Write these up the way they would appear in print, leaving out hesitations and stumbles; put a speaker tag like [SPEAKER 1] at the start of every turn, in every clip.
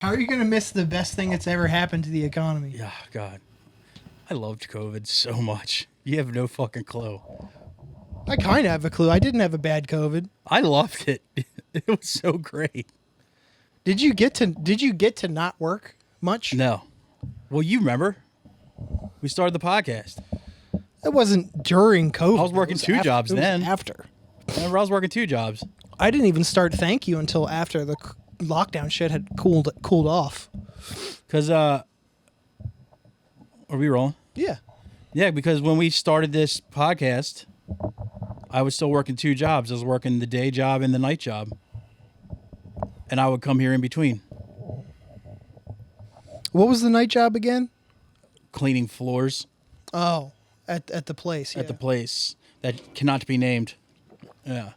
[SPEAKER 1] How are you going to miss the best thing that's ever happened to the economy?
[SPEAKER 2] Yeah, God. I loved COVID so much. You have no fucking clue.
[SPEAKER 1] I kind of have a clue. I didn't have a bad COVID.
[SPEAKER 2] I loved it. It was so great.
[SPEAKER 1] Did you get to not work much?
[SPEAKER 2] No. Well, you remember. We started the podcast.
[SPEAKER 1] It wasn't during COVID.
[SPEAKER 2] I was working two jobs then.
[SPEAKER 1] After.
[SPEAKER 2] Remember, I was working two jobs.
[SPEAKER 1] I didn't even start Thank You until after the lockdown shit had cooled off.
[SPEAKER 2] Because, are we rolling?
[SPEAKER 1] Yeah.
[SPEAKER 2] Yeah, because when we started this podcast, I was still working two jobs. I was working the day job and the night job. And I would come here in between.
[SPEAKER 1] What was the night job again?
[SPEAKER 2] Cleaning floors.
[SPEAKER 1] Oh, at the place. Yeah.
[SPEAKER 2] At the place that cannot be named. Yeah.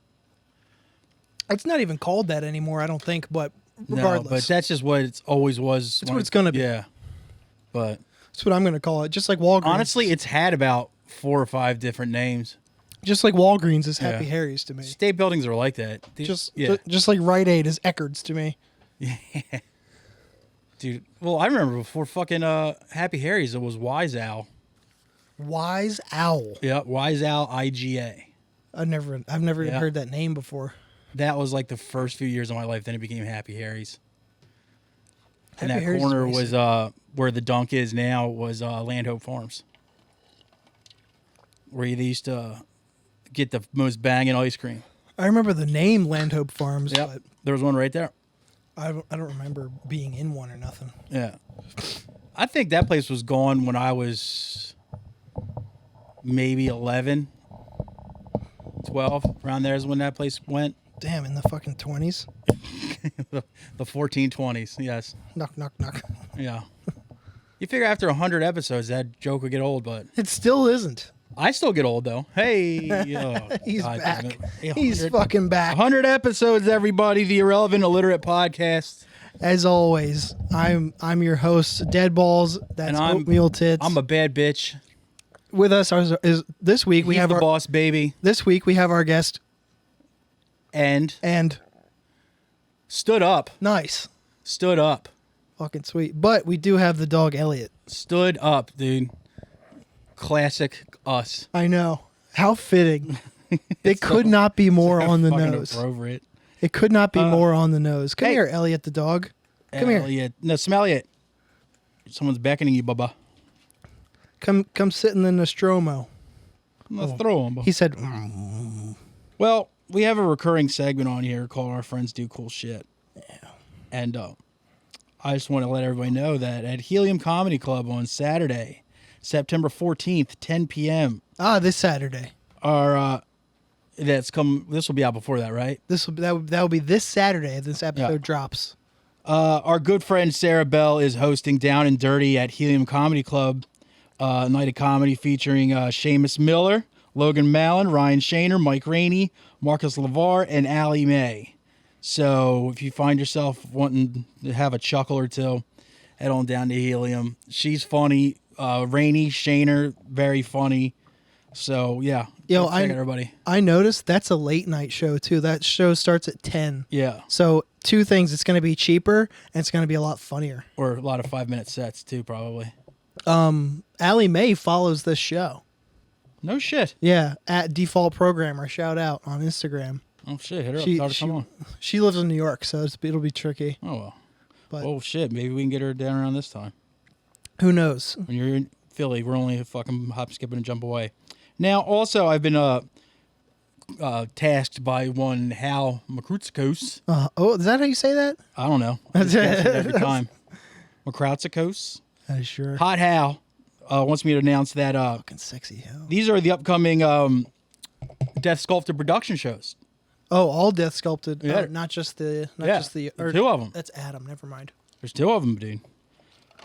[SPEAKER 1] It's not even called that anymore, I don't think, but regardless.
[SPEAKER 2] No, but that's just what it always was.
[SPEAKER 1] That's what it's going to be.
[SPEAKER 2] Yeah. But
[SPEAKER 1] that's what I'm going to call it. Just like Walgreens.
[SPEAKER 2] honestly, it's had about 4 or 5 different names.
[SPEAKER 1] Just like Walgreens is Happy
[SPEAKER 2] Yeah.
[SPEAKER 1] Harry's to me.
[SPEAKER 2] State buildings are like that.
[SPEAKER 1] Just like Rite Aid is Eckerd's to me.
[SPEAKER 2] Yeah. Dude, well, I remember before fucking Happy Harry's, it was Wise Owl.
[SPEAKER 1] Wise Owl.
[SPEAKER 2] Yeah, Wise Owl IGA.
[SPEAKER 1] I've never even heard that name before.
[SPEAKER 2] That was like the first few years of my life. Then it became Happy Harry's. And
[SPEAKER 1] Happy
[SPEAKER 2] that
[SPEAKER 1] Harry's
[SPEAKER 2] corner
[SPEAKER 1] is
[SPEAKER 2] was where the dunk is now was Land Hope Farms, where they used to get the most banging ice cream.
[SPEAKER 1] I remember the name Land Hope Farms,
[SPEAKER 2] Yep.
[SPEAKER 1] but
[SPEAKER 2] There was one right there.
[SPEAKER 1] I don't remember being in one or nothing.
[SPEAKER 2] Yeah. I think that place was gone when I was maybe 11, 12. Around there is when that place went.
[SPEAKER 1] Damn, in the fucking 20s.
[SPEAKER 2] The 1420s, yes.
[SPEAKER 1] Knock, knock, knock.
[SPEAKER 2] Yeah. You figure after 100 episodes, that joke would get old, but
[SPEAKER 1] It still isn't.
[SPEAKER 2] I still get old, though. Hey.
[SPEAKER 1] He's
[SPEAKER 2] God
[SPEAKER 1] back.
[SPEAKER 2] damn it. Yeah,
[SPEAKER 1] He's
[SPEAKER 2] 100
[SPEAKER 1] fucking back.
[SPEAKER 2] 100 episodes, everybody. The Irrelevant Illiterate Podcast.
[SPEAKER 1] As always, I'm your host, Dead Balls. That's
[SPEAKER 2] And I'm-
[SPEAKER 1] Oatmeal Tits.
[SPEAKER 2] I'm a bad bitch.
[SPEAKER 1] With us is this week we
[SPEAKER 2] He's
[SPEAKER 1] have
[SPEAKER 2] the
[SPEAKER 1] our
[SPEAKER 2] boss, baby.
[SPEAKER 1] this week we have our guest
[SPEAKER 2] And stood up.
[SPEAKER 1] nice,
[SPEAKER 2] Stood up.
[SPEAKER 1] fucking sweet. But we do have the dog Elliot.
[SPEAKER 2] Stood up, dude. Classic us.
[SPEAKER 1] I know. How fitting. It could not be more on the
[SPEAKER 2] Fucking
[SPEAKER 1] nose.
[SPEAKER 2] over it.
[SPEAKER 1] It could not be more on the nose. Come
[SPEAKER 2] hey.
[SPEAKER 1] here, Elliot the dog. Come here.
[SPEAKER 2] Elliot. No, smell it. Someone's beckoning you, Bubba.
[SPEAKER 1] Come sit in the Nostromo.
[SPEAKER 2] Let's throw him.
[SPEAKER 1] He said,
[SPEAKER 2] Well, we have a recurring segment on here called Our Friends Do Cool Shit. Yeah. And I just want to let everybody know that at Helium Comedy Club on Saturday, September 14th, 10 p.m.
[SPEAKER 1] this Saturday.
[SPEAKER 2] This will be out before that, right?
[SPEAKER 1] That will be this Saturday. This episode drops.
[SPEAKER 2] Our good friend Sarah Bell is hosting Down and Dirty at Helium Comedy Club. Night of comedy featuring Seamus Miller, Logan Mallon, Ryan Shaner, Mike Rainey, Marcus LeVar, and Allie Mae. So if you find yourself wanting to have a chuckle or two, head on down to Helium. She's funny. Rainey, Shaner, very funny. So yeah, check it, everybody.
[SPEAKER 1] I noticed that's a late night show too. That show starts at 10.
[SPEAKER 2] Yeah.
[SPEAKER 1] So two things: it's going to be cheaper and it's going to be a lot funnier.
[SPEAKER 2] Or a lot of 5-minute sets too, probably.
[SPEAKER 1] Allie Mae follows this show.
[SPEAKER 2] No shit.
[SPEAKER 1] Yeah, at Default Programmer. Shout out on Instagram.
[SPEAKER 2] Oh shit, hit her up. Tell her to come on.
[SPEAKER 1] She lives in New York, so it'll be tricky.
[SPEAKER 2] Oh well.
[SPEAKER 1] But
[SPEAKER 2] Oh shit, maybe we can get her down around this time.
[SPEAKER 1] who knows?
[SPEAKER 2] When you're in Philly, we're only a fucking hop, skip, and a jump away. Now, also, I've been tasked by one Hal Makrutzikos.
[SPEAKER 1] Is that how you say that?
[SPEAKER 2] I don't know. I just guess it every time. Makrutzikos.
[SPEAKER 1] Sure.
[SPEAKER 2] Hot Hal wants me to announce that
[SPEAKER 1] Fucking sexy hell.
[SPEAKER 2] these are the upcoming Death Sculpted production shows.
[SPEAKER 1] Oh, all Death Sculpted.
[SPEAKER 2] Yeah.
[SPEAKER 1] Not just the.
[SPEAKER 2] Two of them.
[SPEAKER 1] That's Adam. Never mind.
[SPEAKER 2] There's 2 of them, dude.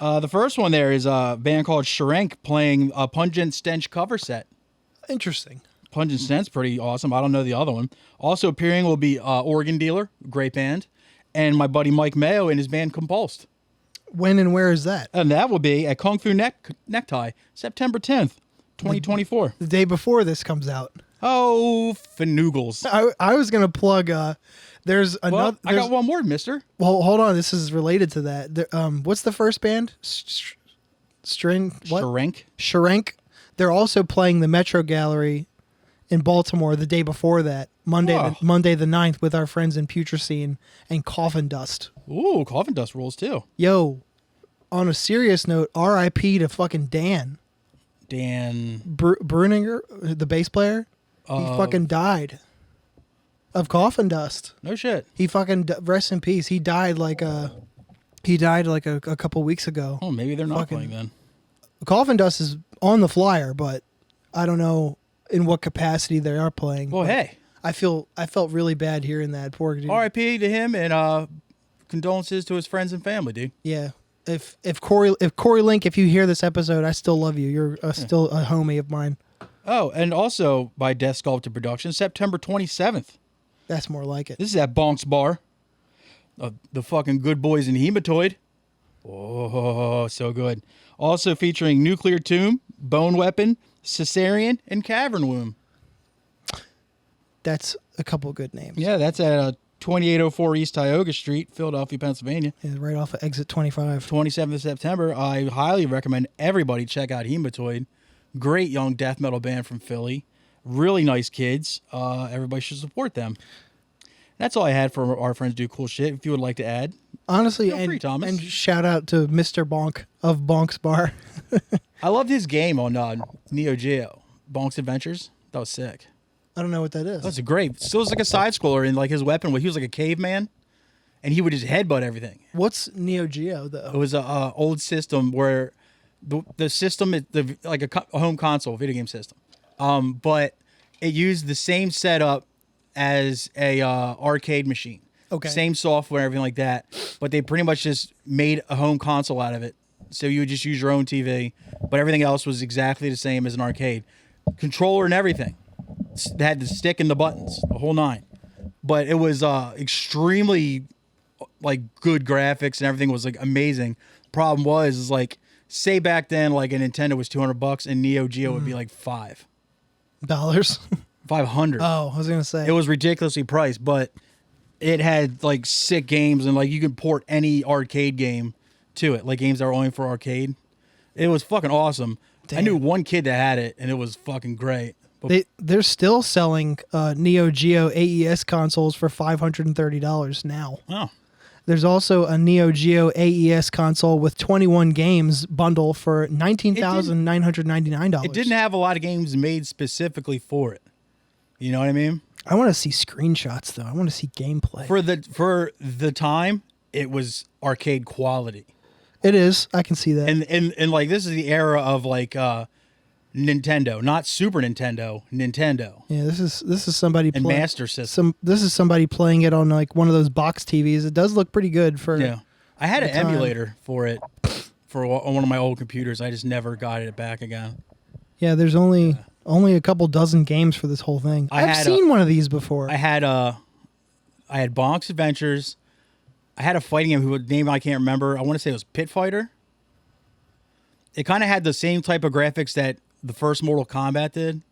[SPEAKER 2] The first one there is a band called Shrenk playing a Pungent Stench cover set.
[SPEAKER 1] Interesting.
[SPEAKER 2] Pungent Stench, pretty awesome. I don't know the other one. Also appearing will be Organ Dealer, great band, and my buddy Mike Mayo and his band Compulsed.
[SPEAKER 1] When and where is that?
[SPEAKER 2] And that will be at Kung Fu Necktie, September 10th, 2024.
[SPEAKER 1] The day before this comes out.
[SPEAKER 2] Oh, Fanoogles.
[SPEAKER 1] I was gonna plug There's
[SPEAKER 2] Well,
[SPEAKER 1] another.
[SPEAKER 2] I got one more, mister.
[SPEAKER 1] Well, hold on. This is related to that. What's the first band? String. What?
[SPEAKER 2] Sharenk.
[SPEAKER 1] Sharenk. They're also playing the Metro Gallery in Baltimore the day before that, Monday the 9th, with our friends in Putrescine and Coffin Dust.
[SPEAKER 2] Ooh, Coffin Dust rules too.
[SPEAKER 1] Yo, on a serious note, R.I.P. to fucking Dan.
[SPEAKER 2] Dan
[SPEAKER 1] Bruninger, the bass player, he fucking died of Coffin Dust.
[SPEAKER 2] No shit.
[SPEAKER 1] He fucking rest in peace. He died like a couple weeks ago.
[SPEAKER 2] Oh, maybe they're not playing then.
[SPEAKER 1] Coffin Dust is on the flyer, but I don't know in what capacity they are playing.
[SPEAKER 2] Well, hey,
[SPEAKER 1] I felt really bad hearing that. Poor dude.
[SPEAKER 2] R.I.P. to him and condolences to his friends and family, dude.
[SPEAKER 1] Yeah. If Corey Link, if you hear this episode, I still love you. You're still a homie of mine.
[SPEAKER 2] Oh, and also by Death Sculpted Productions, September 27th.
[SPEAKER 1] That's more like it.
[SPEAKER 2] This is at Bonk's Bar. The fucking Good Boys in Hematoid. Oh, so good. Also featuring Nuclear Tomb, Bone Weapon, Caesarean, and Cavern Womb.
[SPEAKER 1] That's a couple good names.
[SPEAKER 2] Yeah, that's at 2804 East Tioga Street, Philadelphia, Pennsylvania.
[SPEAKER 1] Yeah, right off of exit 25.
[SPEAKER 2] 27th of September. I highly recommend everybody check out Hematoid. Great young death metal band from Philly. Really nice kids. Everybody should support them. That's all I had for our friends do cool shit. If you would like to add,
[SPEAKER 1] honestly,
[SPEAKER 2] feel free, Thomas.
[SPEAKER 1] And shout out to Mr. Bonk of Bonk's Bar.
[SPEAKER 2] I loved his game on Neo Geo, Bonk's Adventures. That was sick.
[SPEAKER 1] I don't know what that is.
[SPEAKER 2] That's great. So it was like a side scroller, and like his weapon, he was like a caveman, and he would just headbutt everything.
[SPEAKER 1] What's Neo Geo though?
[SPEAKER 2] It was a old system where the system is like a home console video game system, but it used the same setup as a arcade machine.
[SPEAKER 1] Okay.
[SPEAKER 2] Same software, everything like that, but they pretty much just made a home console out of it. So you would just use your own TV, but everything else was exactly the same as an arcade. Controller and everything. It had the stick and the buttons, the whole nine. But it was extremely like good graphics and everything was like amazing. Problem was like, say back then like a Nintendo was $200 and Neo Geo would be like $500. $500.
[SPEAKER 1] Oh, I was gonna say
[SPEAKER 2] It was ridiculously priced, but it had like sick games and like you could port any arcade game to it, like games that were only for arcade. It was fucking awesome.
[SPEAKER 1] Damn.
[SPEAKER 2] I knew one kid that had it, and it was fucking great. But
[SPEAKER 1] They're still selling Neo Geo AES consoles for $530 now.
[SPEAKER 2] oh,
[SPEAKER 1] There's also a Neo Geo AES console with 21 games bundle for $19,999.
[SPEAKER 2] it didn't have a lot of games made specifically for it. You know what I mean?
[SPEAKER 1] I want to see screenshots though. I want to see gameplay.
[SPEAKER 2] For the time, it was arcade quality.
[SPEAKER 1] It is. I can see that.
[SPEAKER 2] And like this is the era of like Nintendo, not Super Nintendo, Nintendo.
[SPEAKER 1] Yeah, this is somebody
[SPEAKER 2] And Master System.
[SPEAKER 1] This is somebody playing it on like one of those box TVs. It does look pretty good for.
[SPEAKER 2] Yeah, I had an
[SPEAKER 1] the time.
[SPEAKER 2] emulator for it on one of my old computers. I just never got it back again.
[SPEAKER 1] Yeah, there's only a couple dozen games for this whole thing. I've seen one of these before.
[SPEAKER 2] I had Bonk's Adventures. I had a fighting game whose name I can't remember. I want to say it was Pit Fighter. It kind of had the same type of graphics that the first Mortal Kombat did,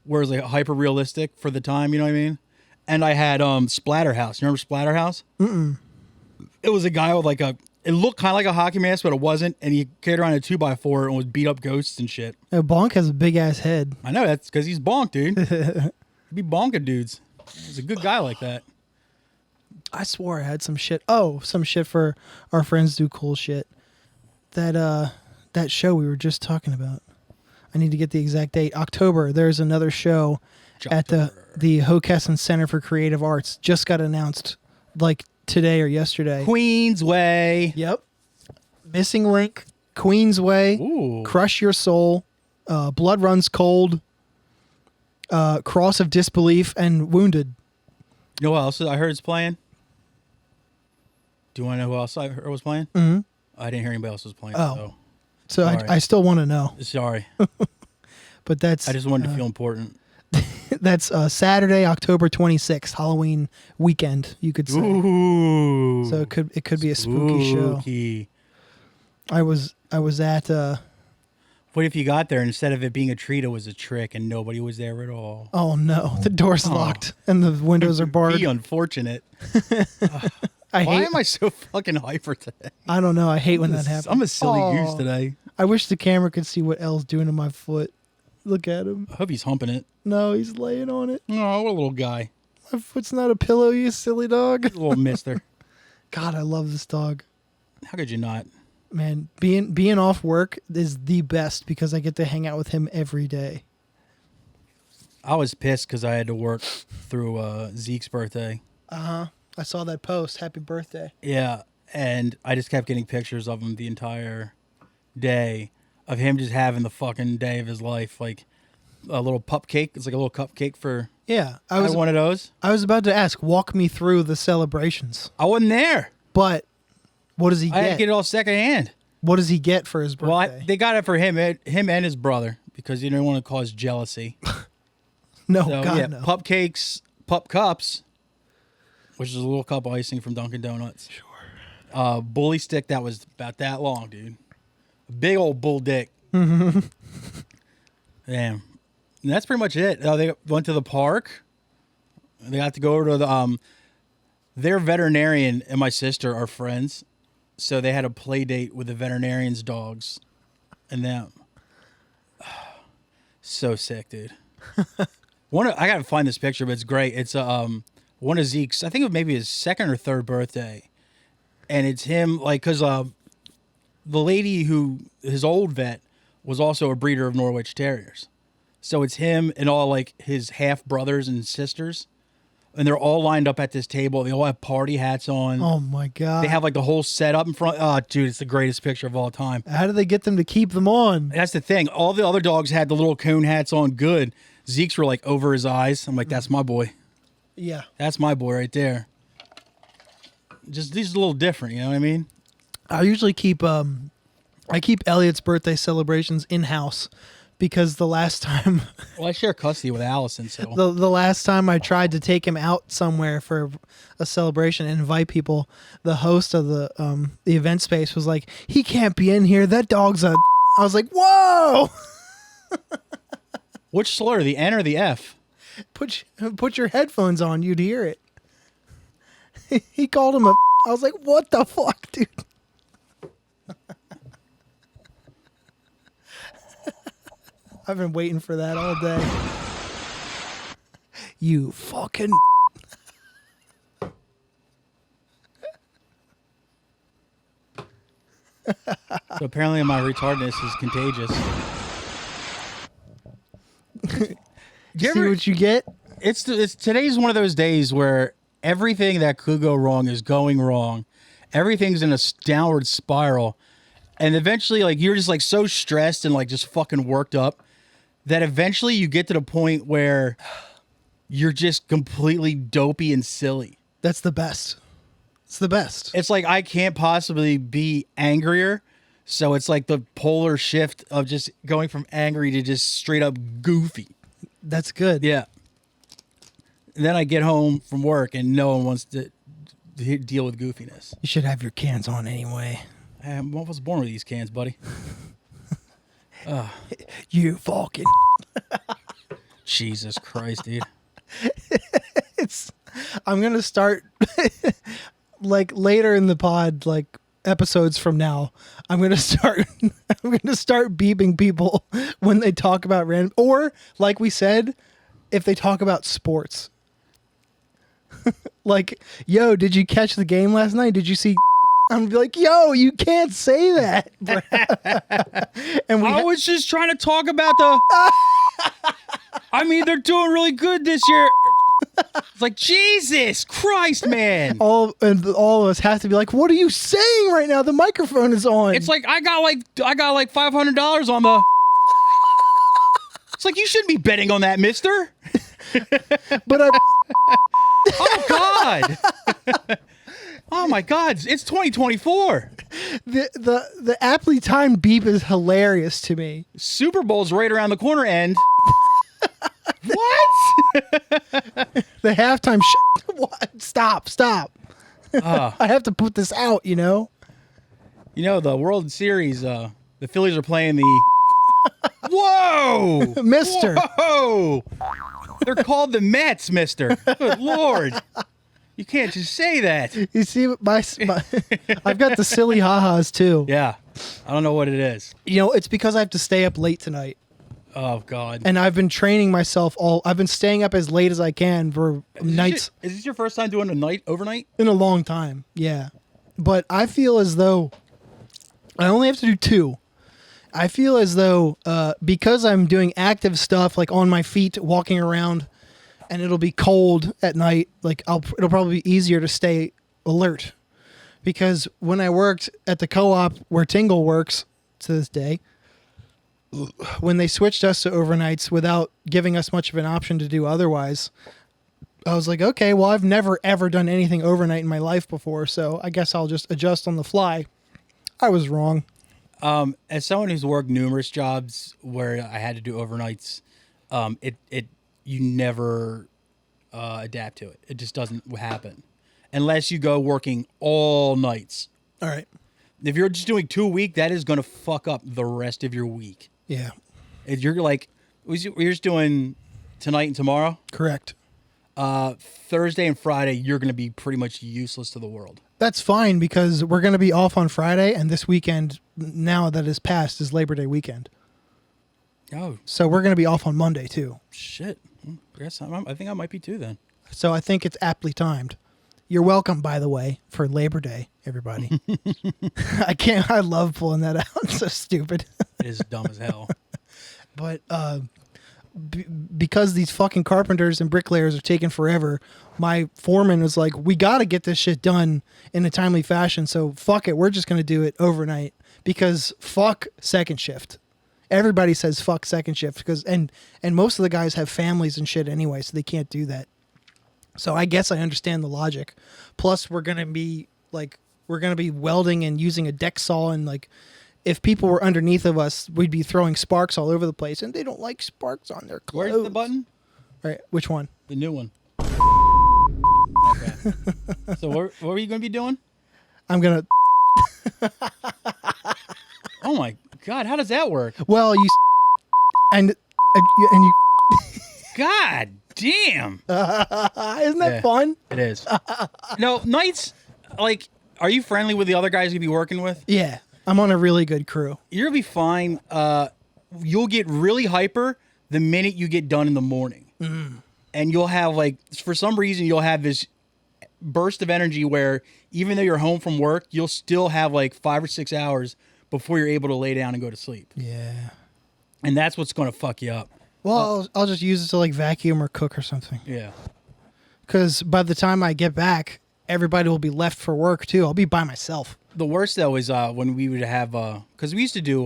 [SPEAKER 2] where it was like hyper realistic for the time. You know what I mean? And I had Splatterhouse. You remember Splatterhouse? Mm-mm. It was a guy with like it looked kind of like a hockey mask, but it wasn't. And he carried around a 2x4 and would beat up ghosts and shit.
[SPEAKER 1] Bonk has a big ass head.
[SPEAKER 2] I know, that's because he's Bonk, dude. He'd be bonking dudes. He's a good guy like that.
[SPEAKER 1] I swore I had some shit. Oh, some shit for our friends do cool shit. That show we were just talking about. I need to get the exact date. October. There's another show at the Hockessin Center for Creative Arts. Just got announced like today or yesterday.
[SPEAKER 2] Queensway.
[SPEAKER 1] Yep. Missing Link, Queensway,
[SPEAKER 2] Ooh.
[SPEAKER 1] Crush Your Soul, Blood Runs Cold, Cross of Disbelief, and Wounded.
[SPEAKER 2] You know what else I heard is playing? Do you want to know who else I heard was playing?
[SPEAKER 1] Mm-hmm.
[SPEAKER 2] I didn't hear anybody else was playing.
[SPEAKER 1] Oh.
[SPEAKER 2] So
[SPEAKER 1] So I still want to know.
[SPEAKER 2] sorry.
[SPEAKER 1] But that's
[SPEAKER 2] I just wanted to feel important.
[SPEAKER 1] that's Saturday, October 26th, Halloween weekend, you could say.
[SPEAKER 2] Ooh.
[SPEAKER 1] So it could be a spooky show. I was at
[SPEAKER 2] What if you got there, instead of it being a treat, it was a trick and nobody was there at all?
[SPEAKER 1] Oh no, the door's locked and the windows are barred.
[SPEAKER 2] Be unfortunate.
[SPEAKER 1] Why
[SPEAKER 2] am I so fucking hyper today?
[SPEAKER 1] I don't know. I hate when that happens.
[SPEAKER 2] I'm a silly goose today.
[SPEAKER 1] I wish the camera could see what L's doing to my foot. Look at him.
[SPEAKER 2] I hope he's humping it.
[SPEAKER 1] No, he's laying on it.
[SPEAKER 2] Oh, what a little guy.
[SPEAKER 1] My foot's not a pillow, you silly dog.
[SPEAKER 2] A little mister.
[SPEAKER 1] God, I love this dog.
[SPEAKER 2] How could you not?
[SPEAKER 1] Man, being off work is the best because I get to hang out with him every day.
[SPEAKER 2] I was pissed because I had to work through Zeke's birthday.
[SPEAKER 1] I saw that post. Happy birthday.
[SPEAKER 2] Yeah, and I just kept getting pictures of him the entire day of him just having the fucking day of his life. Like a little pup cake. It's like a little cupcake for...
[SPEAKER 1] Yeah.
[SPEAKER 2] I had one of those.
[SPEAKER 1] I was about to ask, walk me through the celebrations.
[SPEAKER 2] I wasn't there.
[SPEAKER 1] But what does he get?
[SPEAKER 2] I had to get it all secondhand.
[SPEAKER 1] What does he get for his birthday?
[SPEAKER 2] Well, they got it for him and his brother because you didn't want to cause jealousy.
[SPEAKER 1] No,
[SPEAKER 2] So,
[SPEAKER 1] God,
[SPEAKER 2] yeah,
[SPEAKER 1] no.
[SPEAKER 2] pup cakes, pup cups, which is a little cup of icing from Dunkin' Donuts.
[SPEAKER 1] Sure.
[SPEAKER 2] Bully stick that was about that long, dude. A big old bull dick. Damn. And that's pretty much it. They went to the park. They got to go over to the their veterinarian and my sister are friends, so they had a play date with the veterinarian's dogs, and them. So sick, dude. I gotta find this picture, but it's great. It's one of Zeke's, I think it maybe his second or third birthday, and it's him like because the lady who his old vet was also a breeder of Norwich Terriers, so it's him and all like his half brothers and sisters. And they're all lined up at this table. They all have party hats on.
[SPEAKER 1] Oh, my God.
[SPEAKER 2] They have like the whole setup in front. Oh, dude, it's the greatest picture of all time.
[SPEAKER 1] How do they get them to keep them on?
[SPEAKER 2] That's the thing. All the other dogs had the little cone hats on good. Zeke's were like over his eyes. I'm like, that's my boy.
[SPEAKER 1] Yeah.
[SPEAKER 2] That's my boy right there. Just these are a little different, you know what I mean?
[SPEAKER 1] I usually keep Elliot's birthday celebrations in-house because the last time...
[SPEAKER 2] Well, I share custody with Allison, so...
[SPEAKER 1] The last time I tried to take him out somewhere for a celebration and invite people, the host of the event space was like, he can't be in here. That dog's a... I was like, whoa!
[SPEAKER 2] Which slur, the N or the F?
[SPEAKER 1] Put your headphones on. You'd hear it. He called him a... I was like, what the fuck, dude? I've been waiting for that all day. You fucking...
[SPEAKER 2] So apparently my retardedness is contagious.
[SPEAKER 1] See what you get?
[SPEAKER 2] It's today's one of those days where everything that could go wrong is going wrong. Everything's in a downward spiral. And eventually, like, you're just, like, so stressed and, like, just fucking worked up that eventually you get to the point where you're just completely dopey and silly.
[SPEAKER 1] That's the best. It's the best.
[SPEAKER 2] It's like I can't possibly be angrier. So it's like the polar shift of just going from angry to just straight up goofy.
[SPEAKER 1] That's good.
[SPEAKER 2] Yeah. And then I get home from work and no one wants to deal with goofiness.
[SPEAKER 1] You should have your cans on anyway.
[SPEAKER 2] I was born with these cans, buddy.
[SPEAKER 1] You fucking...
[SPEAKER 2] Jesus Christ, dude.
[SPEAKER 1] I'm going to start, like, later in the pod, like, episodes from now, I'm going to start beeping people when they talk about random... Or, like we said, if they talk about sports. Like, yo, did you catch the game last night? Did you see... I'm gonna be like, yo, you can't say that. And
[SPEAKER 2] I was just trying to talk about the... I mean, they're doing really good this year. It's like, Jesus Christ, man.
[SPEAKER 1] all of us have to be like, what are you saying right now? The microphone is on.
[SPEAKER 2] It's like I got like $500 on the... It's like, you shouldn't be betting on that, mister.
[SPEAKER 1] But I...
[SPEAKER 2] Oh, God. Oh, my God. It's 2024.
[SPEAKER 1] The aptly timed beep is hilarious to me.
[SPEAKER 2] Super Bowl's right around the corner, and... What?
[SPEAKER 1] The halftime what? Stop. I have to put this out, you know?
[SPEAKER 2] You know, the World Series, the Phillies are playing the Whoa!
[SPEAKER 1] Mister.
[SPEAKER 2] Whoa! They're called the Mets, mister. Good Lord. You can't just say that.
[SPEAKER 1] You see, I've got the silly ha-has too.
[SPEAKER 2] Yeah. I don't know what it is.
[SPEAKER 1] You know, it's because I have to stay up late tonight.
[SPEAKER 2] Oh, God.
[SPEAKER 1] And I've been training myself I've been staying up as late as I can for nights.
[SPEAKER 2] Is this your first time doing overnight?
[SPEAKER 1] In a long time, yeah. But I feel as though I only have to do 2. I feel as though because I'm doing active stuff like on my feet, walking around, and it'll be cold at night, like it'll probably be easier to stay alert. Because when I worked at the co-op where Tingle works to this day, when they switched us to overnights without giving us much of an option to do otherwise, I was like, okay, well, I've never, ever done anything overnight in my life before, so I guess I'll just adjust on the fly. I was wrong.
[SPEAKER 2] As someone who's worked numerous jobs where I had to do overnights, you never adapt to it. It just doesn't happen unless you go working all nights.
[SPEAKER 1] All right.
[SPEAKER 2] If you're just doing 2 a week, that is going to fuck up the rest of your week.
[SPEAKER 1] Yeah.
[SPEAKER 2] If you're like, you're just doing tonight and tomorrow.
[SPEAKER 1] Correct.
[SPEAKER 2] Thursday and Friday, you're going to be pretty much useless to the world.
[SPEAKER 1] That's fine because we're going to be off on Friday, and this weekend, now that is past, is Labor Day weekend.
[SPEAKER 2] Oh,
[SPEAKER 1] So we're going to be off on Monday, too.
[SPEAKER 2] shit. I think I might be too then.
[SPEAKER 1] So I think it's aptly timed. You're welcome, by the way, for Labor Day, everybody. I love pulling that out. It's so stupid.
[SPEAKER 2] It is dumb as hell.
[SPEAKER 1] But because these fucking carpenters and bricklayers are taking forever, my foreman was like, we got to get this shit done in a timely fashion. So fuck it. We're just going to do it overnight because fuck second shift. Everybody says fuck second shift because and most of the guys have families and shit anyway, so they can't do that. So I guess I understand the logic. Plus we're going to be welding and using a deck saw, and like if people were underneath of us, we'd be throwing sparks all over the place, and they don't like sparks on their clothes.
[SPEAKER 2] Where's the button?
[SPEAKER 1] Right, which one?
[SPEAKER 2] The new one. Okay. So what were you going to be doing?
[SPEAKER 1] I'm going to
[SPEAKER 2] Oh my God, how does that work?
[SPEAKER 1] well, you and you
[SPEAKER 2] God damn.
[SPEAKER 1] isn't that
[SPEAKER 2] Yeah.
[SPEAKER 1] fun?
[SPEAKER 2] It is. No, nights, like, are you friendly with the other guys you'll be working with?
[SPEAKER 1] Yeah. I'm on a really good crew.
[SPEAKER 2] You're going to be fine. You'll get really hyper the minute you get done in the morning. And you'll have, like, for some reason, you'll have this burst of energy where even though you're home from work, you'll still have, like, 5 or 6 hours before you're able to lay down and go to sleep.
[SPEAKER 1] Yeah.
[SPEAKER 2] And that's what's going to fuck you up.
[SPEAKER 1] Well, I'll just use it to like vacuum or cook or something.
[SPEAKER 2] Yeah.
[SPEAKER 1] Because by the time I get back, everybody will be left for work too. I'll be by myself.
[SPEAKER 2] The worst, though, is when we would have, because we used to do,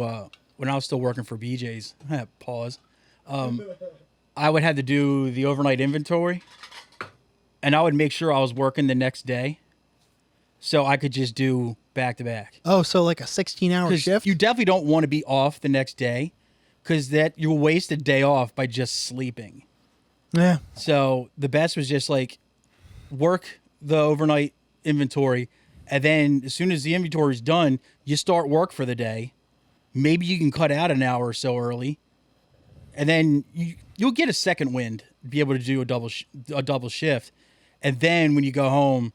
[SPEAKER 2] when I was still working for BJ's, pause, I would have to do the overnight inventory, and I would make sure I was working the next day so I could just do back-to-back.
[SPEAKER 1] Oh, so like a 16-hour shift?
[SPEAKER 2] You definitely don't want to be off the next day because that you'll waste a day off by just sleeping.
[SPEAKER 1] Yeah.
[SPEAKER 2] So the best was just like work the overnight inventory, and then as soon as the inventory is done, you start work for the day. Maybe you can cut out an hour or so early, and then you'll get a second wind, be able to do a double shift, and then when you go home,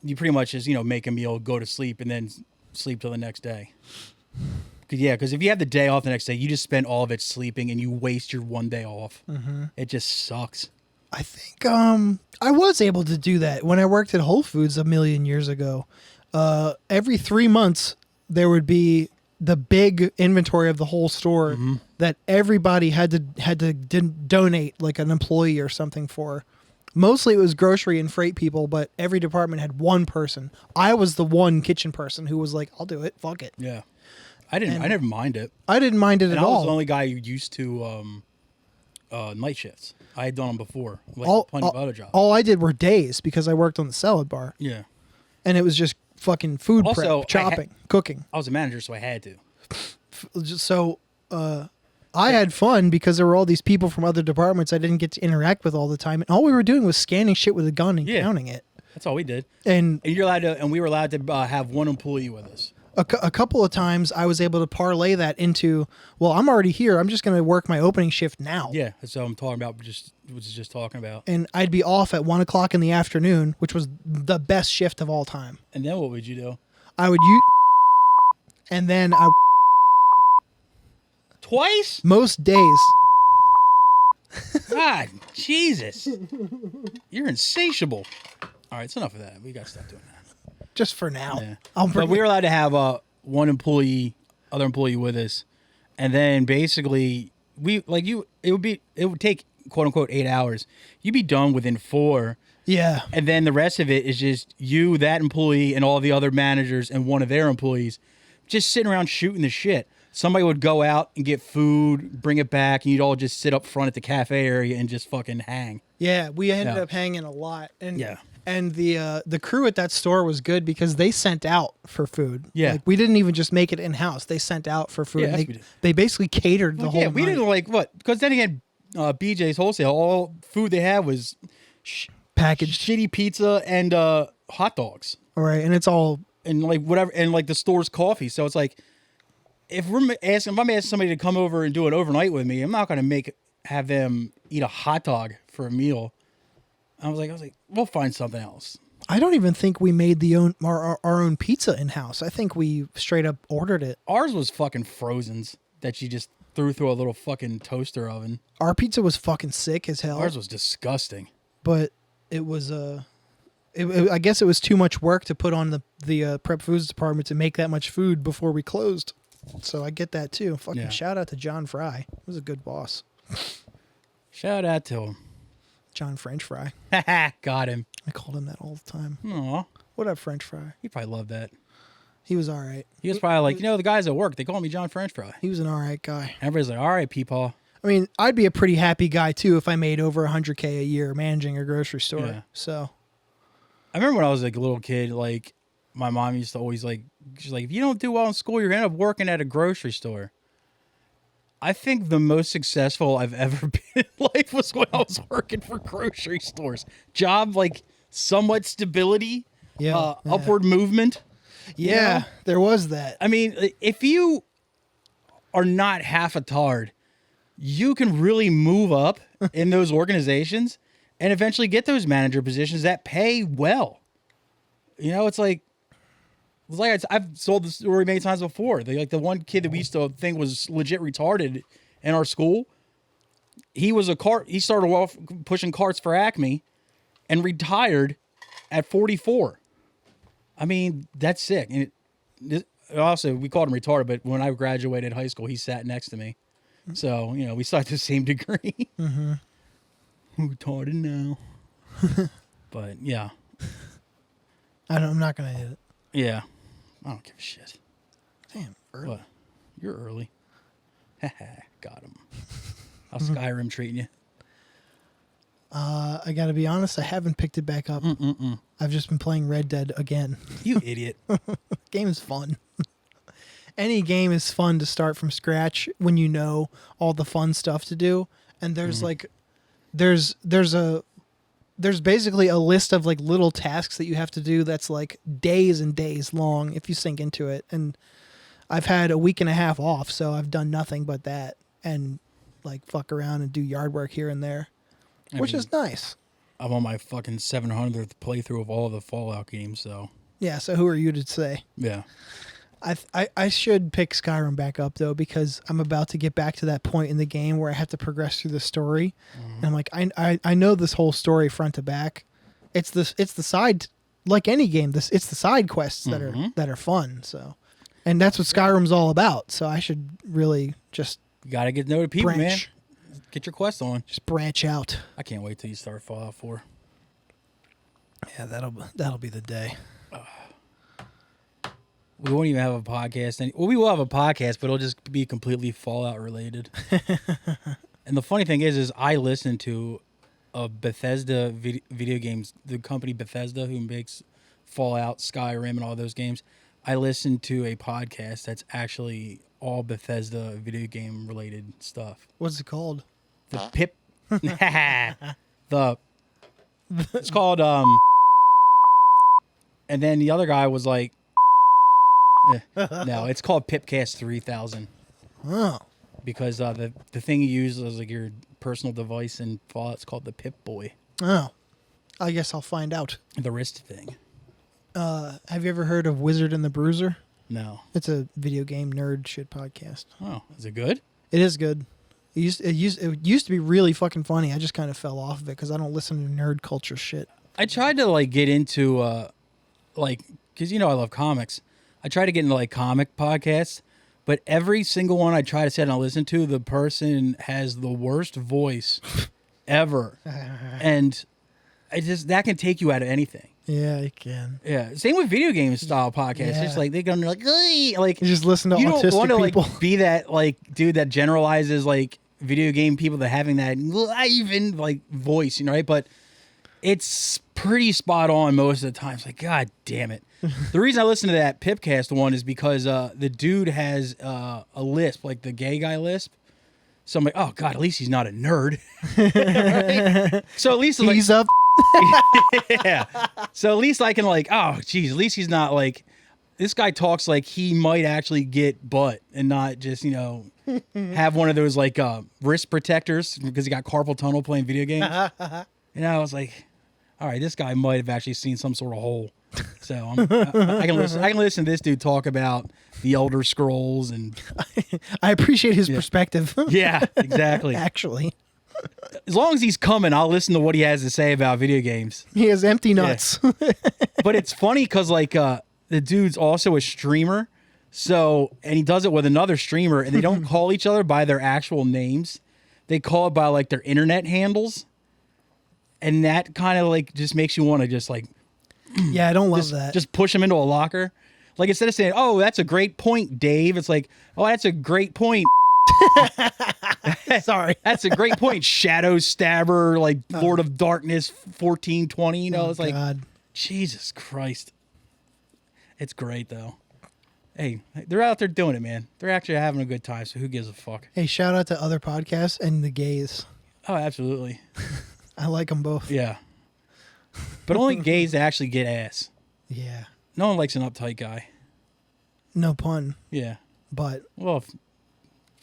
[SPEAKER 2] you pretty much just make a meal, go to sleep, and then sleep till the next day. Because if you have the day off the next day, you just spend all of it sleeping, and you waste your one day off. Mm-hmm. It just sucks.
[SPEAKER 1] I think I was able to do that when I worked at Whole Foods a million years ago. Every 3 months, there would be the big inventory of the whole store that everybody had to donate, like an employee or something for. Mostly it was grocery and freight people, but every department had one person. I was the one kitchen person who was like, I'll do it. Fuck it.
[SPEAKER 2] Yeah. I never mind it.
[SPEAKER 1] I didn't mind it at
[SPEAKER 2] I was
[SPEAKER 1] all.
[SPEAKER 2] the only guy who used to night shifts. I had done them before, like plenty of other jobs.
[SPEAKER 1] All I did were days because I worked on the salad bar.
[SPEAKER 2] Yeah.
[SPEAKER 1] And it was just fucking food
[SPEAKER 2] Also,
[SPEAKER 1] prep, chopping, cooking.
[SPEAKER 2] I was a manager, so I had to.
[SPEAKER 1] So I had fun because there were all these people from other departments I didn't get to interact with all the time. And all we were doing was scanning shit with a gun and counting it.
[SPEAKER 2] That's all we did.
[SPEAKER 1] And
[SPEAKER 2] we were allowed to have one employee with us.
[SPEAKER 1] a couple of times I was able to parlay that into, well, I'm already here. I'm just going to work my opening shift now.
[SPEAKER 2] Yeah, that's what I'm talking about. Was just talking about.
[SPEAKER 1] And I'd be off at 1 o'clock in the afternoon, which was the best shift of all time.
[SPEAKER 2] And then what would you do?
[SPEAKER 1] I would use, and then I
[SPEAKER 2] Twice?
[SPEAKER 1] most days.
[SPEAKER 2] God, Jesus. You're insatiable. All right, it's enough of that. We got to stop doing that.
[SPEAKER 1] Just for now.
[SPEAKER 2] Yeah.
[SPEAKER 1] But
[SPEAKER 2] we were allowed to have one other employee with us, and then basically it would take quote unquote 8 hours. You'd be done within 4.
[SPEAKER 1] yeah.
[SPEAKER 2] And then the rest of it is just you, that employee, and all the other managers and one of their employees just sitting around shooting the shit. Somebody would go out and get food, bring it back, and you'd all just sit up front at the cafe area and just fucking hang.
[SPEAKER 1] Yeah, we ended
[SPEAKER 2] Yeah.
[SPEAKER 1] up hanging a lot. And
[SPEAKER 2] Yeah.
[SPEAKER 1] And the crew at that store was good because they sent out for food.
[SPEAKER 2] Yeah.
[SPEAKER 1] Like, we didn't even just make it in house. They sent out for food.
[SPEAKER 2] Yeah,
[SPEAKER 1] And
[SPEAKER 2] that's what we did.
[SPEAKER 1] they basically catered the whole
[SPEAKER 2] Yeah, we
[SPEAKER 1] night.
[SPEAKER 2] didn't like what? Because then again, BJ's Wholesale, all food they had was
[SPEAKER 1] Packaged.
[SPEAKER 2] shitty pizza and hot dogs.
[SPEAKER 1] All right, and it's all
[SPEAKER 2] And like whatever, and like the store's coffee. So it's like, if I'm asking somebody to come over and do it overnight with me, I'm not gonna have them eat a hot dog for a meal. I was like, we'll find something else.
[SPEAKER 1] I don't even think we made our own pizza in house. I think we straight up ordered it.
[SPEAKER 2] Ours was fucking frozens that you just threw through a little fucking toaster oven.
[SPEAKER 1] Our pizza was fucking sick as hell.
[SPEAKER 2] Ours was disgusting.
[SPEAKER 1] But it was I guess it was too much work to put on the prep foods department to make that much food before we closed. So I get that too. Fucking
[SPEAKER 2] Yeah.
[SPEAKER 1] shout out to John Fry. He was a good boss.
[SPEAKER 2] Shout out to him.
[SPEAKER 1] John French Fry.
[SPEAKER 2] Got him.
[SPEAKER 1] I called him that all the time.
[SPEAKER 2] Aw,
[SPEAKER 1] What up, French Fry?
[SPEAKER 2] he probably loved that.
[SPEAKER 1] He was all right.
[SPEAKER 2] He was probably like, the guys at work, they call me John French Fry.
[SPEAKER 1] He was an all right guy.
[SPEAKER 2] Everybody's like, all right, Peepaw.
[SPEAKER 1] I mean, I'd be a pretty happy guy too if I made over $100K a year managing a grocery store.
[SPEAKER 2] Yeah.
[SPEAKER 1] So
[SPEAKER 2] I remember when I was like a little kid, like my mom used to always like, she's like, if you don't do well in school, you're gonna end up working at a grocery store. I think the most successful I've ever been in life was when I was working for grocery stores. Job, like somewhat stability,
[SPEAKER 1] yeah,
[SPEAKER 2] upward movement.
[SPEAKER 1] Yeah,
[SPEAKER 2] know?
[SPEAKER 1] there was that.
[SPEAKER 2] I mean, if you are not half a tard, you can really move up in those organizations and eventually get those manager positions that pay well. It's like I've sold this story many times before. The one kid that we used to think was legit retarded in our school. He started off pushing carts for Acme and retired at 44. I mean, that's sick. And also, we called him retarded, but when I graduated high school, he sat next to me. So, we still had the same degree.
[SPEAKER 1] Mm-hmm.
[SPEAKER 2] Retarded now. But, yeah.
[SPEAKER 1] I'm not gonna hit it.
[SPEAKER 2] Yeah. I don't give a shit.
[SPEAKER 1] Damn, early.
[SPEAKER 2] What? You're early. Got him. How's Skyrim treating you?
[SPEAKER 1] I gotta be honest, I haven't picked it back up. I've just been playing Red Dead again.
[SPEAKER 2] You idiot.
[SPEAKER 1] Game is fun. Any game is fun to start from scratch when you know all the fun stuff to do. And there's like, there's basically a list of like little tasks that you have to do that's like days and days long if you sink into it. And I've had a week and a half off, so I've done nothing but that and like fuck around and do yard work here and there, which is nice.
[SPEAKER 2] I'm on my fucking 700th playthrough of all of the Fallout games, so
[SPEAKER 1] Yeah, so who are you to say?
[SPEAKER 2] yeah.
[SPEAKER 1] I should pick Skyrim back up though, because I'm about to get back to that point in the game where I have to progress through the story, and I'm like, I know this whole story front to back. It's the side, like any game. It's the side quests that are fun. So, and that's what Skyrim's all about. So I should really just
[SPEAKER 2] You gotta get to know the people,
[SPEAKER 1] branch,
[SPEAKER 2] man. Get your quest on.
[SPEAKER 1] just branch out.
[SPEAKER 2] I can't wait till you start Fallout 4.
[SPEAKER 1] Yeah, that'll be the day.
[SPEAKER 2] We won't even have a podcast. Well, we will have a podcast, but it'll just be completely Fallout related. And the funny thing is I listen to a Bethesda video games, the company Bethesda who makes Fallout, Skyrim, and all those games. I listen to a podcast that's actually all Bethesda video game related stuff.
[SPEAKER 1] What's it called?
[SPEAKER 2] The Pip. It's called and then the other guy was like, No, it's called Pipcast 3000
[SPEAKER 1] Oh.
[SPEAKER 2] because the thing you use is like your personal device and Fallout. It's called the Pip Boy,
[SPEAKER 1] Oh. I guess I'll find out.
[SPEAKER 2] the wrist thing.
[SPEAKER 1] Have you ever heard of Wizard and the Bruiser?
[SPEAKER 2] No.
[SPEAKER 1] It's a video game nerd shit podcast.
[SPEAKER 2] Oh, is it good?
[SPEAKER 1] It is good. It used to be really fucking funny. I just kind of fell off of it because I don't listen to nerd culture shit.
[SPEAKER 2] I tried to like get into because I love comics. I tried to get into like comic podcasts, but every single one I try to sit and listen to, the person has the worst voice ever, and that can take you out of anything.
[SPEAKER 1] Yeah, it can.
[SPEAKER 2] Yeah, same with video game style podcasts.
[SPEAKER 1] Yeah.
[SPEAKER 2] It's like they're gonna like
[SPEAKER 1] You just listen to
[SPEAKER 2] you don't
[SPEAKER 1] autistic
[SPEAKER 2] want to
[SPEAKER 1] people.
[SPEAKER 2] like be that like dude that generalizes like video game people that having that even like voice, right? But it's pretty spot on most of the time. It's like, God damn it. The reason I listen to that Pipcast one is because the dude has a lisp, like the gay guy lisp. So I'm like, oh God, at least he's not a nerd. Right? So at least
[SPEAKER 1] He's up.
[SPEAKER 2] yeah. So at least I can like, oh geez, at least he's not like, this guy talks like he might actually get butt and not just, have one of those like wrist protectors because he got carpal tunnel playing video games. And I was like, all right, this guy might have actually seen some sort of hole. So I can listen to this dude talk about the Elder Scrolls and
[SPEAKER 1] I appreciate his perspective.
[SPEAKER 2] yeah, exactly.
[SPEAKER 1] Actually,
[SPEAKER 2] As long as he's coming, I'll listen to what he has to say about video games.
[SPEAKER 1] he has empty nuts.
[SPEAKER 2] But it's funny because like the dude's also a streamer, and he does it with another streamer, and they don't call each other by their actual names. They call it by like their internet handles, and that kind of like just makes you want to just like
[SPEAKER 1] Yeah, I don't love that.
[SPEAKER 2] just push him into a locker. Like instead of saying, "Oh, that's a great point, Dave," it's like, "Oh, that's a great point."
[SPEAKER 1] Sorry.
[SPEAKER 2] That's a great point. Shadow Stabber, like Lord of Darkness, 1420. It's like,
[SPEAKER 1] God.
[SPEAKER 2] Jesus Christ. It's great though. Hey, they're out there doing it, man. They're actually having a good time. So who gives a fuck?
[SPEAKER 1] Hey, shout out to other podcasts and the gays.
[SPEAKER 2] Oh, absolutely.
[SPEAKER 1] I like them both.
[SPEAKER 2] Yeah. But only gays actually get ass.
[SPEAKER 1] Yeah.
[SPEAKER 2] No one likes an uptight guy.
[SPEAKER 1] No pun,
[SPEAKER 2] Yeah.
[SPEAKER 1] but
[SPEAKER 2] Well,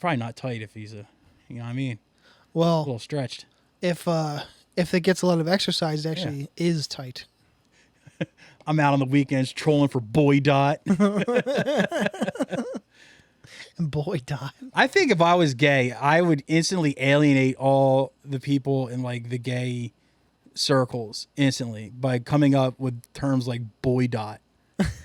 [SPEAKER 2] probably not tight if he's you know what I mean? A
[SPEAKER 1] well,
[SPEAKER 2] little stretched.
[SPEAKER 1] if it gets a lot of exercise, it actually is tight.
[SPEAKER 2] I'm out on the weekends trolling for Boy Dot.
[SPEAKER 1] And boy, died.
[SPEAKER 2] I think if I was gay, I would instantly alienate all the people in like the gay circles instantly by coming up with terms like boy dot.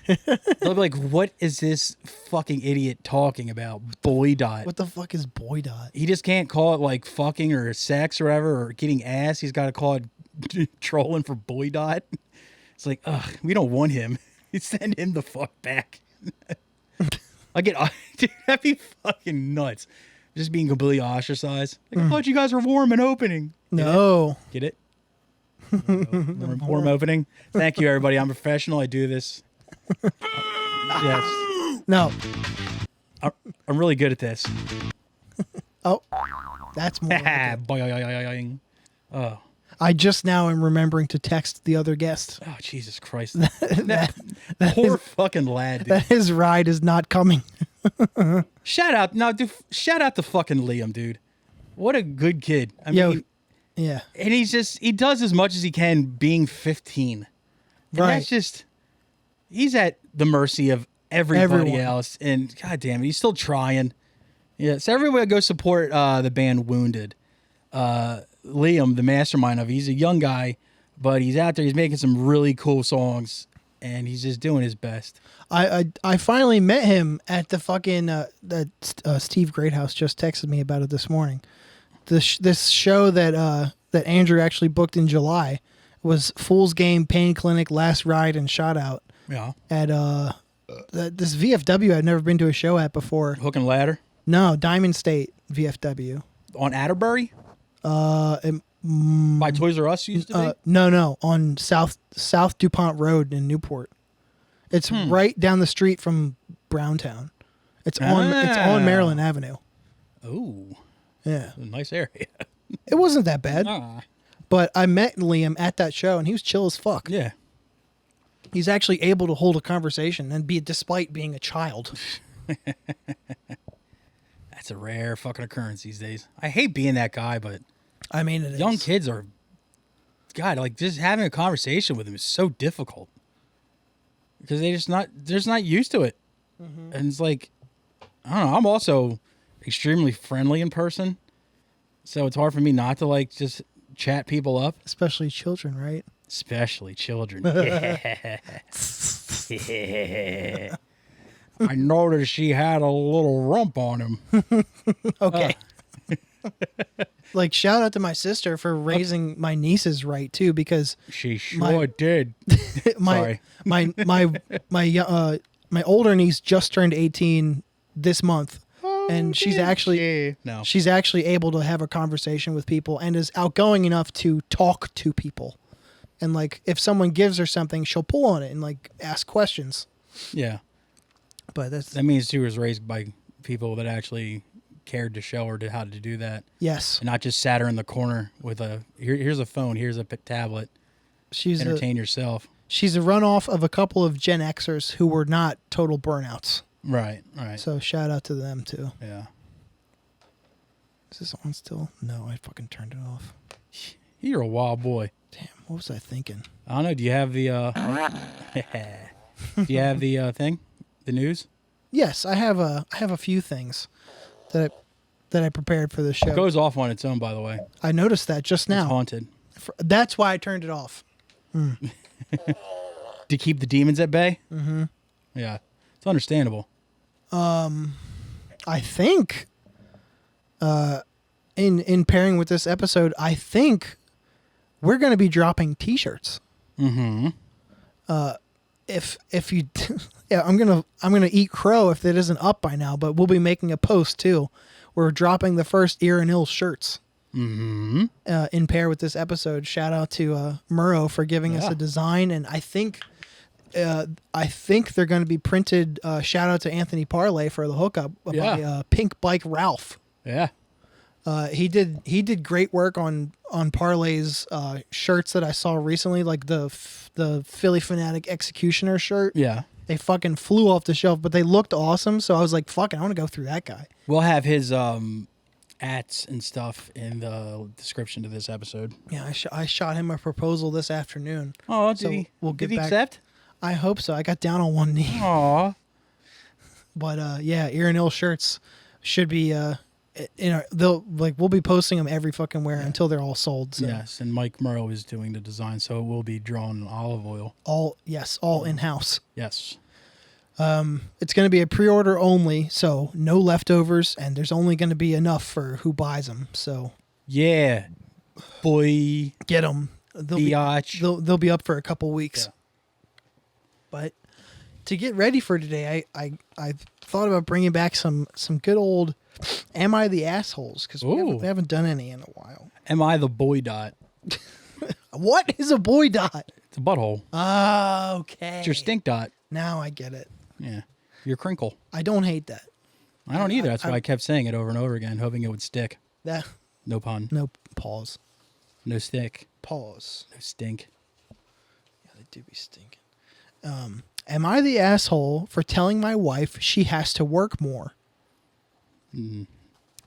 [SPEAKER 2] They'll be like, what is this fucking idiot talking about? Boy dot.
[SPEAKER 1] What the fuck is boy dot?
[SPEAKER 2] He just can't call it like fucking or sex or whatever or getting ass. He's got to call it trolling for boy dot. It's like, ugh, we don't want him. Send him the fuck back. Dude, that'd be fucking nuts. Just being completely ostracized. Like, I thought you guys were warm and opening.
[SPEAKER 1] No.
[SPEAKER 2] Get it? Warm opening. Thank you, everybody. I'm a professional. I do this. Yes.
[SPEAKER 1] No.
[SPEAKER 2] I'm really good at this.
[SPEAKER 1] Oh, that's more. like it.
[SPEAKER 2] Boing. Oh,
[SPEAKER 1] I just now am remembering to text the other guest
[SPEAKER 2] Jesus Christ. That poor fucking lad, dude.
[SPEAKER 1] that his ride is not coming.
[SPEAKER 2] Shout out to fucking Liam, dude. What a good kid. I
[SPEAKER 1] Yo,
[SPEAKER 2] mean,
[SPEAKER 1] yeah.
[SPEAKER 2] and he does as much as he can being 15. And
[SPEAKER 1] Right.
[SPEAKER 2] that's just, he's at the mercy of everybody else. And God damn it, he's still trying. Yeah, so everybody go support the band Wounded. Liam, the mastermind of it, he's a young guy, but he's out there, he's making some really cool songs, and he's just doing his best.
[SPEAKER 1] I finally met him at the fucking that Steve Greathouse just texted me about it this morning. This show that Andrew actually booked in July was Fool's Game, Pain Clinic, Last Ride, and Shot Out
[SPEAKER 2] Yeah.
[SPEAKER 1] at this VFW I've never been to a show at before.
[SPEAKER 2] Hook and Ladder
[SPEAKER 1] No, Diamond State VFW.
[SPEAKER 2] on Atterbury
[SPEAKER 1] It,
[SPEAKER 2] by Toys R Us used to be.
[SPEAKER 1] no, on South DuPont Road in Newport. It's right down the street from Browntown. It's on Maryland Avenue.
[SPEAKER 2] Oh,
[SPEAKER 1] Yeah,
[SPEAKER 2] a nice area.
[SPEAKER 1] it wasn't that bad.
[SPEAKER 2] Ah.
[SPEAKER 1] But I met Liam at that show, and he was chill as fuck.
[SPEAKER 2] Yeah.
[SPEAKER 1] He's actually able to hold a conversation and be despite being a child.
[SPEAKER 2] That's a rare fucking occurrence these days. I hate being that guy, but
[SPEAKER 1] I mean, it
[SPEAKER 2] young
[SPEAKER 1] is.
[SPEAKER 2] kids are, God, like just having a conversation with them is so difficult because they're just not used to it. And it's like, I don't know. I'm also extremely friendly in person, so it's hard for me not to like just chat people up,
[SPEAKER 1] Especially children, right?
[SPEAKER 2] especially children. I noticed she had a little rump on him.
[SPEAKER 1] Okay. Like, shout out to my sister for raising my nieces right too, because
[SPEAKER 2] She sure did.
[SPEAKER 1] my
[SPEAKER 2] Sorry.
[SPEAKER 1] my older niece just turned 18 this month, and she's actually able to have a conversation with people and is outgoing enough to talk to people. And like, if someone gives her something, she'll pull on it and like ask questions.
[SPEAKER 2] Yeah.
[SPEAKER 1] But
[SPEAKER 2] That means she was raised by people that actually cared to show her how to do that,
[SPEAKER 1] yes,
[SPEAKER 2] and not just sat her in the corner with here's a phone, here's a tablet,
[SPEAKER 1] she's
[SPEAKER 2] entertain yourself.
[SPEAKER 1] she's a runoff of a couple of Gen Xers who were not total burnouts.
[SPEAKER 2] Right.
[SPEAKER 1] So shout out to them too.
[SPEAKER 2] Yeah.
[SPEAKER 1] Is this on still? No, I fucking turned it off.
[SPEAKER 2] You're a wild boy.
[SPEAKER 1] Damn, what was I thinking?
[SPEAKER 2] I don't know. Do you have the thing? The news?
[SPEAKER 1] Yes, I have a few things that I prepared for the show.
[SPEAKER 2] It goes off on its own, by the way.
[SPEAKER 1] I noticed that just
[SPEAKER 2] It's
[SPEAKER 1] now.
[SPEAKER 2] haunted.
[SPEAKER 1] That's why I turned it off.
[SPEAKER 2] To keep the demons at bay? Mm-hmm. Yeah. It's understandable.
[SPEAKER 1] I think in pairing with this episode, I think we're going to be dropping T-shirts.
[SPEAKER 2] Mm-hmm.
[SPEAKER 1] If you yeah, I'm gonna eat crow if it isn't up by now, but we'll be making a post too. We're dropping the first Ear and Ill shirts.
[SPEAKER 2] Mm-hmm.
[SPEAKER 1] In pair with this episode. Shout out to Murrow for giving us a design, and I think they're going to be printed. Shout out to Anthony Parlay for the hookup by Pink Bike Ralph.
[SPEAKER 2] Yeah.
[SPEAKER 1] He did great work on Parlay's shirts that I saw recently, like the Philly Fanatic Executioner shirt.
[SPEAKER 2] Yeah.
[SPEAKER 1] They fucking flew off the shelf, but they looked awesome. So I was like, fuck it, I want to go through that guy.
[SPEAKER 2] We'll have his ats and stuff in the description to this episode.
[SPEAKER 1] Yeah, I shot him a proposal this afternoon.
[SPEAKER 2] Oh,
[SPEAKER 1] So
[SPEAKER 2] did he?
[SPEAKER 1] we'll
[SPEAKER 2] did
[SPEAKER 1] get
[SPEAKER 2] he
[SPEAKER 1] back-
[SPEAKER 2] accept?
[SPEAKER 1] I hope so. I got down on one knee.
[SPEAKER 2] Aw.
[SPEAKER 1] But yeah, Ear and Ill shirts should be we'll be posting them every fucking where until they're all sold. So.
[SPEAKER 2] Yes, and Mike Murrow is doing the design, so it will be drawn in olive oil.
[SPEAKER 1] All in house.
[SPEAKER 2] Yes.
[SPEAKER 1] It's going to be a pre-order only, so no leftovers, and there's only going to be enough for who buys them. So
[SPEAKER 2] Yeah. Boy.
[SPEAKER 1] get them. They'll be up for a couple weeks.
[SPEAKER 2] Yeah.
[SPEAKER 1] But to get ready for today, I thought about bringing back some good old "Am I the Assholes?" because we haven't done any in a while.
[SPEAKER 2] Am I the boy dot?
[SPEAKER 1] What is a boy dot?
[SPEAKER 2] It's a butthole.
[SPEAKER 1] Okay.
[SPEAKER 2] It's your stink dot.
[SPEAKER 1] Now I get it.
[SPEAKER 2] Yeah. Your crinkle.
[SPEAKER 1] I don't hate that.
[SPEAKER 2] I don't either. That's why I kept saying it over and over again, hoping it would stick.
[SPEAKER 1] That
[SPEAKER 2] No pun.
[SPEAKER 1] no pause.
[SPEAKER 2] No stick.
[SPEAKER 1] Pause.
[SPEAKER 2] No stink.
[SPEAKER 1] Yeah, they do be stinking. Am I the asshole for telling my wife she has to work more?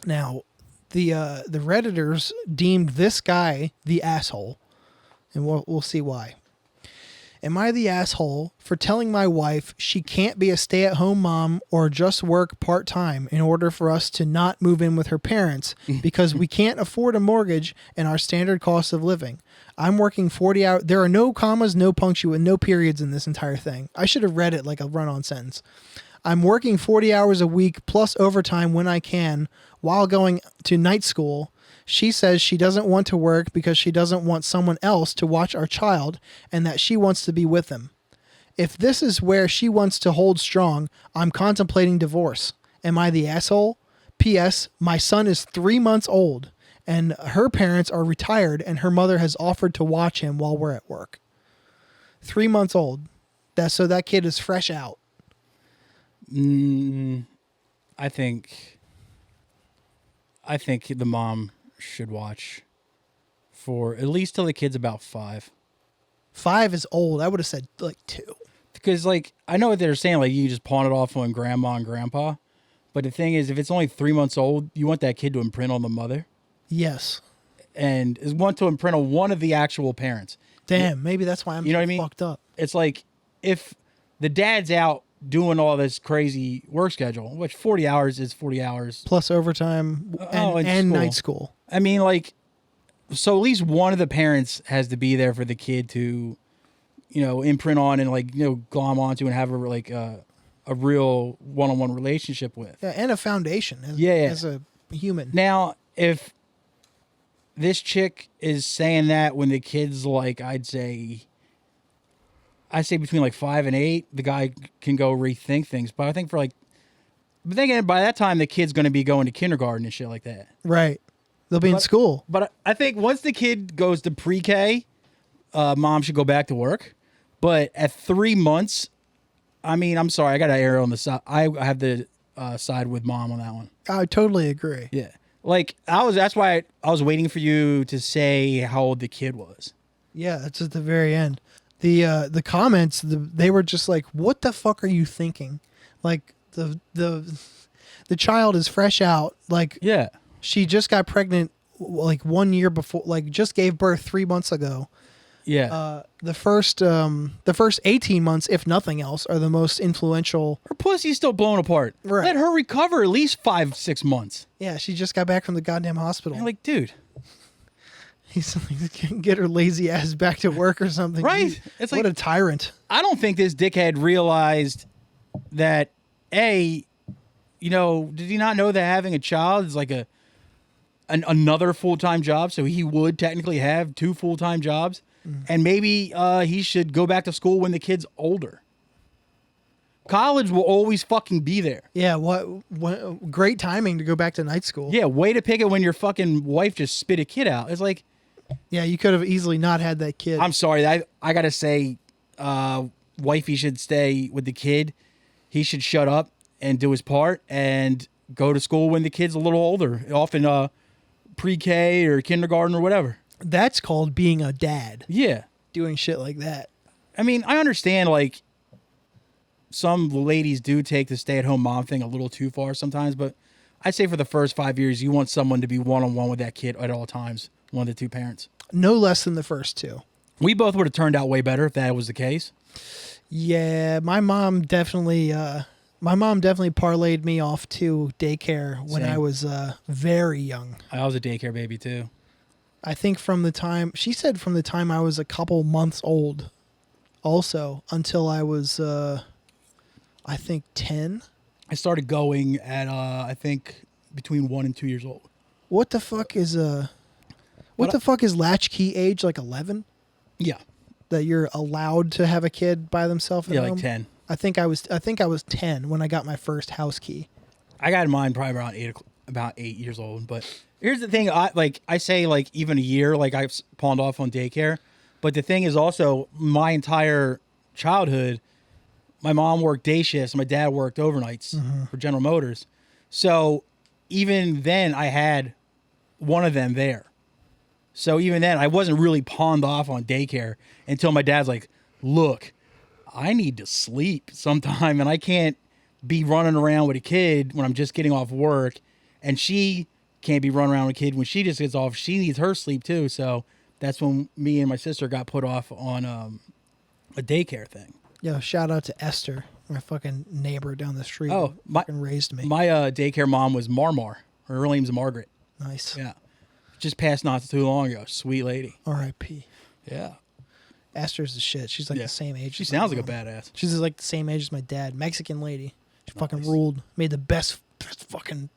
[SPEAKER 1] Now, the Redditors deemed this guy the asshole, and we'll see why. Am I the asshole for telling my wife she can't be a stay-at-home mom or just work part-time in order for us to not move in with her parents because we can't afford a mortgage and our standard cost of living? I'm working 40 hours. There are no commas, no punctuation, no periods in this entire thing. I should have read it like a run-on sentence. I'm working 40 hours a week plus overtime when I can while going to night school. She says she doesn't want to work because she doesn't want someone else to watch our child and that she wants to be with him. If this is where she wants to hold strong, I'm contemplating divorce. Am I the asshole? P.S. My son is 3 months old and her parents are retired and her mother has offered to watch him while we're at work. 3 months old. So that kid is fresh out.
[SPEAKER 2] I think the mom should watch for at least till the kid's about 5.
[SPEAKER 1] 5 is old. I would have said like 2.
[SPEAKER 2] Because, like, I know what they're saying, like, you can just pawn it off on grandma and grandpa. But the thing is, if it's only 3 months old, you want that kid to imprint on the mother.
[SPEAKER 1] Yes.
[SPEAKER 2] And is want to imprint on one of the actual parents.
[SPEAKER 1] Damn, maybe that's why I'm
[SPEAKER 2] You know what I mean?
[SPEAKER 1] fucked up.
[SPEAKER 2] It's like, if the dad's out doing all this crazy work schedule, which 40 hours is 40 hours.
[SPEAKER 1] Plus overtime and night school.
[SPEAKER 2] I mean, like, so at least one of the parents has to be there for the kid to, you know, imprint on and, like, you know, glom onto and have a real one-on-one relationship with.
[SPEAKER 1] Yeah, and a foundation as a human.
[SPEAKER 2] Now, if this chick is saying that when the kid's like, I'd say between like 5 and 8, the guy can go rethink things. But I think but then by that time, the kid's going to be going to kindergarten and shit like that.
[SPEAKER 1] Right. They'll be in school.
[SPEAKER 2] But I think once the kid goes to pre-K, mom should go back to work. But at 3 months, I mean, I'm sorry, I got to err on the side. I have to side with mom on that one.
[SPEAKER 1] I totally agree.
[SPEAKER 2] Yeah. Like, that's why I was waiting for you to say how old the kid was.
[SPEAKER 1] Yeah, that's at the very end. The comments, they were just like, what the fuck are you thinking? Like, the child is fresh out. Like,
[SPEAKER 2] Yeah.
[SPEAKER 1] she just got pregnant like 1 year before, like just gave birth 3 months ago.
[SPEAKER 2] Yeah.
[SPEAKER 1] The first 18 months, if nothing else, are the most influential.
[SPEAKER 2] Her pussy's still blown apart.
[SPEAKER 1] Right.
[SPEAKER 2] Let her recover at least 5-6 months.
[SPEAKER 1] Yeah, she just got back from the goddamn hospital.
[SPEAKER 2] And like, dude.
[SPEAKER 1] He's like, get her lazy ass back to work or something.
[SPEAKER 2] Right. It's
[SPEAKER 1] what
[SPEAKER 2] like,
[SPEAKER 1] a tyrant.
[SPEAKER 2] I don't think this dickhead realized that, you know, did he not know that having a child is like another full-time job? So he would technically have 2 full-time jobs. And maybe he should go back to school when the kid's older. College will always fucking be there.
[SPEAKER 1] Yeah, what great timing to go back to night school.
[SPEAKER 2] Yeah, way to pick it when your fucking wife just spit a kid out. It's like,
[SPEAKER 1] yeah, you could have easily not had that kid.
[SPEAKER 2] I'm sorry, I gotta say, wifey should stay with the kid. He should shut up and do his part and go to school when the kid's a little older, often pre-K or kindergarten or whatever.
[SPEAKER 1] That's called being a dad.
[SPEAKER 2] Yeah.
[SPEAKER 1] Doing shit like that.
[SPEAKER 2] I mean, I understand, like, some ladies do take the stay-at-home mom thing a little too far sometimes, but I'd say for the first 5 years, you want someone to be one-on-one with that kid at all times, one of the 2 parents.
[SPEAKER 1] No less than the first 2.
[SPEAKER 2] We both would have turned out way better if that was the case.
[SPEAKER 1] Yeah, my mom definitely parlayed me off to daycare when
[SPEAKER 2] Same.
[SPEAKER 1] I was very young.
[SPEAKER 2] I was a daycare baby, too.
[SPEAKER 1] I think from the time I was a couple months old, also until I was, I think 10.
[SPEAKER 2] I started going at, I think, between 1 and 2 years old.
[SPEAKER 1] What the fuck is latchkey age? Like 11?
[SPEAKER 2] Yeah.
[SPEAKER 1] That you're allowed to have a kid by themselves?
[SPEAKER 2] Yeah, like 10.
[SPEAKER 1] I think I was 10 when I got my first house key.
[SPEAKER 2] I got mine probably around about 8 years old. But here's the thing: I say like even a year, like I've pawned off on daycare. But the thing is also my entire childhood, my mom worked day shifts, my dad worked overnights for General Motors. So even then, I had one of them there. So even then, I wasn't really pawned off on daycare until my dad's like, "Look, I need to sleep sometime, and I can't be running around with a kid when I'm just getting off work, and she can't be running around with a kid when she just gets off. She needs her sleep too." So that's when me and my sister got put off on a daycare thing.
[SPEAKER 1] Yo, shout out to Esther, my fucking neighbor down the street.
[SPEAKER 2] Oh,
[SPEAKER 1] who fucking raised me.
[SPEAKER 2] My daycare mom was Marmar. Her real name's Margaret.
[SPEAKER 1] Nice.
[SPEAKER 2] Yeah. Just passed not too long ago. Sweet lady.
[SPEAKER 1] R.I.P.
[SPEAKER 2] Yeah.
[SPEAKER 1] Esther's the shit. She's like the same age.
[SPEAKER 2] She
[SPEAKER 1] as my
[SPEAKER 2] sounds like a
[SPEAKER 1] mom.
[SPEAKER 2] badass.
[SPEAKER 1] She's like the same age as my dad. Mexican lady. She fucking ruled. Made the best fucking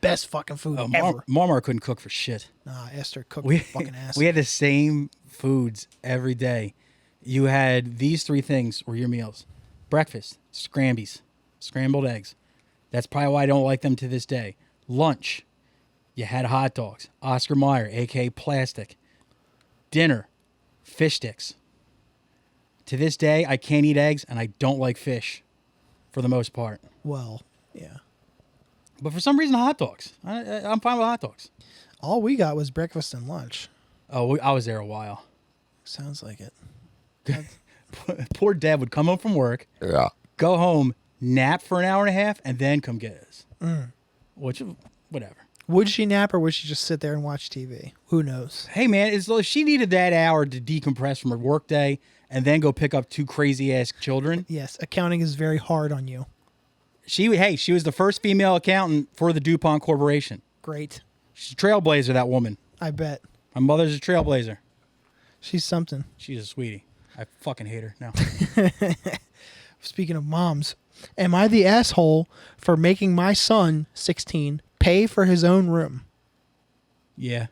[SPEAKER 1] food ever.
[SPEAKER 2] Marmar couldn't cook for shit.
[SPEAKER 1] Nah, Esther cooked her fucking ass.
[SPEAKER 2] We had the same foods every day. You had these 3 things were your meals. Breakfast, scrambies, scrambled eggs. That's probably why I don't like them to this day. Lunch, you had hot dogs. Oscar Mayer, a.k.a. plastic. Dinner, fish sticks. To this day, I can't eat eggs, and I don't like fish for the most part.
[SPEAKER 1] Well, yeah.
[SPEAKER 2] But for some reason, hot dogs. I'm fine with hot dogs.
[SPEAKER 1] All we got was breakfast and lunch.
[SPEAKER 2] Oh, I was there a while.
[SPEAKER 1] Sounds like it.
[SPEAKER 2] Poor Deb would come home from work,
[SPEAKER 3] Yeah.
[SPEAKER 2] go home, nap for an hour and a half, and then come get us. Which, whatever.
[SPEAKER 1] Would she nap or would she just sit there and watch TV? Who knows?
[SPEAKER 2] Hey, man, if she needed that hour to decompress from her workday and then go pick up two crazy-ass children.
[SPEAKER 1] Yes, accounting is very hard on you.
[SPEAKER 2] She was the first female accountant for the DuPont Corporation.
[SPEAKER 1] Great.
[SPEAKER 2] She's a trailblazer, that woman.
[SPEAKER 1] I bet.
[SPEAKER 2] My mother's a trailblazer.
[SPEAKER 1] She's something.
[SPEAKER 2] She's a sweetie. I fucking hate her now.
[SPEAKER 1] Speaking of moms, am I the asshole for making my son, 16, pay for his own room?
[SPEAKER 2] Yeah.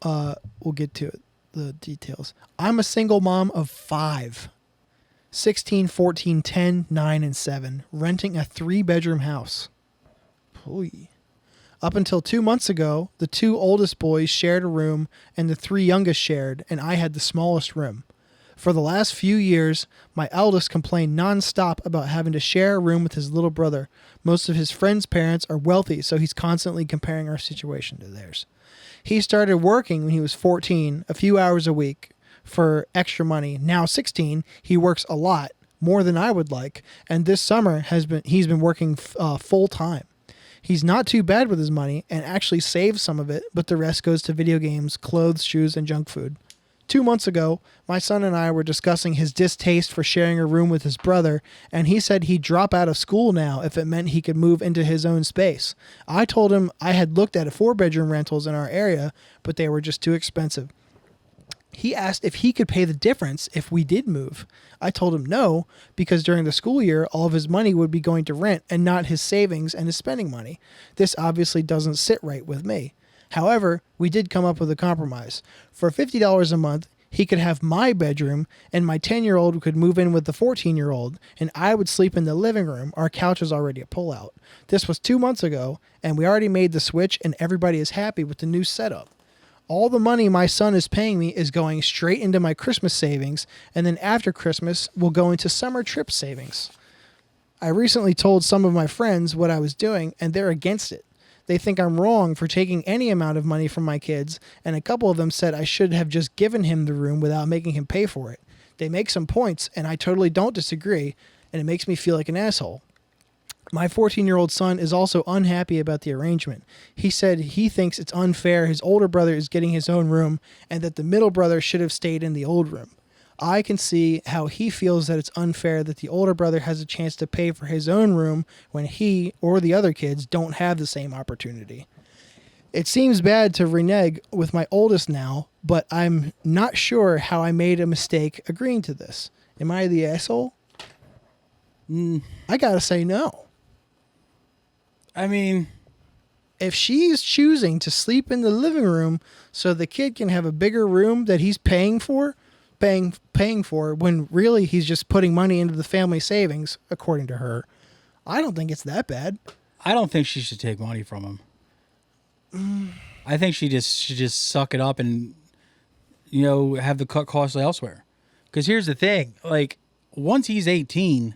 [SPEAKER 1] We'll get to it, the details. I'm a single mom of 5. 16, 14, 10, 9, and 7, renting a 3-bedroom house. Boy. Up until 2 months ago, the 2 oldest boys shared a room and the 3 youngest shared, and I had the smallest room. For the last few years, my eldest complained nonstop about having to share a room with his little brother. Most of his friends' parents are wealthy, so he's constantly comparing our situation to theirs. He started working when he was 14, a few hours a week for extra money. Now 16, he works a lot, more than I would like, and this summer he's been working full time. He's not too bad with his money and actually saves some of it, but the rest goes to video games, clothes, shoes, and junk food. 2 months ago, my son and I were discussing his distaste for sharing a room with his brother, and he said he'd drop out of school now if it meant he could move into his own space. I told him I had looked at 4-bedroom rentals in our area, but they were just too expensive. He asked if he could pay the difference if we did move. I told him no, because during the school year, all of his money would be going to rent and not his savings and his spending money. This obviously doesn't sit right with me. However, we did come up with a compromise. For $50 a month, he could have my bedroom, and my 10-year-old could move in with the 14-year-old, and I would sleep in the living room. Our couch is already a pull-out. This was 2 months ago, and we already made the switch, and everybody is happy with the new setup. All the money my son is paying me is going straight into my Christmas savings, and then after Christmas will go into summer trip savings. I recently told some of my friends what I was doing, and they're against it. They think I'm wrong for taking any amount of money from my kids, and a couple of them said I should have just given him the room without making him pay for it. They make some points, and I totally don't disagree, and it makes me feel like an asshole. My 14-year-old son is also unhappy about the arrangement. He said he thinks it's unfair his older brother is getting his own room and that the middle brother should have stayed in the old room. I can see how he feels that it's unfair that the older brother has a chance to pay for his own room when he or the other kids don't have the same opportunity. It seems bad to renege with my oldest now, but I'm not sure how I made a mistake agreeing to this. Am I the asshole? I gotta say no.
[SPEAKER 2] I mean,
[SPEAKER 1] if she's choosing to sleep in the living room so the kid can have a bigger room that he's paying for when really he's just putting money into the family savings, according to her, I don't think it's that bad.
[SPEAKER 2] I don't think she should take money from him. I think she should just suck it up and, have the cut costs elsewhere. Because here's the thing, like, once he's 18,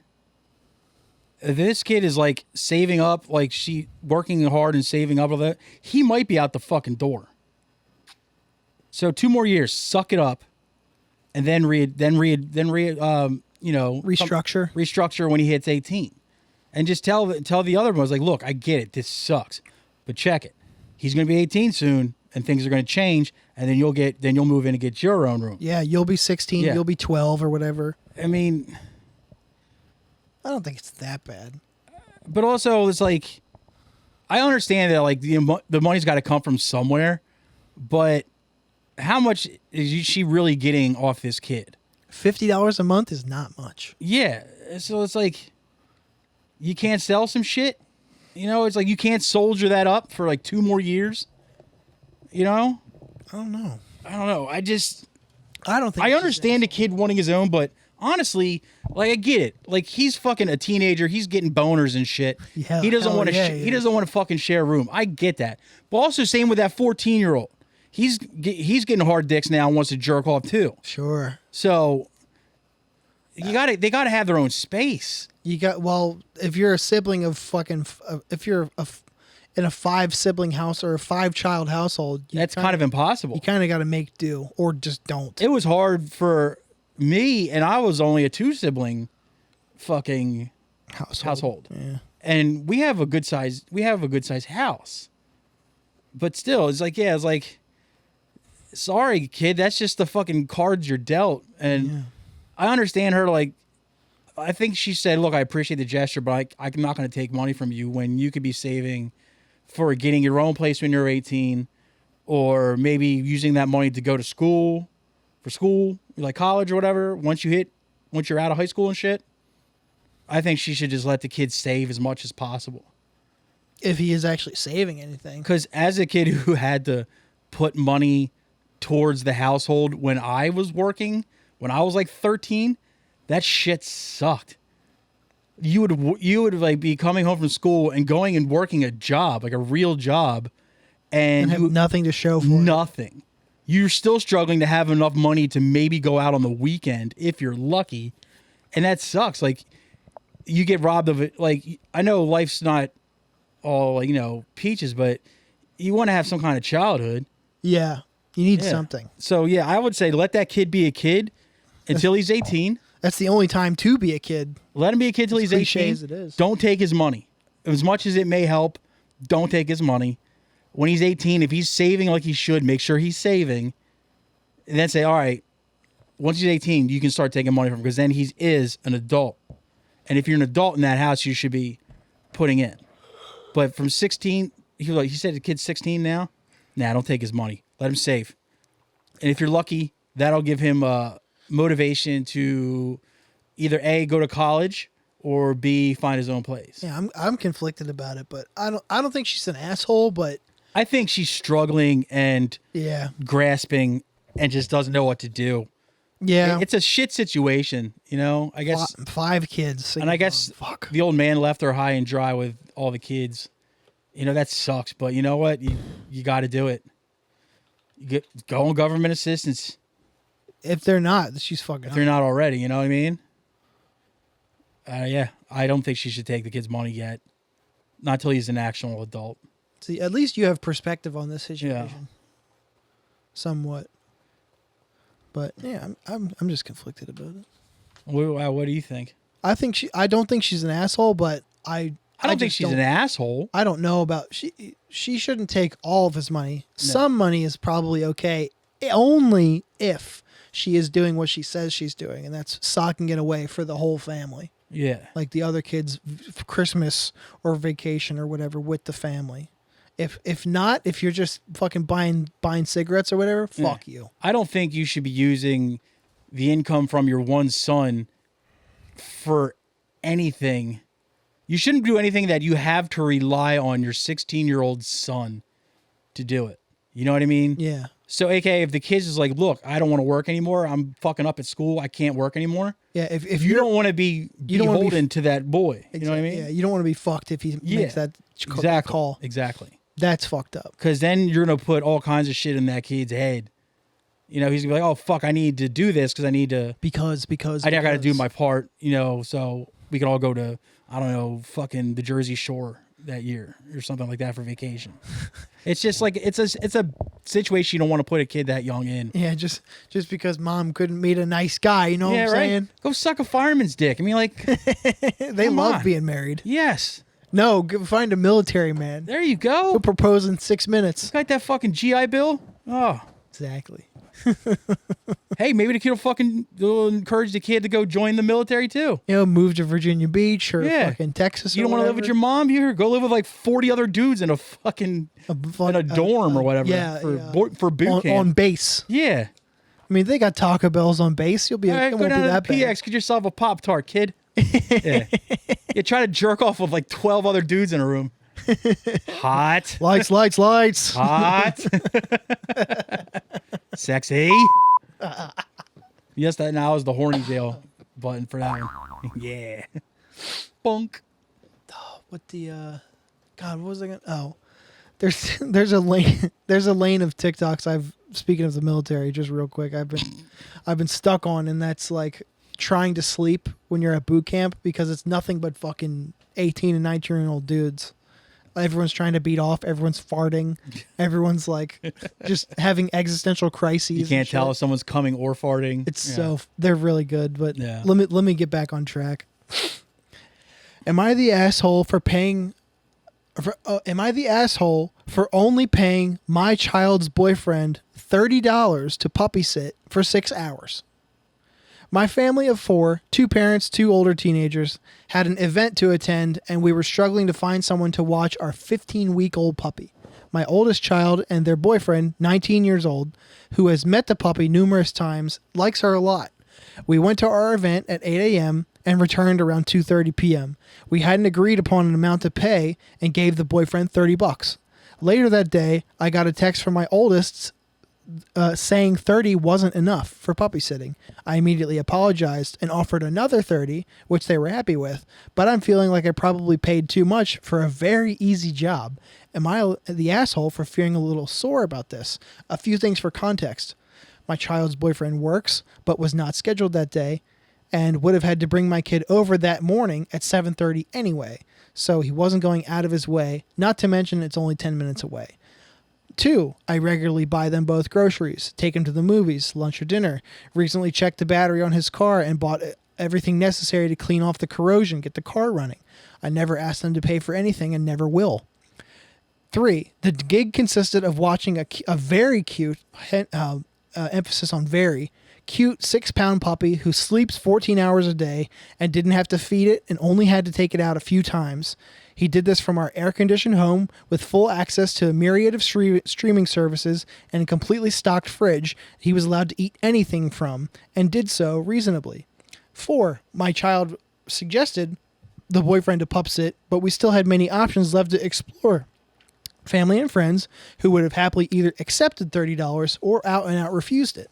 [SPEAKER 2] this kid is like saving up, like she working hard and saving up all that. He might be out the fucking door. So 2 more years, suck it up, and then restructure when he hits 18, and just tell the other ones, like, look, I get it, this sucks, but check it, he's going to be 18 soon, and things are going to change, and then you'll move in and get your own room.
[SPEAKER 1] Yeah, you'll be 16,
[SPEAKER 2] Yeah.
[SPEAKER 1] You'll be 12 or whatever.
[SPEAKER 2] I mean,
[SPEAKER 1] I don't think it's that bad.
[SPEAKER 2] but also it's like, I understand that like the money's got to come from somewhere, but how much is she really getting off this kid?
[SPEAKER 1] $50 a month is not much.
[SPEAKER 2] Yeah, so it's like, you can't sell some shit. It's like you can't soldier that up for like 2 more years.
[SPEAKER 1] I don't know.
[SPEAKER 2] I
[SPEAKER 1] don't think
[SPEAKER 2] I understand a kid wanting his own, but honestly, like, I get it. Like, he's fucking a teenager. He's getting boners and shit.
[SPEAKER 1] Yeah,
[SPEAKER 2] he doesn't
[SPEAKER 1] hell
[SPEAKER 2] want to.
[SPEAKER 1] yeah,
[SPEAKER 2] He doesn't want to fucking share a room. I get that. But also, same with that 14-year-old. He's getting hard dicks now and wants to jerk off too.
[SPEAKER 1] Sure.
[SPEAKER 2] So they gotta have their own space.
[SPEAKER 1] If you're a sibling of if you're in a 5-sibling house or a 5-child household,
[SPEAKER 2] That's kind of impossible.
[SPEAKER 1] You kind of got to make do or just don't.
[SPEAKER 2] It was hard for me, and I was only a 2-sibling fucking household.
[SPEAKER 1] Yeah.
[SPEAKER 2] And we have a good size house. But still, it's like, sorry, kid, that's just the fucking cards you're dealt. And I understand her, like, I think she said, look, I appreciate the gesture, but I'm not going to take money from you when you could be saving for getting your own place when you're 18, or maybe using that money to go to school, like college or whatever, once you're out of high school and shit. I think she should just let the kids save as much as possible.
[SPEAKER 1] If he is actually saving anything.
[SPEAKER 2] Because as a kid who had to put money towards the household when I was working, when I was like 13, that shit sucked. You would like be coming home from school and going and working a job, like a real job, and
[SPEAKER 1] have nothing to show for it.
[SPEAKER 2] Nothing. You're still struggling to have enough money to maybe go out on the weekend if you're lucky, and that sucks. Like, you get robbed of it. Like, I know life's not all, peaches, but you want to have some kind of childhood.
[SPEAKER 1] Yeah, you need something.
[SPEAKER 2] So yeah, I would say let that kid be a kid until he's 18.
[SPEAKER 1] That's the only time to be a kid.
[SPEAKER 2] Let him be a kid till he's 18.
[SPEAKER 1] As it is.
[SPEAKER 2] Don't take his money. As much as it may help, don't take his money. When he's 18, if he's saving like he should, make sure he's saving. And then say, all right, once he's 18, you can start taking money from him, because then he is an adult. And if you're an adult in that house, you should be putting in. But from 16, he said the kid's 16 now. Nah, don't take his money. Let him save. And if you're lucky, that'll give him motivation to either A, go to college, or B, find his own place.
[SPEAKER 1] Yeah, I'm conflicted about it, but I don't think she's an asshole, but
[SPEAKER 2] I think she's struggling and grasping and just doesn't know what to do.
[SPEAKER 1] Yeah.
[SPEAKER 2] It's a shit situation, I guess.
[SPEAKER 1] 5 kids.
[SPEAKER 2] And I guess the old man left her high and dry with all the kids. That sucks, but you know what? You got to do it. Go on government assistance.
[SPEAKER 1] If they're not, she's fucking
[SPEAKER 2] If they're not already, you know what I mean? Yeah, I don't think she should take the kid's money yet. Not till he's an actual adult.
[SPEAKER 1] See, at least you have perspective on this situation.
[SPEAKER 2] Yeah.
[SPEAKER 1] Somewhat. But yeah, I'm just conflicted about it.
[SPEAKER 2] What do you think?
[SPEAKER 1] I don't think she's an asshole, but I
[SPEAKER 2] don't think she's an asshole.
[SPEAKER 1] I don't know about she shouldn't take all of his money. No. Some money is probably okay, only if she is doing what she says she's doing, and that's socking it away for the whole family.
[SPEAKER 2] Yeah.
[SPEAKER 1] Like the other kids' Christmas or vacation or whatever with the family. If not, if you're just fucking buying cigarettes or whatever, fuck you.
[SPEAKER 2] I don't think you should be using the income from your one son for anything. You shouldn't do anything that you have to rely on your 16-year-old son to do it. You know what I mean?
[SPEAKER 1] Yeah.
[SPEAKER 2] So, AKA, if the kid is like, look, I don't want to work anymore. I'm fucking up at school. I can't work anymore.
[SPEAKER 1] Yeah. If
[SPEAKER 2] you don't want to be beholden to that boy.
[SPEAKER 1] Exactly,
[SPEAKER 2] you know what I mean?
[SPEAKER 1] Yeah. You don't want to be fucked if he makes that call.
[SPEAKER 2] Exactly.
[SPEAKER 1] That's fucked up.
[SPEAKER 2] Because then you're going to put all kinds of shit in that kid's head. He's going to be like, oh, fuck, I need to do this because I need to.
[SPEAKER 1] Because.
[SPEAKER 2] I got to do my part, so we can all go to, I don't know, fucking the Jersey Shore that year or something like that for vacation. It's just like, it's a situation you don't want to put a kid that young in.
[SPEAKER 1] Yeah, just because mom couldn't meet a nice guy, you know what I'm saying?
[SPEAKER 2] Go suck a fireman's dick. I mean, like.
[SPEAKER 1] They love being married.
[SPEAKER 2] Yes.
[SPEAKER 1] No, find a military man.
[SPEAKER 2] There you go.
[SPEAKER 1] Who'll propose in 6 minutes.
[SPEAKER 2] Got that fucking GI Bill? Oh.
[SPEAKER 1] Exactly.
[SPEAKER 2] Hey, maybe the kid will encourage the kid to go join the military too.
[SPEAKER 1] Move to Virginia Beach or fucking Texas.
[SPEAKER 2] You don't want to live with your mom? Go live with like 40 other dudes in a fucking in a dorm or whatever.
[SPEAKER 1] Yeah,
[SPEAKER 2] for boot camp
[SPEAKER 1] on base.
[SPEAKER 2] Yeah.
[SPEAKER 1] I mean, they got Taco Bells on base. You'll be.
[SPEAKER 2] All right,
[SPEAKER 1] it
[SPEAKER 2] go
[SPEAKER 1] won't
[SPEAKER 2] down
[SPEAKER 1] be
[SPEAKER 2] to
[SPEAKER 1] that
[SPEAKER 2] the PX.
[SPEAKER 1] bad.
[SPEAKER 2] Get yourself a Pop-Tart, kid. Yeah. You try to jerk off with like 12 other dudes in a room. Hot.
[SPEAKER 1] Lights.
[SPEAKER 2] Hot. Sexy. Yes, that now is the horny jail button for that one. Yeah. Bunk.
[SPEAKER 1] What the God, what was I gonna there's a lane of TikToks speaking of the military, just real quick, I've been stuck on, and that's like trying to sleep when you're at boot camp because it's nothing but fucking 18 and 19-year-old dudes. Everyone's trying to beat off. Everyone's farting. Everyone's like just having existential crises.
[SPEAKER 2] You can't tell if someone's coming or farting.
[SPEAKER 1] It's they're really good. But
[SPEAKER 2] Yeah.
[SPEAKER 1] let me get back on track. Am I the asshole for paying? Am I the asshole for only paying my child's boyfriend $30 to puppy sit for 6 hours? My family of 4, 2 parents, 2 older teenagers, had an event to attend, and we were struggling to find someone to watch our 15-week-old puppy. My oldest child and their boyfriend, 19 years old, who has met the puppy numerous times, likes her a lot. We went to our event at 8 a.m. and returned around 2:30 p.m. We hadn't agreed upon an amount to pay and gave the boyfriend $30. Later that day, I got a text from my oldest saying 30 wasn't enough for puppy sitting. I immediately apologized and offered another 30, which they were happy with, but I'm feeling like I probably paid too much for a very easy job. Am I the asshole for feeling a little sore about this? A few things for context. My child's boyfriend works, but was not scheduled that day, and would have had to bring my kid over that morning at 7:30 anyway, so he wasn't going out of his way, not to mention it's only 10 minutes away. 2, I regularly buy them both groceries, take him to the movies, lunch or dinner, recently checked the battery on his car and bought everything necessary to clean off the corrosion, get the car running. I never asked them to pay for anything and never will. 3, the gig consisted of watching a very cute, emphasis on very, cute 6-pound puppy who sleeps 14 hours a day and didn't have to feed it and only had to take it out a few times. He did this from our air-conditioned home with full access to a myriad of streaming services and a completely stocked fridge he was allowed to eat anything from, and did so reasonably. 4, my child suggested the boyfriend to pup sit, but we still had many options left to explore. Family and friends who would have happily either accepted $30 or out and out refused it.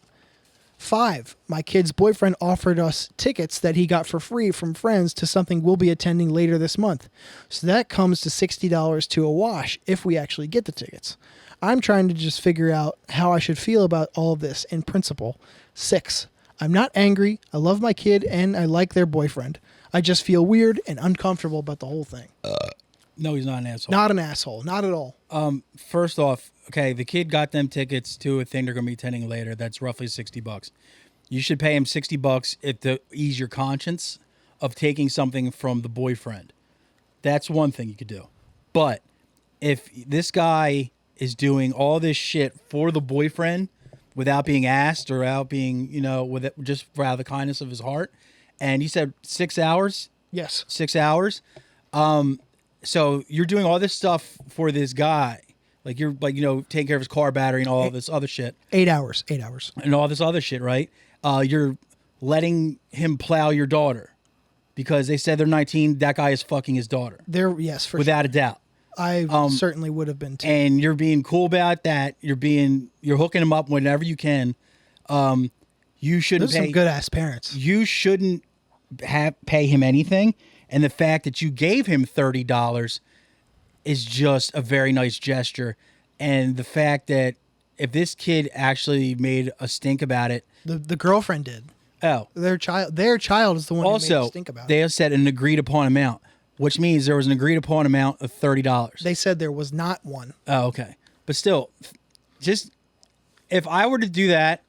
[SPEAKER 1] 5, my kid's boyfriend offered us tickets that he got for free from friends to something we'll be attending later this month. So that comes to $60 to a wash if we actually get the tickets. I'm trying to just figure out how I should feel about all of this in principle. 6, I'm not angry. I love my kid and I like their boyfriend. I just feel weird and uncomfortable about the whole thing.
[SPEAKER 2] No, he's not an asshole.
[SPEAKER 1] Not an asshole. Not at all.
[SPEAKER 2] First off, okay, the kid got them tickets to a thing they're going to be attending later. That's roughly $60. You should pay him $60 to ease your conscience of taking something from the boyfriend. That's one thing you could do. But if this guy is doing all this shit for the boyfriend without being asked or without being, just out of the kindness of his heart, and he said 6 hours?
[SPEAKER 1] Yes.
[SPEAKER 2] 6 hours? So you're doing all this stuff for this guy. Like you're taking care of his car battery and all this other shit.
[SPEAKER 1] 8 hours. 8 hours.
[SPEAKER 2] And all this other shit, right? You're letting him plow your daughter because they said they're 19. That guy is fucking his daughter.
[SPEAKER 1] Yes, for
[SPEAKER 2] without a doubt.
[SPEAKER 1] I certainly would have been too.
[SPEAKER 2] And you're being cool about that. You're hooking him up whenever you can. You shouldn't
[SPEAKER 1] Those are some good ass parents.
[SPEAKER 2] You shouldn't pay him anything. And the fact that you gave him $30 is just a very nice gesture. And the fact that if this kid actually made a stink about it.
[SPEAKER 1] The girlfriend did.
[SPEAKER 2] Oh.
[SPEAKER 1] Their child is the one who made a stink about it.
[SPEAKER 2] They have said an agreed upon amount, which means there was an agreed upon amount of $30.
[SPEAKER 1] They said there was not one.
[SPEAKER 2] Oh, okay. But still, just if I were to do that,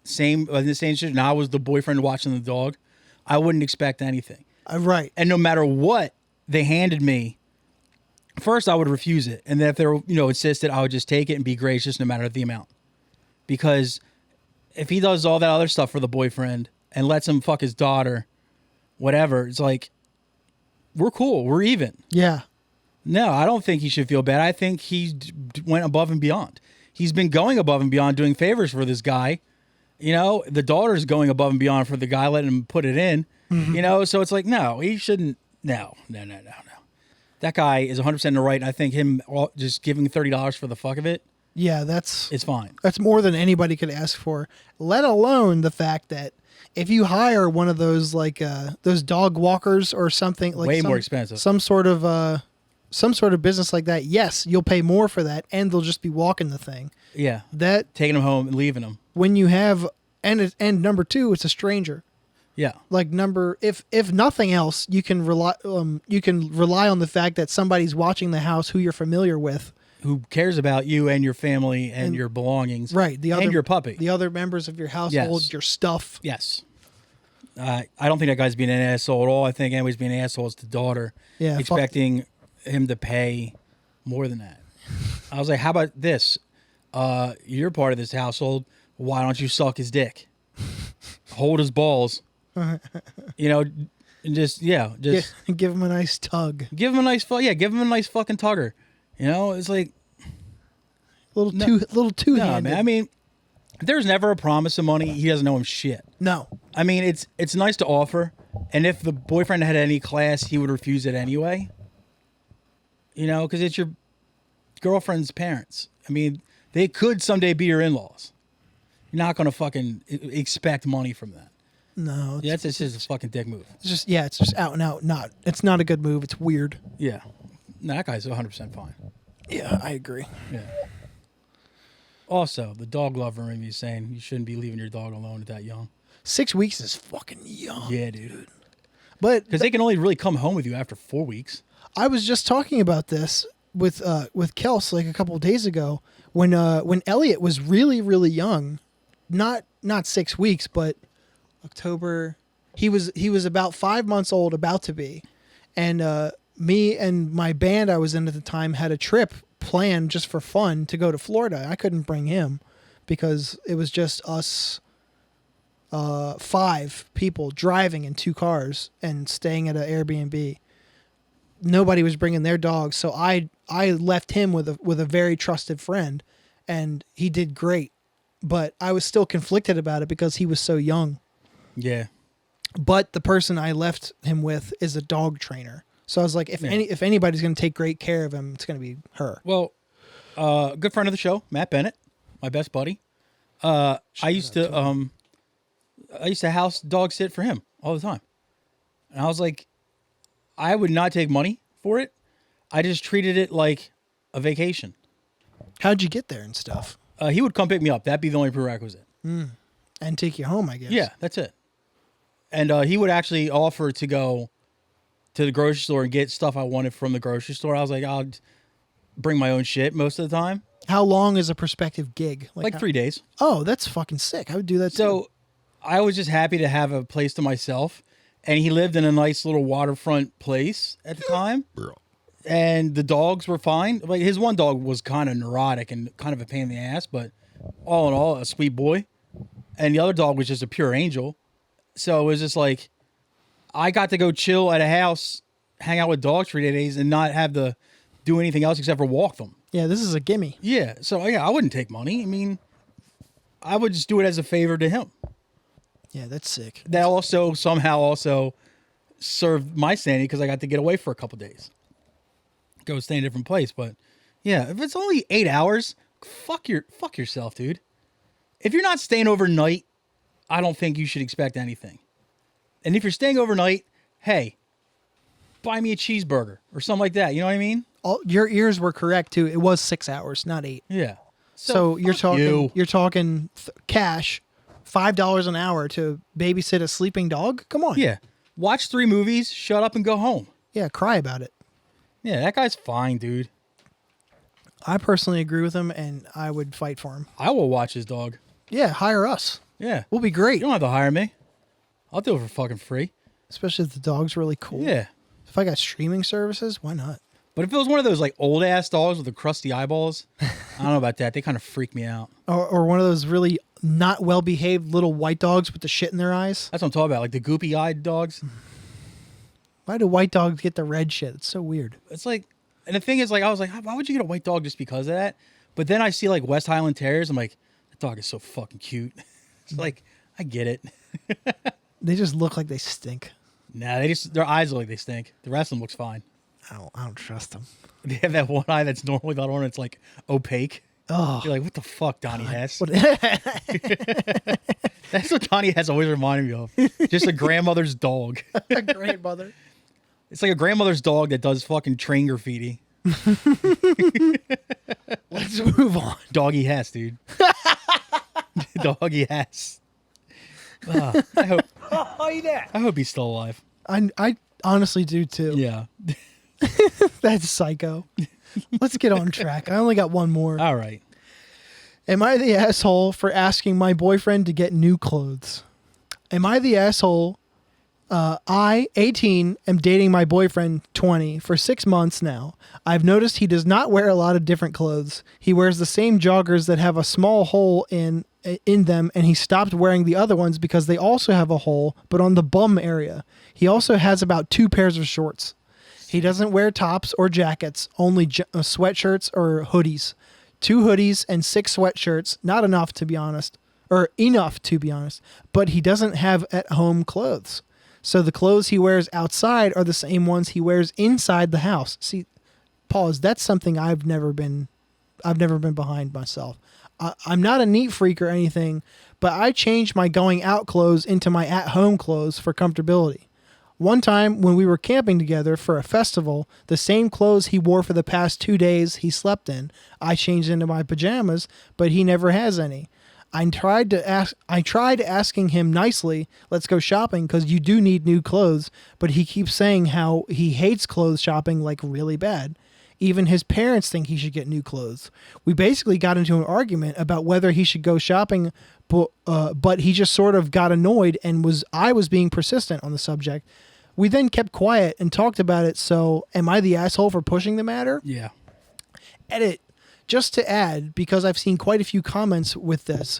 [SPEAKER 2] the same shit, and I was the boyfriend watching the dog, I wouldn't expect anything.
[SPEAKER 1] Right.
[SPEAKER 2] And no matter what they handed me, first I would refuse it. And then if they were, insisted, I would just take it and be gracious no matter the amount. Because if he does all that other stuff for the boyfriend and lets him fuck his daughter, whatever, it's like, we're cool. We're even.
[SPEAKER 1] Yeah.
[SPEAKER 2] No, I don't think he should feel bad. I think he went above and beyond. He's been going above and beyond doing favors for this guy. The daughter's going above and beyond for the guy, letting him put it in. Mm-hmm. So it's like, no, he shouldn't. No. That guy is 100% in the right. And I think him just giving $30 for the fuck of it.
[SPEAKER 1] Yeah,
[SPEAKER 2] it's fine.
[SPEAKER 1] That's more than anybody could ask for. Let alone the fact that if you hire one of those those dog walkers or something like
[SPEAKER 2] way more expensive,
[SPEAKER 1] some sort of business like that, yes, you'll pay more for that, and they'll just be walking the thing.
[SPEAKER 2] Yeah,
[SPEAKER 1] that
[SPEAKER 2] taking them home and leaving them.
[SPEAKER 1] When you have and number two, it's a stranger.
[SPEAKER 2] Yeah.
[SPEAKER 1] Like if nothing else, you can rely on the fact that somebody's watching the house who you're familiar with.
[SPEAKER 2] Who cares about you and your family and your belongings.
[SPEAKER 1] Right.
[SPEAKER 2] And your puppy.
[SPEAKER 1] The other members of your household,
[SPEAKER 2] Yes.
[SPEAKER 1] your stuff.
[SPEAKER 2] Yes. I don't think that guy's being an asshole at all. I think anybody's being an asshole is the daughter.
[SPEAKER 1] Yeah,
[SPEAKER 2] expecting him to pay more than that. I was like, how about this? You're part of this household. Why don't you suck his dick? Hold his balls. You know, and just
[SPEAKER 1] give him a nice tug.
[SPEAKER 2] give him a nice give him a nice fucking tugger. You know, it's like
[SPEAKER 1] Little too
[SPEAKER 2] no,
[SPEAKER 1] handed.
[SPEAKER 2] man. I mean, there's never a promise of money. He doesn't know him shit.
[SPEAKER 1] No.
[SPEAKER 2] I mean, it's nice to offer, and if the boyfriend had any class, he would refuse it anyway. You know, because it's your girlfriend's parents. I mean, they could someday be your in-laws. You're not gonna fucking expect money from that.
[SPEAKER 1] No.
[SPEAKER 2] Yeah, it's just a fucking dick move.
[SPEAKER 1] It's just out and out. It's not a good move. It's weird.
[SPEAKER 2] Yeah, no, that guy's 100% fine.
[SPEAKER 1] Yeah, I agree.
[SPEAKER 2] Yeah. Also, the dog lover in me is saying you shouldn't be leaving your dog alone at that young.
[SPEAKER 1] 6 weeks is fucking young.
[SPEAKER 2] Yeah, dude.
[SPEAKER 1] But
[SPEAKER 2] Because they can only really come home with you after 4 weeks.
[SPEAKER 1] I was just talking about this with Kels like a couple of days ago when Elliot was really, really young, not 6 weeks, but October. He was about 5 months old, about to be, and me and my band I was in at the time had a trip planned just for fun to go to Florida. I couldn't bring him because it was just us. 5 people driving in 2 cars and staying at an Airbnb. Nobody was bringing their dogs, so I left him with a very trusted friend, and he did great. But I was still conflicted about it because he was so young.
[SPEAKER 2] Yeah.
[SPEAKER 1] But the person I left him with is a dog trainer, so I was like, if anybody's going to take great care of him, it's going to be her.
[SPEAKER 2] Well, good friend of the show, Matt Bennett, my best buddy. I used to house dog sit for him all the time. And I was like, I would not take money for it. I just treated it like a vacation.
[SPEAKER 1] How'd you get there and stuff?
[SPEAKER 2] He would come pick me up. That'd be the only prerequisite.
[SPEAKER 1] And take you home, I guess.
[SPEAKER 2] Yeah, that's it. And he would actually offer to go to the grocery store and get stuff I wanted from the grocery store. I was like, I'll bring my own shit most of the time.
[SPEAKER 1] How long is a prospective gig?
[SPEAKER 2] Like 3 days.
[SPEAKER 1] Oh, that's fucking sick. I would do that too.
[SPEAKER 2] So I was just happy to have a place to myself. And he lived in a nice little waterfront place at the time. And the dogs were fine. Like his one dog was kind of neurotic and kind of a pain in the ass, but all in all, a sweet boy. And the other dog was just a pure angel. So it was just like, I got to go chill at a house, hang out with dogs for 3 days and not have to do anything else except for walk them.
[SPEAKER 1] Yeah, this is a gimme.
[SPEAKER 2] Yeah. So yeah, I wouldn't take money. I mean, I would just do it as a favor to him.
[SPEAKER 1] Yeah, that's sick.
[SPEAKER 2] That also somehow served my sanity because I got to get away for a couple days. Go stay in a different place. But yeah, if it's only 8 hours, fuck yourself, dude. If you're not staying overnight, I don't think you should expect anything. And if you're staying overnight, hey, buy me a cheeseburger or something like that. You know what I mean?
[SPEAKER 1] Your ears were correct too. It was 6 hours, not 8.
[SPEAKER 2] Yeah.
[SPEAKER 1] So you're talking cash, $5 an hour to babysit a sleeping dog. Come on.
[SPEAKER 2] Yeah. Watch 3 movies, shut up and go home.
[SPEAKER 1] Yeah, cry about it.
[SPEAKER 2] Yeah, that guy's fine, dude.
[SPEAKER 1] I personally agree with him, and I would fight for him.
[SPEAKER 2] I will watch his dog.
[SPEAKER 1] Yeah, hire us.
[SPEAKER 2] Yeah.
[SPEAKER 1] We'll be great.
[SPEAKER 2] You don't have to hire me. I'll do it for fucking free.
[SPEAKER 1] Especially if the dog's really cool.
[SPEAKER 2] Yeah.
[SPEAKER 1] If I got streaming services, why not?
[SPEAKER 2] But if it was one of those like old ass dogs with the crusty eyeballs, I don't know about that. They kind of freak me out.
[SPEAKER 1] Or one of those really not well behaved little white dogs with the shit in their eyes.
[SPEAKER 2] That's what I'm talking about. Like the goopy eyed dogs.
[SPEAKER 1] Why do white dogs get the red shit? It's so weird.
[SPEAKER 2] It's like, and the thing is, like, I was like, why would you get a white dog just because of that? But then I see like West Highland Terriers. I'm like, that dog is so fucking cute. It's like, I get it.
[SPEAKER 1] They just look like they stink.
[SPEAKER 2] Nah, their eyes look like they stink. The rest of them looks fine.
[SPEAKER 1] I don't trust them.
[SPEAKER 2] They have that one eye that's normally the other one. It's like opaque.
[SPEAKER 1] Oh,
[SPEAKER 2] You're like, what the fuck, Donnie Hess?
[SPEAKER 1] What-
[SPEAKER 2] That's what Donnie Hess always reminded me of. Just a grandmother's dog.
[SPEAKER 1] a grandmother.
[SPEAKER 2] It's like a grandmother's dog that does fucking train graffiti.
[SPEAKER 1] Let's move on.
[SPEAKER 2] Doggy Hess, dude. Doggy Hess. I I hope he's still alive.
[SPEAKER 1] I honestly do too.
[SPEAKER 2] Yeah.
[SPEAKER 1] That's psycho. Let's get on track. I only got one more.
[SPEAKER 2] All right.
[SPEAKER 1] Am I the asshole for asking my boyfriend to get new clothes? Am I the asshole? I, 18, am dating my boyfriend, 20, for 6 months now. I've noticed he does not wear a lot of different clothes. He wears the same joggers that have a small hole in them, and he stopped wearing the other ones because they also have a hole, but on the bum area. He also has about 2 pairs of shorts. He doesn't wear tops or jackets, only sweatshirts or hoodies. 2 hoodies and 6 sweatshirts, not enough to be honest, but he doesn't have at-home clothes. So the clothes he wears outside are the same ones he wears inside the house. See, pause. That's something I've never been behind myself. I'm not a neat freak or anything, but I changed my going out clothes into my at-home clothes for comfortability. One time when we were camping together for a festival, the same clothes he wore for the past 2 days he slept in, I changed into my pajamas, but he never has any. I tried asking him nicely, let's go shopping because you do need new clothes, but he keeps saying how he hates clothes shopping like really bad. Even his parents think he should get new clothes. We basically got into an argument about whether he should go shopping, but he just sort of got annoyed and I was being persistent on the subject. We then kept quiet and talked about it, so am I the asshole for pushing the matter?
[SPEAKER 2] Yeah.
[SPEAKER 1] Edit. Just to add, because I've seen quite a few comments with this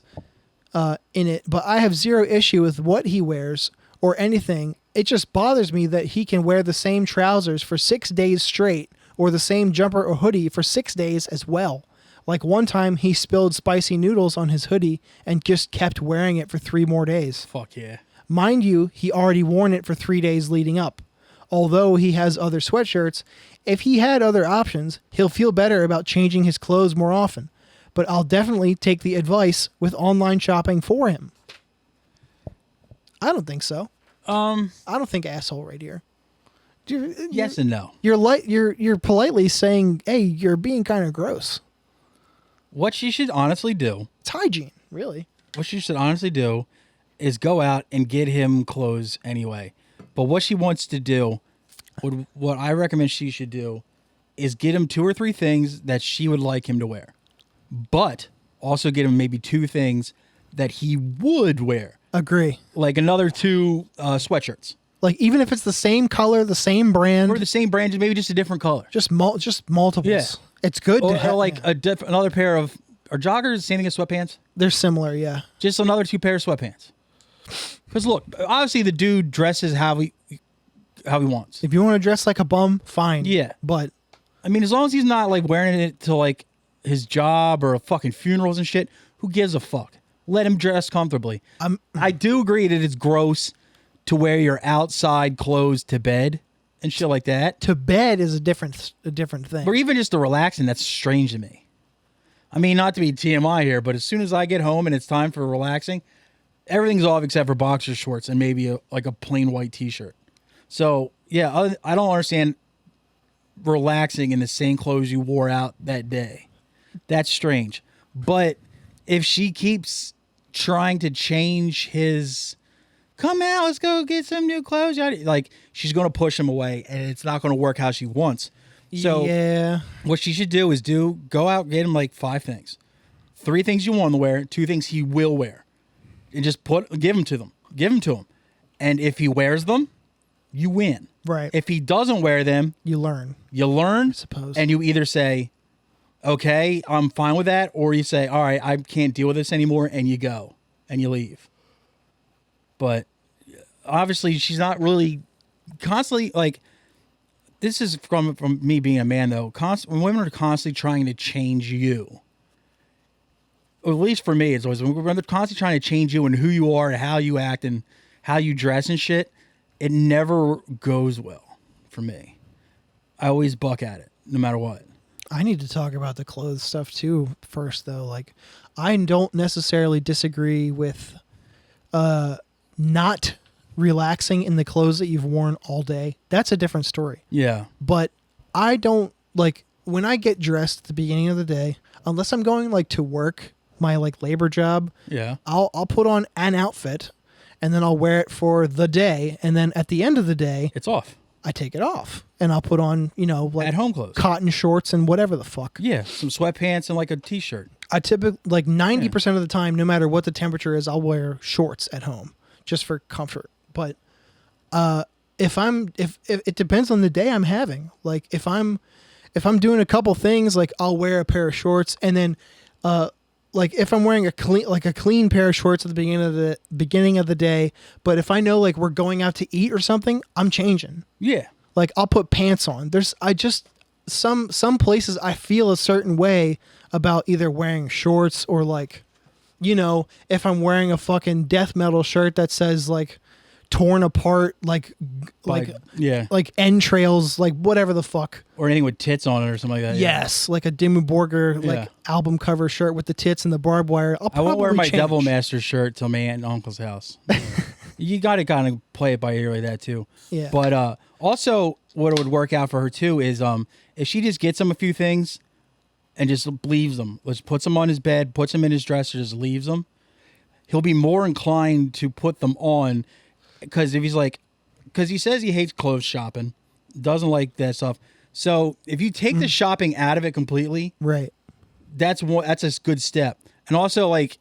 [SPEAKER 1] in it, but I have zero issue with what he wears or anything. It just bothers me that he can wear the same trousers for 6 days straight or the same jumper or hoodie for 6 days as well. Like one time he spilled spicy noodles on his hoodie and just kept wearing it for 3 more days.
[SPEAKER 2] Fuck yeah.
[SPEAKER 1] Mind you, he already worn it for 3 days leading up. Although he has other sweatshirts, if he had other options, he'll feel better about changing his clothes more often. But I'll definitely take the advice with online shopping for him. I don't think so. I don't think asshole right here.
[SPEAKER 2] Yes and no.
[SPEAKER 1] You're politely saying, hey, you're being kind of gross.
[SPEAKER 2] What she should honestly do.
[SPEAKER 1] It's hygiene, really.
[SPEAKER 2] What she should honestly do is go out and get him clothes anyway. But what she wants to do, what I recommend she should do, is get him 2 or 3 things that she would like him to wear. But also get him maybe 2 things that he would wear.
[SPEAKER 1] Agree.
[SPEAKER 2] Like another 2 sweatshirts.
[SPEAKER 1] Like even if it's the same color, the same brand.
[SPEAKER 2] Or the same brand, maybe just a different color.
[SPEAKER 1] Just multiples.
[SPEAKER 2] Yeah.
[SPEAKER 1] It's good
[SPEAKER 2] Or,
[SPEAKER 1] to have.
[SPEAKER 2] or like another pair of... Are joggers the same thing as sweatpants?
[SPEAKER 1] They're similar, yeah.
[SPEAKER 2] Just another 2 pair of sweatpants. Because look, obviously the dude dresses how he wants.
[SPEAKER 1] If you want to dress like a bum, fine.
[SPEAKER 2] Yeah.
[SPEAKER 1] But
[SPEAKER 2] I mean, as long as he's not like wearing it to like his job or fucking funerals and shit, who gives a fuck? Let him dress comfortably. I do agree that it's gross to wear your outside clothes to bed and shit like that.
[SPEAKER 1] to bed is a different thing.
[SPEAKER 2] Or even just to relaxing, that's strange to me. I mean, not to be TMI here, but as soon as I get home and it's time for relaxing, everything's off except for boxer shorts and maybe a plain white t-shirt. So, yeah, I don't understand relaxing in the same clothes you wore out that day. That's strange. But if she keeps trying to change his, come out, let's go get some new clothes, like she's going to push him away and it's not going to work how she wants. So
[SPEAKER 1] yeah.
[SPEAKER 2] what she should do is go out, get him like 5 things. 3 things you want to wear, 2 things he will wear. And just give them to him. And if he wears them, you win.
[SPEAKER 1] Right.
[SPEAKER 2] If he doesn't wear them,
[SPEAKER 1] You learn.
[SPEAKER 2] I
[SPEAKER 1] suppose.
[SPEAKER 2] And you either say, okay, I'm fine with that, or you say, all right, I can't deal with this anymore, and you go and you leave. But obviously she's not really constantly like, this is from me being a man though. When women are constantly trying to change you, or at least for me, it's always when they're constantly trying to change you and who you are and how you act and how you dress and shit, it never goes well for me. I always buck at it, no matter what.
[SPEAKER 1] I need to talk about the clothes stuff too first, though. Like, I don't necessarily disagree with not relaxing in the clothes that you've worn all day. That's a different story.
[SPEAKER 2] Yeah.
[SPEAKER 1] But I don't, like, when I get dressed at the beginning of the day, unless I'm going like to work, my like labor job,
[SPEAKER 2] Yeah.
[SPEAKER 1] I'll put on an outfit, and then I'll wear it for the day, and then at the end of the day,
[SPEAKER 2] It's off.
[SPEAKER 1] I take it off, and I'll put on, like
[SPEAKER 2] At home clothes.
[SPEAKER 1] cotton shorts and whatever the fuck.
[SPEAKER 2] Yeah, some sweatpants and like a t-shirt.
[SPEAKER 1] I typically, like 90% of the time, no matter what the temperature is, I'll wear shorts at home just for comfort. But if it depends on the day I'm having. Like if I'm doing a couple things, like I'll wear a pair of shorts, and then like if I'm wearing a clean pair of shorts at the beginning of the day, but if I know like we're going out to eat or something, I'm changing.
[SPEAKER 2] Yeah.
[SPEAKER 1] Like I'll put pants on. Some places I feel a certain way about either wearing shorts or like, if I'm wearing a fucking death metal shirt that says like torn apart, like entrails, like whatever the fuck.
[SPEAKER 2] Or anything with tits on it or something like that.
[SPEAKER 1] Yes, like a Dimmu Borgir like album cover shirt with the tits and the barbed wire. I
[SPEAKER 2] won't wear my Devil Master shirt till my aunt and uncle's house. You got to kind of play it by ear like that too.
[SPEAKER 1] Yeah.
[SPEAKER 2] But also, what it would work out for her too is if she just gets him a few things and just leaves them, puts them on his bed, puts them in his dresser, just leaves them, he'll be more inclined to put them on. Because because he says he hates clothes shopping, doesn't like that stuff. So if you take the shopping out of it completely,
[SPEAKER 1] right,
[SPEAKER 2] that's a good step. And also, like,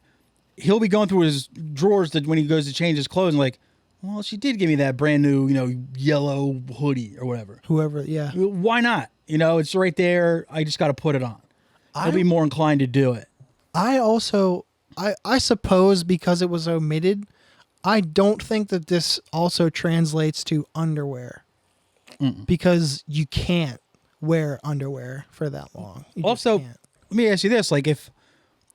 [SPEAKER 2] he'll be going through his drawers when he goes to change his clothes and like, well, she did give me that brand new, yellow hoodie or whatever.
[SPEAKER 1] Whoever, yeah.
[SPEAKER 2] Why not? It's right there. I just got to put it on. He'll be more inclined to do it.
[SPEAKER 1] I suppose because it was omitted, I don't think that this also translates to underwear. Because you can't wear underwear for that long.
[SPEAKER 2] Also, let me ask you this: like, if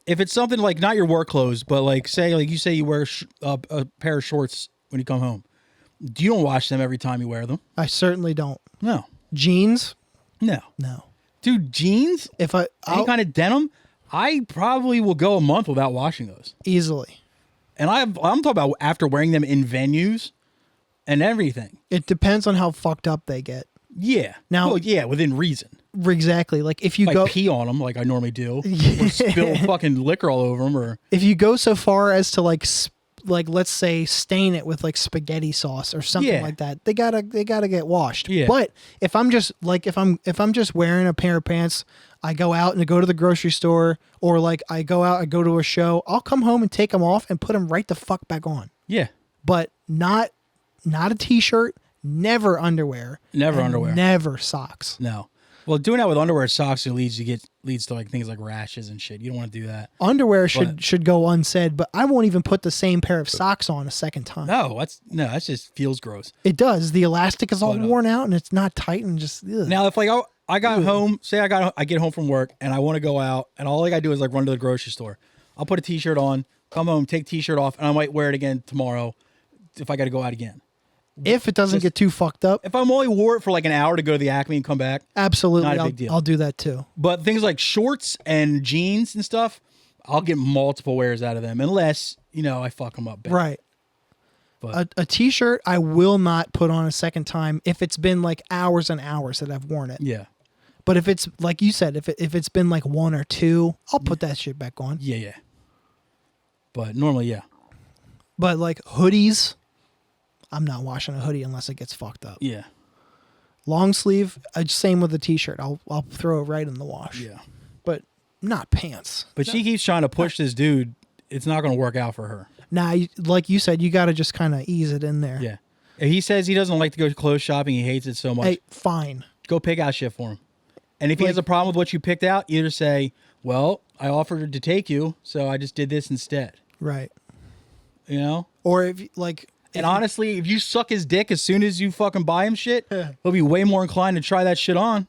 [SPEAKER 2] it's something like not your work clothes, but like say you wear a pair of shorts when you come home, do you don't wash them every time you wear them?
[SPEAKER 1] I certainly don't.
[SPEAKER 2] No.
[SPEAKER 1] Jeans?
[SPEAKER 2] No. Dude, jeans? Any kind of denim, I probably will go a month without washing those
[SPEAKER 1] easily.
[SPEAKER 2] And I'm talking about after wearing them in venues and everything.
[SPEAKER 1] It depends on how fucked up they get.
[SPEAKER 2] Yeah. Now, within reason.
[SPEAKER 1] Exactly. Like if you
[SPEAKER 2] go pee on them like I normally do, or spill fucking liquor all over them, or
[SPEAKER 1] if you go so far as to like let's say stain it with like spaghetti sauce or something like that, they gotta get washed.
[SPEAKER 2] Yeah.
[SPEAKER 1] But if I'm just wearing a pair of pants, I go out and I go to the grocery store, or like I go to a show, I'll come home and take them off and put them right the fuck back on.
[SPEAKER 2] Yeah.
[SPEAKER 1] But not a t-shirt, never underwear. Never socks.
[SPEAKER 2] No. Well, doing that with underwear and socks leads to like things like rashes and shit. You don't want to do that.
[SPEAKER 1] Underwear should go unsaid, but I won't even put the same pair of socks on a second time.
[SPEAKER 2] No, that just feels gross.
[SPEAKER 1] It does. The elastic is all worn out and it's not tight and just ugh.
[SPEAKER 2] Now if like I got home, say I get home from work and I want to go out and all I gotta do is like run to the grocery store. I'll put a t-shirt on, come home, take t-shirt off, and I might wear it again tomorrow if I gotta go out again.
[SPEAKER 1] If it doesn't get too fucked up.
[SPEAKER 2] If I'm only wore it for like an hour to go to the Acme and come back.
[SPEAKER 1] Absolutely.
[SPEAKER 2] Not a big deal.
[SPEAKER 1] I'll do that too.
[SPEAKER 2] But things like shorts and jeans and stuff, I'll get multiple wears out of them unless, I fuck them up bad.
[SPEAKER 1] Right. But a t-shirt I will not put on a second time if it's been like hours and hours that I've worn it.
[SPEAKER 2] Yeah.
[SPEAKER 1] But if it's like you said, if it's been like one or two, I'll put that shit back on.
[SPEAKER 2] Yeah. But normally, yeah.
[SPEAKER 1] But like hoodies, I'm not washing a hoodie unless it gets fucked up.
[SPEAKER 2] Yeah.
[SPEAKER 1] Long sleeve, same with the t-shirt. I'll throw it right in the wash.
[SPEAKER 2] Yeah.
[SPEAKER 1] But not pants.
[SPEAKER 2] But she keeps trying to push this dude. It's not going to work out for her.
[SPEAKER 1] Nah, like you said, you got to just kind of ease it in there.
[SPEAKER 2] Yeah. If he says he doesn't like to go clothes shopping, he hates it so much.
[SPEAKER 1] Hey, fine.
[SPEAKER 2] Go pick out shit for him. And if he has a problem with what you picked out, either say, well, I offered to take you, so I just did this instead.
[SPEAKER 1] Right.
[SPEAKER 2] Or
[SPEAKER 1] if like...
[SPEAKER 2] And honestly, if you suck his dick as soon as you fucking buy him shit, he'll be way more inclined to try that shit on.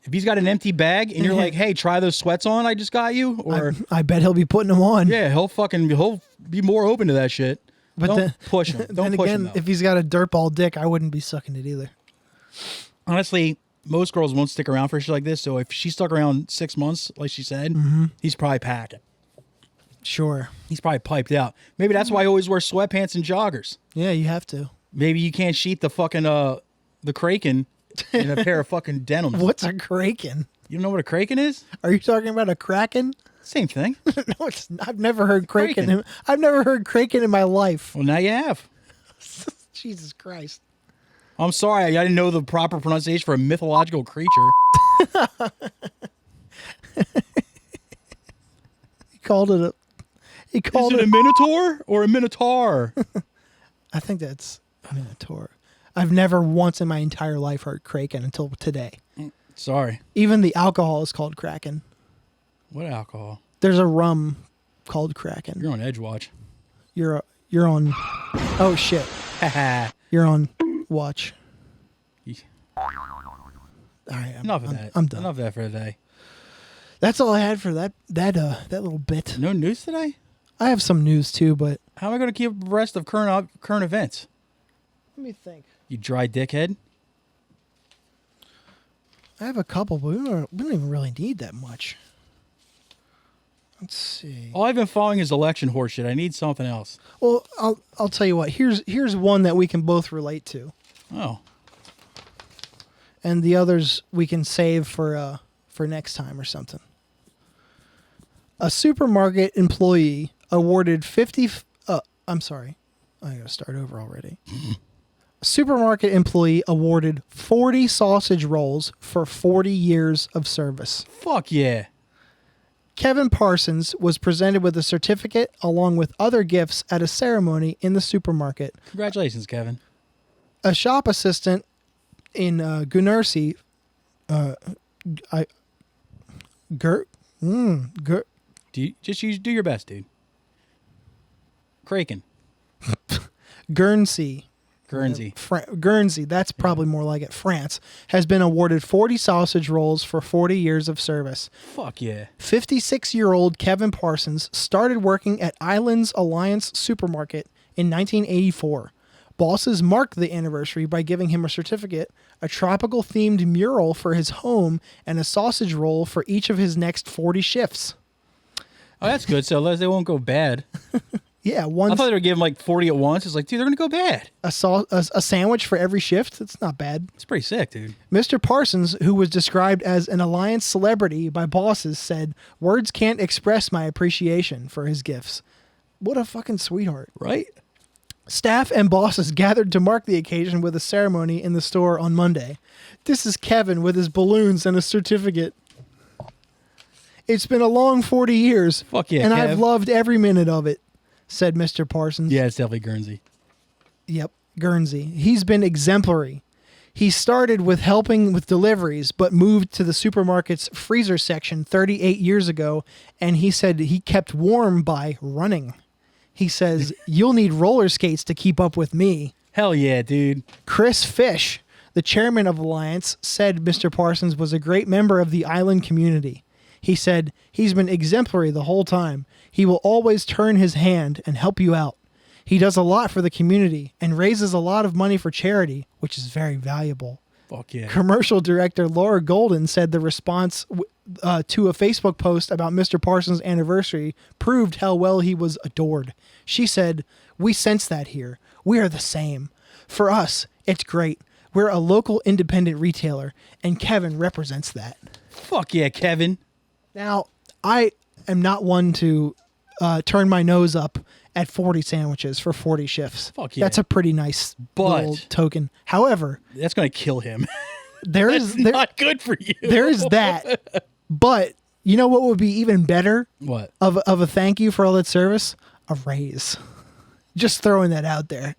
[SPEAKER 2] If he's got an empty bag and you're like, hey, try those sweats on I just got you. Or
[SPEAKER 1] I bet he'll be putting them on.
[SPEAKER 2] Yeah, he'll be more open to that shit. But don't push him. Don't push him, though.
[SPEAKER 1] If he's got a dirtball dick, I wouldn't be sucking it either.
[SPEAKER 2] Honestly, most girls won't stick around for shit like this. So if she stuck around 6 months, like she said, he's probably packing.
[SPEAKER 1] Sure.
[SPEAKER 2] He's probably piped out. Maybe that's why I always wear sweatpants and joggers.
[SPEAKER 1] Yeah, you have to.
[SPEAKER 2] Maybe you can't sheet the fucking the kraken in a pair of fucking denims.
[SPEAKER 1] What's a kraken?
[SPEAKER 2] You don't know what a kraken is?
[SPEAKER 1] Are you talking about a kraken?
[SPEAKER 2] Same thing.
[SPEAKER 1] No, it's not. I've never heard Kraken.
[SPEAKER 2] Kraken.
[SPEAKER 1] I've never heard Kraken in my life.
[SPEAKER 2] Well, now you have.
[SPEAKER 1] Jesus Christ.
[SPEAKER 2] I'm sorry, I didn't know the proper pronunciation for a mythological creature.
[SPEAKER 1] He called it a. He called
[SPEAKER 2] Is it a minotaur or a minotaur?
[SPEAKER 1] I think that's a minotaur. I've never once in my entire life heard Kraken until today.
[SPEAKER 2] Sorry.
[SPEAKER 1] Even the alcohol is called Kraken.
[SPEAKER 2] What alcohol?
[SPEAKER 1] There's a rum called Kraken.
[SPEAKER 2] You're on Edge Watch.
[SPEAKER 1] You're on. Oh shit. You're on watch. All right.
[SPEAKER 2] Enough of that.
[SPEAKER 1] I'm done.
[SPEAKER 2] Enough of that for today.
[SPEAKER 1] That's all I had for that little bit.
[SPEAKER 2] No news today?
[SPEAKER 1] I have some news too, but
[SPEAKER 2] How am I going to keep abreast of current events?
[SPEAKER 1] let me think.
[SPEAKER 2] You dry dickhead.
[SPEAKER 1] I have a couple, but we don't even really need that much. Let's see.
[SPEAKER 2] All I've been following is election horseshit. I need something else.
[SPEAKER 1] Well, I'll tell you what. Here's one that we can both relate to,
[SPEAKER 2] Oh.
[SPEAKER 1] and the others we can save for next time or something. A supermarket employee awarded 50. I'm sorry, I gotta start over already. A supermarket employee awarded 40 sausage rolls for 40 years of service.
[SPEAKER 2] Fuck yeah.
[SPEAKER 1] Kevin Parsons was presented with a certificate along with other gifts at a ceremony in the supermarket.
[SPEAKER 2] Congratulations, Kevin.
[SPEAKER 1] A shop assistant in Guernsey,
[SPEAKER 2] Do your best, dude. Kraken.
[SPEAKER 1] Guernsey.
[SPEAKER 2] Guernsey.
[SPEAKER 1] Guernsey, that's probably more like it. France has been awarded 40 sausage rolls for 40 years of service.
[SPEAKER 2] Fuck yeah.
[SPEAKER 1] 56-year-old Kevin Parsons started working at Islands Alliance Supermarket in 1984. Bosses marked the anniversary by giving him a certificate, a tropical-themed mural for his home, and a sausage roll for each of his next 40 shifts.
[SPEAKER 2] Oh, that's good. So they won't go bad.
[SPEAKER 1] Yeah,
[SPEAKER 2] I thought they were giving like 40 at once. It's like, dude, they're going to go bad.
[SPEAKER 1] a sandwich for every shift. It's not bad.
[SPEAKER 2] It's pretty sick, dude.
[SPEAKER 1] Mr. Parsons, who was described as an Alliance celebrity by bosses, said, "Words can't express my appreciation for his gifts." What a fucking sweetheart.
[SPEAKER 2] Right?
[SPEAKER 1] Staff and bosses gathered to mark the occasion with a ceremony in the store on Monday. This is Kevin with his balloons and a certificate. It's been a long 40 years.
[SPEAKER 2] Fuck yeah,
[SPEAKER 1] and
[SPEAKER 2] Kev.
[SPEAKER 1] I've loved every minute of it, said Mr. Parsons.
[SPEAKER 2] Yeah, it's definitely Guernsey.
[SPEAKER 1] Yep, Guernsey. He's been exemplary. He started with helping with deliveries, but moved to the supermarket's freezer section 38 years ago, and he said he kept warm by running. He says, "You'll need roller skates to keep up with me."
[SPEAKER 2] Hell yeah, dude.
[SPEAKER 1] Chris Fish, the chairman of Alliance, said Mr. Parsons was a great member of the island community. He said, "He's been exemplary the whole time. He will always turn his hand and help you out. He does a lot for the community and raises a lot of money for charity, which is very valuable."
[SPEAKER 2] Fuck yeah.
[SPEAKER 1] Commercial director Laura Golden said the response to a Facebook post about Mr. Parsons' anniversary proved how well he was adored. She said, "We sense that here. We are the same. For us, it's great. We're a local independent retailer, and Kevin represents that."
[SPEAKER 2] Fuck yeah, Kevin.
[SPEAKER 1] Now, I am not one to turn my nose up at 40 sandwiches for 40 shifts.
[SPEAKER 2] Fuck yeah.
[SPEAKER 1] That's a pretty nice little token. However,
[SPEAKER 2] That's going to kill him.
[SPEAKER 1] That's
[SPEAKER 2] not good for you.
[SPEAKER 1] there is that. But you know what would be even better
[SPEAKER 2] What?
[SPEAKER 1] of a thank you for all that service? A raise. Just throwing that out there.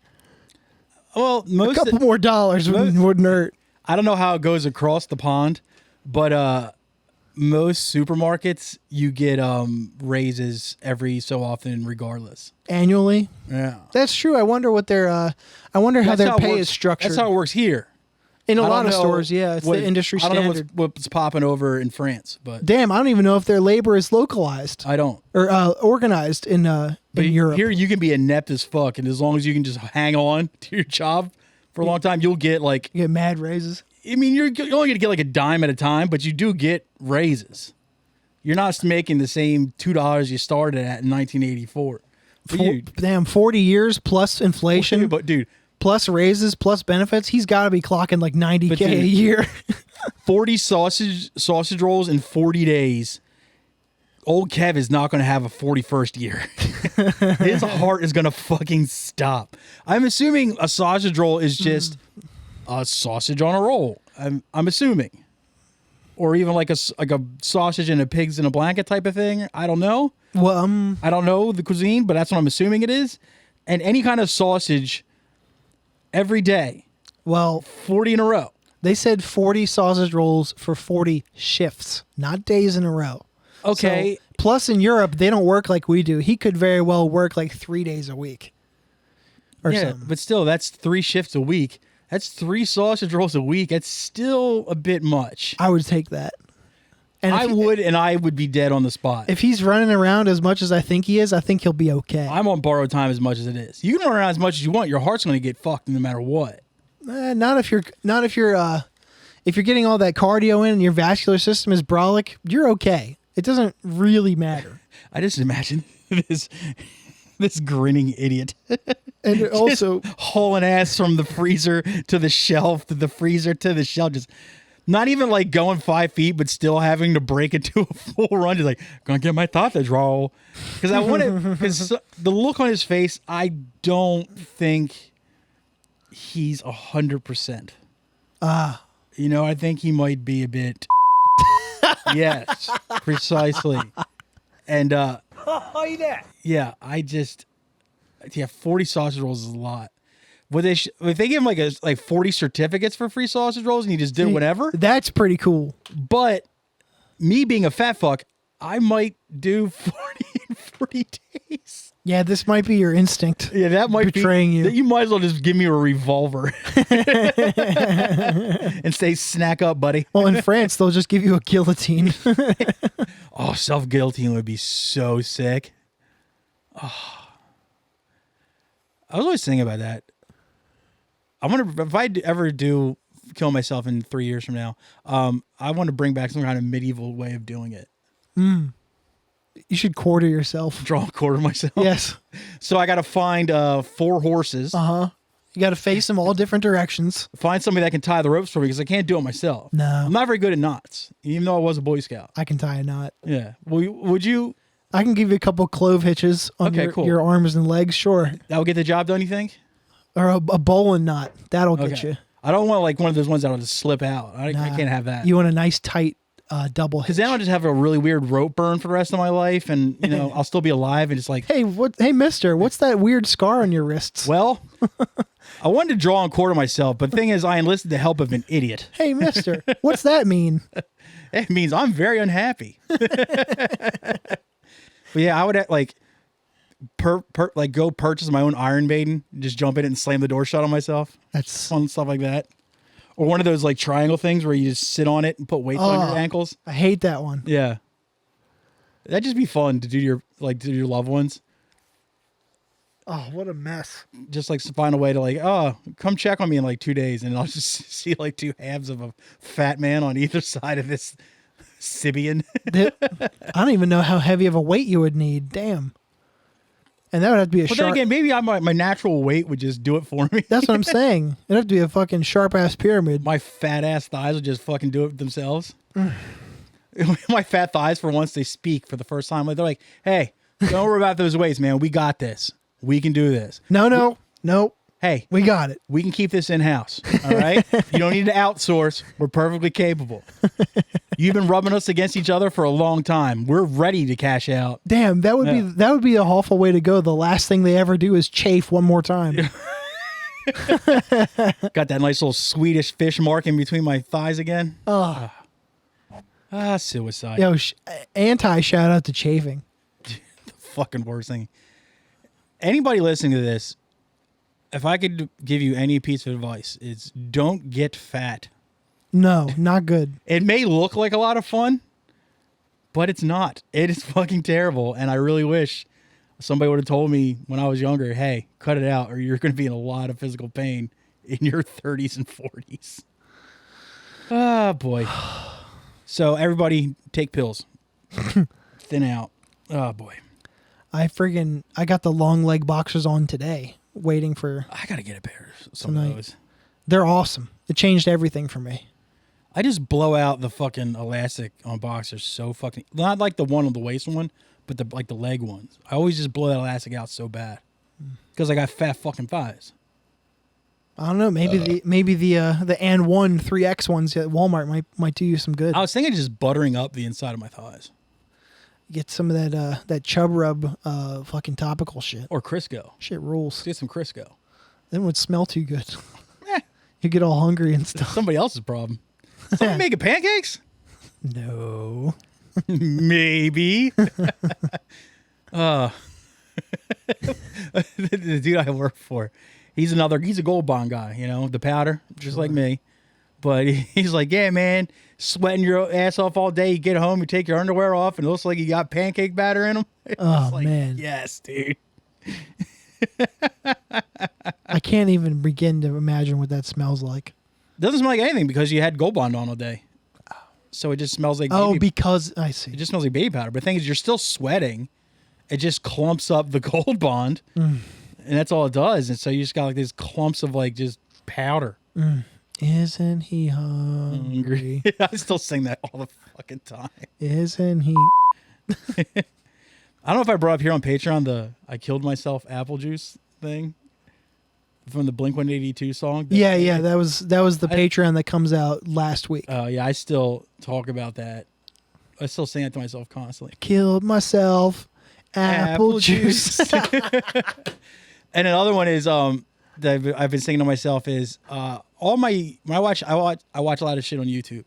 [SPEAKER 2] Well,
[SPEAKER 1] A couple more dollars wouldn't hurt.
[SPEAKER 2] I don't know how it goes across the pond, but most supermarkets you get raises every so often, regardless.
[SPEAKER 1] Annually?
[SPEAKER 2] Yeah,
[SPEAKER 1] That's true. I wonder what their how their
[SPEAKER 2] it
[SPEAKER 1] pay
[SPEAKER 2] works.
[SPEAKER 1] is structured.
[SPEAKER 2] That's how it works here.
[SPEAKER 1] In a
[SPEAKER 2] I
[SPEAKER 1] lot
[SPEAKER 2] don't
[SPEAKER 1] of
[SPEAKER 2] know
[SPEAKER 1] stores, yeah, it's the industry
[SPEAKER 2] I don't know
[SPEAKER 1] standard.
[SPEAKER 2] what's popping over in France, but
[SPEAKER 1] Damn, I don't even know if their labor is localized
[SPEAKER 2] I don't.
[SPEAKER 1] or organized in Europe.
[SPEAKER 2] Here you can be inept as fuck, and as long as you can just hang on to your job for a long time, you'll get like.
[SPEAKER 1] You get mad raises.
[SPEAKER 2] I mean, you're only going to get like a dime at a time, but you do get raises. You're not making the same $2 you started at in 1984.
[SPEAKER 1] Damn, 40 years plus inflation,
[SPEAKER 2] But dude,
[SPEAKER 1] plus raises, plus benefits. He's got to be clocking like $90K a
[SPEAKER 2] dude,
[SPEAKER 1] year.
[SPEAKER 2] 40 sausage rolls in 40 days. old Kev is not going to have a 41st year. His heart is going to fucking stop. I'm assuming a sausage roll is just a sausage on a roll. I'm assuming. Or even like a sausage and a pigs in a blanket type of thing. I don't know.
[SPEAKER 1] Well,
[SPEAKER 2] I don't know the cuisine, but that's what I'm assuming it is. And any kind of sausage every day.
[SPEAKER 1] well,
[SPEAKER 2] 40 in a row.
[SPEAKER 1] they said 40 sausage rolls for 40 shifts, not days in a row.
[SPEAKER 2] Okay.
[SPEAKER 1] So, plus, in Europe, they don't work like we do. He could very well work like 3 days a week. Or
[SPEAKER 2] Yeah,
[SPEAKER 1] something.
[SPEAKER 2] but still, that's 3 shifts a week. That's 3 sausage rolls a week. That's still a bit much.
[SPEAKER 1] I would take that. And
[SPEAKER 2] I would be dead on the spot.
[SPEAKER 1] If he's running around as much as I think he is, I think he'll be okay.
[SPEAKER 2] I'm on borrowed time as much as it is. You can run around as much as you want. Your heart's going to get fucked no matter what.
[SPEAKER 1] Not if you're getting all that cardio in and your vascular system is brolic. You're okay. It doesn't really matter.
[SPEAKER 2] I just imagine this grinning idiot.
[SPEAKER 1] And also,
[SPEAKER 2] just hauling ass from the freezer to the shelf, to the freezer to the shelf, just not even like going 5 feet, but still having to break into a full run. Just like, gonna get my sausage roll. Because I want to, because the look on his face, I don't think he's 100%. You know, I think he might be a bit. Yes, precisely. And yeah, 40 sausage rolls is a lot. Would they if they give him like 40 certificates for free sausage rolls and he just did whatever?
[SPEAKER 1] that's pretty cool.
[SPEAKER 2] But me being a fat fuck, I might do 40 in 40 days.
[SPEAKER 1] Yeah, this might be your instinct.
[SPEAKER 2] Yeah, that might
[SPEAKER 1] betraying you.
[SPEAKER 2] You might as well just give me a revolver and say, snack up, buddy.
[SPEAKER 1] Well, in France, they'll just give you a guillotine.
[SPEAKER 2] Oh, self-guillotine would be so sick. Oh. I was always thinking about that. I wonder if I ever do kill myself in 3 years from now, I want to bring back some kind of medieval way of doing it.
[SPEAKER 1] You should quarter yourself.
[SPEAKER 2] Draw a quarter myself.
[SPEAKER 1] Yes.
[SPEAKER 2] So I got to find 4 horses.
[SPEAKER 1] You got to face them all different directions.
[SPEAKER 2] Find somebody that can tie the ropes for me because I can't do it myself.
[SPEAKER 1] No.
[SPEAKER 2] I'm not very good at knots, even though I was a Boy Scout.
[SPEAKER 1] I can tie a knot.
[SPEAKER 2] Yeah. Well, would you?
[SPEAKER 1] I can give you a couple clove hitches on your arms and legs. Sure.
[SPEAKER 2] That would get the job done, you think?
[SPEAKER 1] Or a bowling knot. That'll get you.
[SPEAKER 2] I don't want like one of those ones that'll just slip out. I can't have that.
[SPEAKER 1] You want a nice tight double hitch.
[SPEAKER 2] Because then I'll just have a really weird rope burn for the rest of my life, and you know I'll still be alive and just like,
[SPEAKER 1] hey, mister, what's that weird scar on your wrists?
[SPEAKER 2] Well, I wanted to draw and quarter myself, but the thing is, I enlisted the help of an idiot.
[SPEAKER 1] Hey, mister, what's that mean?
[SPEAKER 2] It means I'm very unhappy. But yeah, I would like go purchase my own Iron Maiden, just jump in it and slam the door shut on myself.
[SPEAKER 1] That's
[SPEAKER 2] fun stuff like that. Or one of those like triangle things where you just sit on it and put weights on your ankles.
[SPEAKER 1] I hate that one.
[SPEAKER 2] Yeah. That'd just be fun to do to your loved ones.
[SPEAKER 1] Oh, what a mess.
[SPEAKER 2] Just like find a way to like, oh, come check on me in like 2 days, and I'll just see like 2 halves of a fat man on either side of this Sibian.
[SPEAKER 1] I don't even know how heavy of a weight you would need. Damn. And that would have to be a
[SPEAKER 2] But
[SPEAKER 1] sharp...
[SPEAKER 2] then again, maybe my natural weight would just do it for me.
[SPEAKER 1] That's what I'm saying. It'd have to be a fucking sharp-ass pyramid.
[SPEAKER 2] My fat-ass thighs would just fucking do it themselves. My fat thighs, for once, they speak for the first time. Like, they're like, hey, don't worry about those weights, man. We got this. We can do this.
[SPEAKER 1] No.
[SPEAKER 2] Hey,
[SPEAKER 1] we got it.
[SPEAKER 2] We can keep this in-house, all right? You don't need to outsource. We're perfectly capable. You've been rubbing us against each other for a long time. We're ready to cash out.
[SPEAKER 1] Damn, that would be a awful way to go. The last thing they ever do is chafe one more time.
[SPEAKER 2] Got that nice little Swedish fish mark in between my thighs again. Suicide.
[SPEAKER 1] Yo, anti-shout out to chafing.
[SPEAKER 2] The fucking worst thing. Anybody listening to this, if I could give you any piece of advice, it's don't get fat.
[SPEAKER 1] No, not good.
[SPEAKER 2] It may look like a lot of fun, but it's not. It is fucking terrible, and I really wish somebody would have told me when I was younger, hey, cut it out or you're going to be in a lot of physical pain in your 30s and 40s. Oh, boy. So everybody take pills. Thin out. Oh, boy.
[SPEAKER 1] I got the long leg boxers on today, waiting for...
[SPEAKER 2] I got to get a pair of some of those.
[SPEAKER 1] They're awesome. It changed everything for me.
[SPEAKER 2] I just blow out the fucking elastic on boxers so fucking, not like the one on the waist one, but the leg ones. I always just blow that elastic out so bad because I got fat fucking thighs.
[SPEAKER 1] I don't know. Maybe the and one 3X ones at Walmart might do you some good.
[SPEAKER 2] I was thinking just buttering up the inside of my thighs
[SPEAKER 1] Get some of that Chub Rub fucking topical shit.
[SPEAKER 2] or Crisco.
[SPEAKER 1] Shit rules.
[SPEAKER 2] Get some Crisco.
[SPEAKER 1] Then it would smell too good.
[SPEAKER 2] Eh,
[SPEAKER 1] You get all hungry and stuff.
[SPEAKER 2] somebody else's problem. Somebody making pancakes?
[SPEAKER 1] No.
[SPEAKER 2] Maybe. The dude I work for, he's a Gold Bond guy, you know, the powder, just like me. But he's like, yeah, man, sweating your ass off all day. You get home, you take your underwear off, and it looks like you got pancake batter in them.
[SPEAKER 1] Oh,
[SPEAKER 2] like,
[SPEAKER 1] man.
[SPEAKER 2] yes, dude.
[SPEAKER 1] I can't even begin to imagine what that smells like.
[SPEAKER 2] Doesn't smell like anything because you had Gold Bond on all day. So it just smells like
[SPEAKER 1] because I see.
[SPEAKER 2] it just smells like baby powder. But the thing is, you're still sweating. It just clumps up the Gold Bond, and that's all it does. And so you just got like these clumps of like just powder.
[SPEAKER 1] Isn't he hungry?
[SPEAKER 2] I still sing that all the fucking time.
[SPEAKER 1] Isn't he?
[SPEAKER 2] I don't know if I brought up here on Patreon the I killed myself apple juice thing from the Blink-182 song.
[SPEAKER 1] Yeah. That was the Patreon that comes out last week.
[SPEAKER 2] Yeah, I still talk about that. I still sing it to myself constantly.
[SPEAKER 1] Killed myself. Apple juice.
[SPEAKER 2] And another one is that I've been singing to myself is when I watch a lot of shit on YouTube.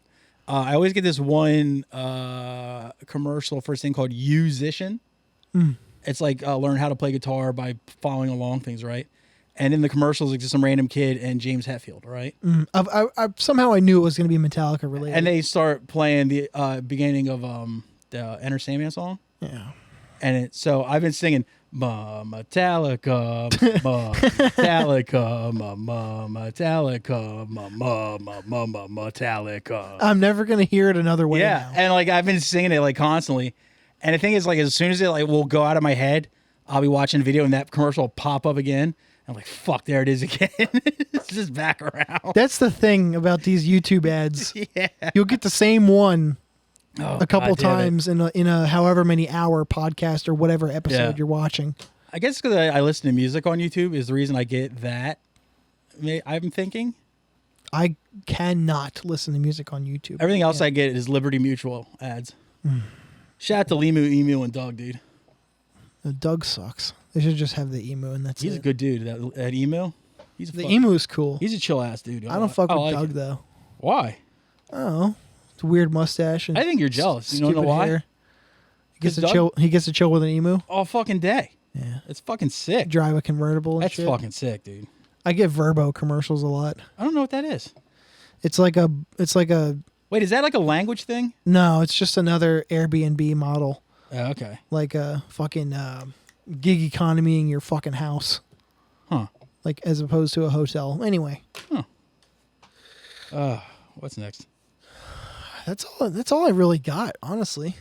[SPEAKER 2] I always get this one commercial for this thing called Musician. It's like learn how to play guitar by following along things, right? And in the commercials, it's just some random kid and James Hetfield, right?
[SPEAKER 1] I somehow I knew it was going to be Metallica related.
[SPEAKER 2] And they start playing the beginning of the Enter Sandman song.
[SPEAKER 1] Yeah.
[SPEAKER 2] And so I've been singing Metallica, Metallica, Metallica, Metallica.
[SPEAKER 1] I'm never going to hear it another way.
[SPEAKER 2] Yeah,
[SPEAKER 1] now.
[SPEAKER 2] and like I've been singing it like constantly. And the thing is, like, as soon as it like will go out of my head, I'll be watching a video and that commercial will pop up again. I'm like, fuck, there it is again. It's just back around.
[SPEAKER 1] That's the thing about these YouTube ads.
[SPEAKER 2] Yeah.
[SPEAKER 1] You'll get the same one a couple
[SPEAKER 2] God damn it.
[SPEAKER 1] times in a however many hour podcast or whatever episode
[SPEAKER 2] Yeah.
[SPEAKER 1] you're watching.
[SPEAKER 2] I guess because I listen to music on YouTube is the reason I get that. I'm thinking.
[SPEAKER 1] I cannot listen to music on YouTube.
[SPEAKER 2] Everything else I get is Liberty Mutual ads. Shout out to Limu, Emu, and Doug, dude.
[SPEAKER 1] Doug sucks. They should just have the emu and that's
[SPEAKER 2] He's
[SPEAKER 1] it.
[SPEAKER 2] a good dude. That Emu.
[SPEAKER 1] The emu is cool.
[SPEAKER 2] He's a chill ass dude.
[SPEAKER 1] I don't fuck with
[SPEAKER 2] like
[SPEAKER 1] Doug
[SPEAKER 2] it.
[SPEAKER 1] though.
[SPEAKER 2] Why?
[SPEAKER 1] Oh, it's a weird mustache. And
[SPEAKER 2] I think you're jealous. You don't know
[SPEAKER 1] stupid
[SPEAKER 2] why?
[SPEAKER 1] hair. He gets
[SPEAKER 2] 'Cause
[SPEAKER 1] to
[SPEAKER 2] Doug-
[SPEAKER 1] chill. He gets to chill with an emu.
[SPEAKER 2] All fucking day.
[SPEAKER 1] Yeah.
[SPEAKER 2] It's fucking sick.
[SPEAKER 1] Drive a convertible and
[SPEAKER 2] That's
[SPEAKER 1] shit.
[SPEAKER 2] fucking sick, dude.
[SPEAKER 1] I get Verbo commercials a lot.
[SPEAKER 2] I don't know what that is.
[SPEAKER 1] It's like a
[SPEAKER 2] Wait, is that like a language thing?
[SPEAKER 1] no, it's just another Airbnb model.
[SPEAKER 2] Oh, okay.
[SPEAKER 1] Like a fucking gig economy in your fucking house.
[SPEAKER 2] Huh.
[SPEAKER 1] Like as opposed to a hotel. Anyway,
[SPEAKER 2] What's next?
[SPEAKER 1] that's all I really got, honestly.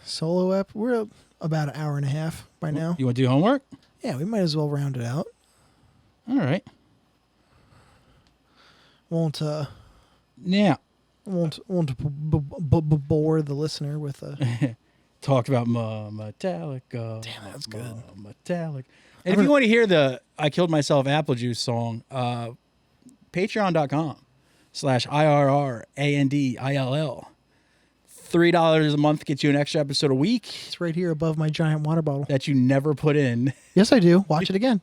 [SPEAKER 1] Solo app. We're about an hour and a half by now.
[SPEAKER 2] You want to do homework?
[SPEAKER 1] Yeah, we might as well round it out.
[SPEAKER 2] All right.
[SPEAKER 1] Won't
[SPEAKER 2] Yeah.
[SPEAKER 1] bore the listener with a
[SPEAKER 2] Talked about Metallica.
[SPEAKER 1] Damn, that's good.
[SPEAKER 2] Metallica. And if you want to hear the I Killed Myself Apple Juice song, patreon.com/IRRANDILL. $3 a month gets you an extra episode a week
[SPEAKER 1] It's right here above my giant water bottle.
[SPEAKER 2] that you never put in.
[SPEAKER 1] Yes, I do. Watch it again.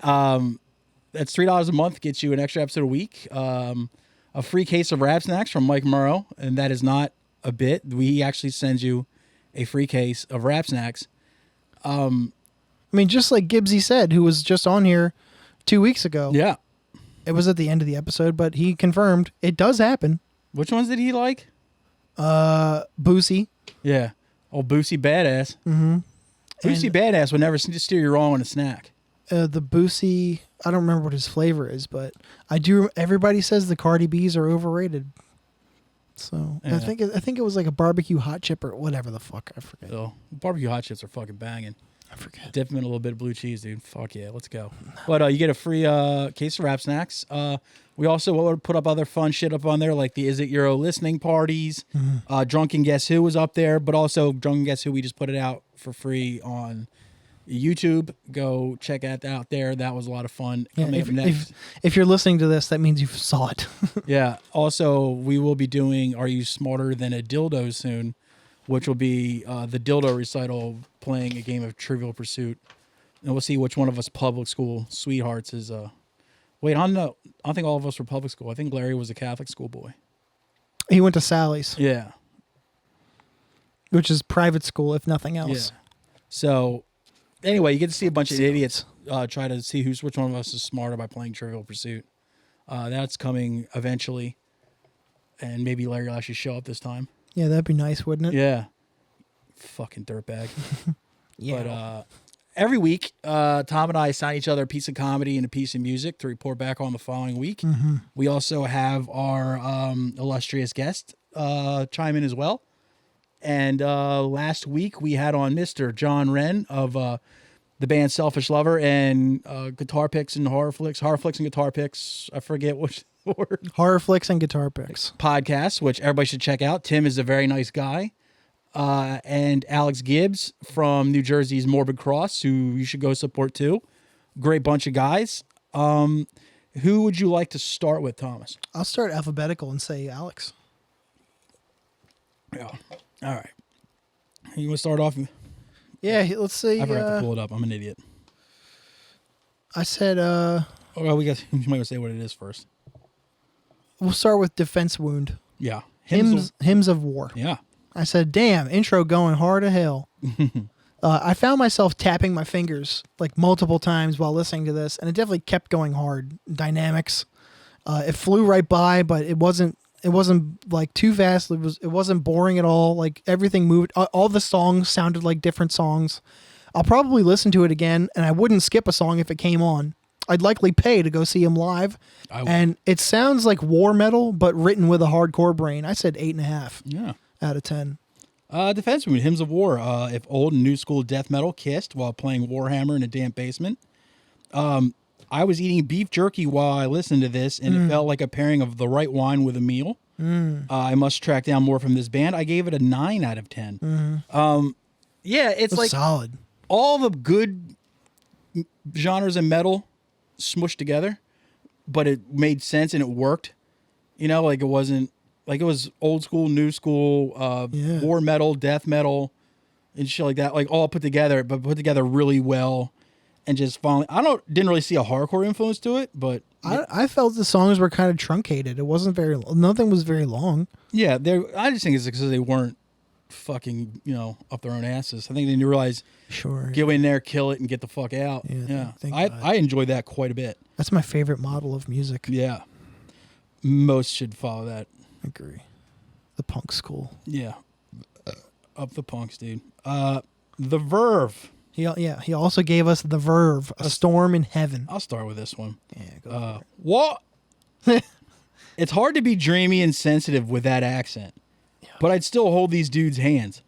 [SPEAKER 2] That's $3 a month gets you an extra episode a week. A free case of Rap Snacks from Mike Murrow, and that is not a bit. We actually send you a free case of Rap Snacks.
[SPEAKER 1] I mean, just like Gibbsy said, who was just on here 2 weeks ago.
[SPEAKER 2] Yeah.
[SPEAKER 1] It was at the end of the episode, but he confirmed it does happen.
[SPEAKER 2] Which ones did he like?
[SPEAKER 1] Boosie.
[SPEAKER 2] Yeah. Old Boosie Badass.
[SPEAKER 1] Mm-hmm.
[SPEAKER 2] Boosie Badass would never steer you wrong on a snack.
[SPEAKER 1] The Boosie, I don't remember what his flavor is, but I do. Everybody says the Cardi B's are overrated. So
[SPEAKER 2] Yeah.
[SPEAKER 1] I think it was like a barbecue hot chip or whatever the fuck, I forget.
[SPEAKER 2] So barbecue hot chips are fucking banging.
[SPEAKER 1] I forget.
[SPEAKER 2] Dip them in a little bit of blue cheese, dude. Fuck yeah, let's go. But you get a free case of Rap Snacks. We also put up other fun shit up on there, like the Is It Euro listening parties. Drunken Guess Who was up there, but also Drunken Guess Who, we just put it out for free on YouTube. Go check it out there. That was a lot of fun.
[SPEAKER 1] Yeah,
[SPEAKER 2] Coming up next.
[SPEAKER 1] if you're listening to this, that means you saw it.
[SPEAKER 2] Yeah. Also, we will be doing Are You Smarter Than a Dildo soon, which will be the dildo recital playing a game of Trivial Pursuit. And we'll see which one of us public school sweethearts is. Wait, I don't think all of us were public school. I think Larry was a Catholic school boy.
[SPEAKER 1] He went to Sally's,
[SPEAKER 2] Yeah.
[SPEAKER 1] which is private school, if nothing else.
[SPEAKER 2] Yeah. So, anyway, you get to see a bunch of idiots try to see which one of us is smarter by playing Trivial Pursuit. That's coming eventually. And maybe Larry will actually show up this time.
[SPEAKER 1] Yeah, that'd be nice, wouldn't it?
[SPEAKER 2] Yeah. Fucking dirtbag.
[SPEAKER 1] Yeah.
[SPEAKER 2] But every week, Tom and I assign each other a piece of comedy and a piece of music to report back on the following week. We also have our illustrious guest chime in as well. And last week, we had on Mr. John Wren of the band Selfish Lover and Guitar Picks and Horror Flicks and Guitar Picks. I forget which word.
[SPEAKER 1] Horror Flicks and Guitar Picks.
[SPEAKER 2] Podcast, which everybody should check out. Tim is a very nice guy. And Alex Gibbs from New Jersey's Morbid Cross, who you should go support too. Great bunch of guys. Who would you like to start with, Thomas?
[SPEAKER 1] I'll start alphabetical and say Alex.
[SPEAKER 2] Yeah. All right. You want to start off?
[SPEAKER 1] Yeah, let's see.
[SPEAKER 2] I forgot to pull it up. I'm an idiot.
[SPEAKER 1] I said,
[SPEAKER 2] Oh, well, you might say what it is first.
[SPEAKER 1] we'll start with Defense Wound.
[SPEAKER 2] Yeah.
[SPEAKER 1] Hymns of War.
[SPEAKER 2] Yeah.
[SPEAKER 1] I said, damn, intro going hard to hell. I found myself tapping my fingers like multiple times while listening to this, and it definitely kept going hard. Dynamics. It flew right by, but it wasn't like too fast. It wasn't boring at all. Like everything moved. All the songs sounded like different songs. I'll probably listen to it again, and I wouldn't skip a song if it came on. I'd likely pay to go see him live. And it sounds like war metal, but written with a hardcore brain. I said 8.5
[SPEAKER 2] Yeah.
[SPEAKER 1] out of 10.
[SPEAKER 2] Defense Wound, Hymns of War. If old and new school death metal kissed while playing Warhammer in a damp basement. I was eating beef jerky while I listened to this, and it felt like a pairing of the right wine with a meal. I must track down more from this band. I gave it a 9 out of 10. Yeah, it's like
[SPEAKER 1] solid.
[SPEAKER 2] all the good genres of metal smushed together, but it made sense and it worked. You know, like it wasn't like it was old school, new school, war metal, death metal, and shit like that. Like all put together, but put together really well. And just finally, didn't really see a hardcore influence to it, but
[SPEAKER 1] I felt the songs were kind of truncated. It wasn't nothing was very long.
[SPEAKER 2] yeah, I just think it's because they weren't fucking, up their own asses. I think they didn't realize, go in there, kill it, and get the fuck out. Yeah. I enjoyed that quite a bit.
[SPEAKER 1] That's my favorite model of music.
[SPEAKER 2] Yeah. Most should follow that.
[SPEAKER 1] Agree. The punk school.
[SPEAKER 2] Yeah. Up the punks, dude. The Verve.
[SPEAKER 1] He also gave us The Verve, A Storm in Heaven.
[SPEAKER 2] I'll start with this one.
[SPEAKER 1] Yeah, go for it.
[SPEAKER 2] What? It's hard to be dreamy and sensitive with that accent, but I'd still hold these dudes' hands.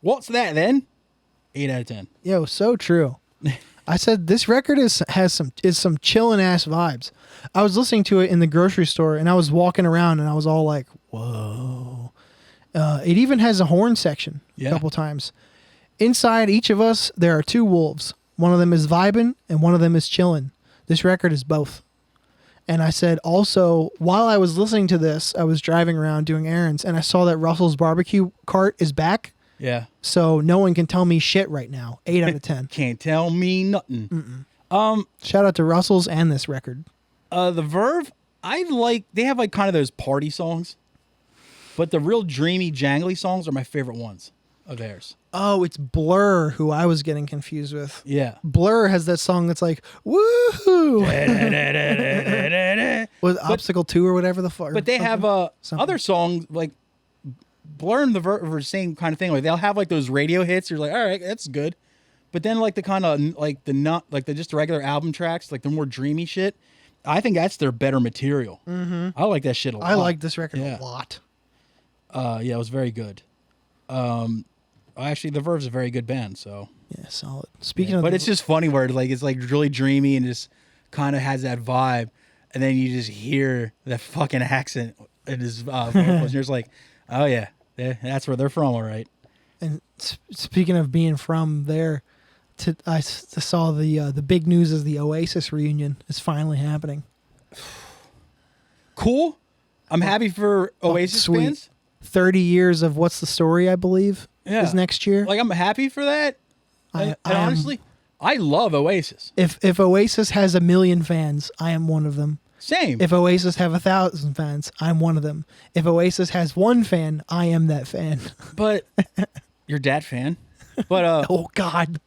[SPEAKER 2] What's that then? 8 out of 10.
[SPEAKER 1] Yo, so true. I said this record is some chillin' ass vibes. I was listening to it in the grocery store and I was walking around and I was all like, whoa. It even has a horn section a couple times. Inside each of us, there are two wolves. One of them is vibing and one of them is chillin'. This record is both. And I said also, while I was listening to this, I was driving around doing errands and I saw that Russell's barbecue cart is back.
[SPEAKER 2] Yeah.
[SPEAKER 1] So no one can tell me shit right now. 8 out of 10.
[SPEAKER 2] Can't tell me nothing.
[SPEAKER 1] Shout out to Russell's and this record.
[SPEAKER 2] The Verve, they have like kind of those party songs, but the real dreamy, jangly songs are my favorite ones of theirs.
[SPEAKER 1] Oh, it's Blur who I was getting confused with.
[SPEAKER 2] Yeah.
[SPEAKER 1] Blur has that song that's like, woohoo! With Obstacle 2 or whatever the fuck.
[SPEAKER 2] But they have other songs, like Blur and the Verve are the same kind of thing. Like they'll have like those radio hits. You're like, all right, that's good. But then like the kind of like just the regular album tracks, like the more dreamy shit, I think that's their better material. Mm-hmm. I like that shit a lot.
[SPEAKER 1] I like this record a lot.
[SPEAKER 2] Yeah, it was very good. Actually, the Verve's a very good band, so.
[SPEAKER 1] Yeah, solid. Speaking of,
[SPEAKER 2] But it's just funny where it's like really dreamy and just kind of has that vibe, and then you just hear that fucking accent in his vocals, and you're just like, oh yeah, that's where they're from, all right.
[SPEAKER 1] and speaking of being from there, I saw the big news is the Oasis reunion is finally happening.
[SPEAKER 2] Cool. I'm happy for Oasis
[SPEAKER 1] sweet.
[SPEAKER 2] fans.
[SPEAKER 1] 30 years of What's the Story, I believe,
[SPEAKER 2] Yeah.
[SPEAKER 1] is next year.
[SPEAKER 2] Like, I'm happy for that. And honestly, I love Oasis.
[SPEAKER 1] If Oasis has 1 million fans, I am one of them.
[SPEAKER 2] Same.
[SPEAKER 1] If Oasis have 1,000 fans, I'm one of them. If Oasis has 1 fan, I am that fan.
[SPEAKER 2] But you're that fan. But
[SPEAKER 1] Oh God.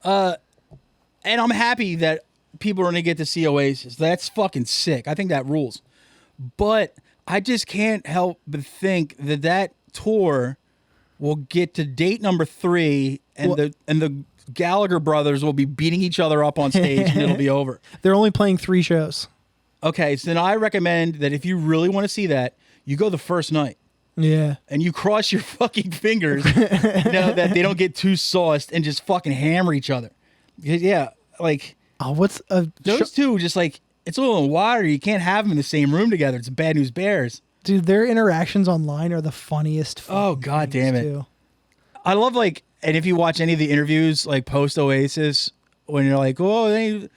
[SPEAKER 2] and I'm happy that people are gonna get to see Oasis. That's fucking sick. I think that rules. But I just can't help but think that tour will get to date number 3, and the Gallagher brothers will be beating each other up on stage, and it'll be over.
[SPEAKER 1] They're only playing 3 shows.
[SPEAKER 2] Okay, so then I recommend that if you really want to see that, you go the first night.
[SPEAKER 1] Yeah.
[SPEAKER 2] And you cross your fucking fingers that they don't get too sauced and just fucking hammer each other. Yeah, like
[SPEAKER 1] Oh, what's
[SPEAKER 2] those two just like, it's a little water. You can't have them in the same room together. It's Bad News Bears.
[SPEAKER 1] dude, their interactions online are the funniest.
[SPEAKER 2] Oh, God damn it.
[SPEAKER 1] Too.
[SPEAKER 2] I love and if you watch any of the interviews like post Oasis, when you're like, oh, you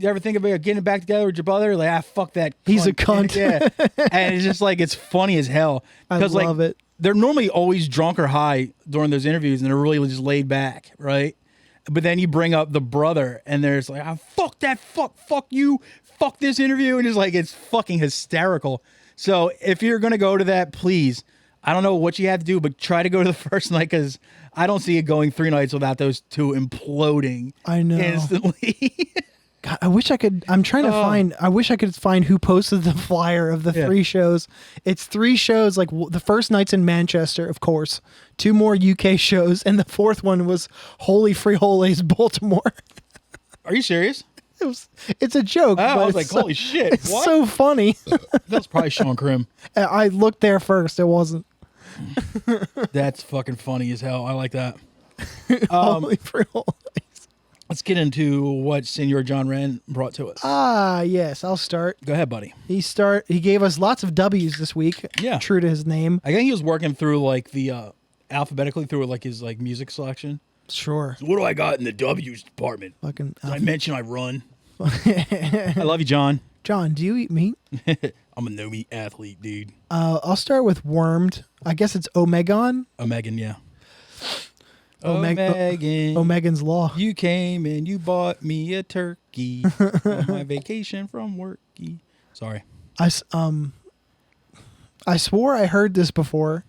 [SPEAKER 2] ever think about getting back together with your brother? Like, fuck that.
[SPEAKER 1] He's a cunt.
[SPEAKER 2] Yeah. And it's just like, it's funny as hell.
[SPEAKER 1] I love it.
[SPEAKER 2] They're normally always drunk or high during those interviews, and they're really just laid back, right? But then you bring up the brother, and there's like, fuck that, fuck you, fuck this interview. And it's like, it's fucking hysterical. So if you're going to go to that, please, I don't know what you have to do, but try to go to the first night, because I don't see it going 3 nights without those two imploding
[SPEAKER 1] I know.
[SPEAKER 2] instantly.
[SPEAKER 1] God, I wish I could. I'm trying to find. I wish I could find who posted the flyer of the 3 shows. It's 3 shows. Like the first night's in Manchester, of course. 2 more UK shows, and the 4th one was Holy Frijoles, Baltimore.
[SPEAKER 2] Are you serious?
[SPEAKER 1] It's a joke.
[SPEAKER 2] Oh,
[SPEAKER 1] but
[SPEAKER 2] I was
[SPEAKER 1] it's
[SPEAKER 2] like, holy shit.
[SPEAKER 1] It's
[SPEAKER 2] What?
[SPEAKER 1] so funny.
[SPEAKER 2] That's probably Sean Krim.
[SPEAKER 1] I looked there first. It wasn't.
[SPEAKER 2] That's fucking funny as hell. I like that.
[SPEAKER 1] Holy Frijoles.
[SPEAKER 2] Let's get into what Senor John Wren brought to us.
[SPEAKER 1] Yes, I'll start.
[SPEAKER 2] Go ahead, buddy.
[SPEAKER 1] He gave us lots of W's this week.
[SPEAKER 2] Yeah.
[SPEAKER 1] True to his name.
[SPEAKER 2] I think he was working through like the alphabetically through like his like music selection.
[SPEAKER 1] Sure.
[SPEAKER 2] So what do I got in the W's department?
[SPEAKER 1] Fucking
[SPEAKER 2] Did I mention I run? I love you, John.
[SPEAKER 1] John, do you eat meat?
[SPEAKER 2] I'm a no meat athlete, dude.
[SPEAKER 1] I'll start with wormed. I guess it's Omegon.
[SPEAKER 2] Megan, yeah.
[SPEAKER 1] Megan.
[SPEAKER 2] Megan.
[SPEAKER 1] Megan's Law.
[SPEAKER 2] You came and you bought me a turkey on my vacation from worky. Sorry.
[SPEAKER 1] I swore I heard this before,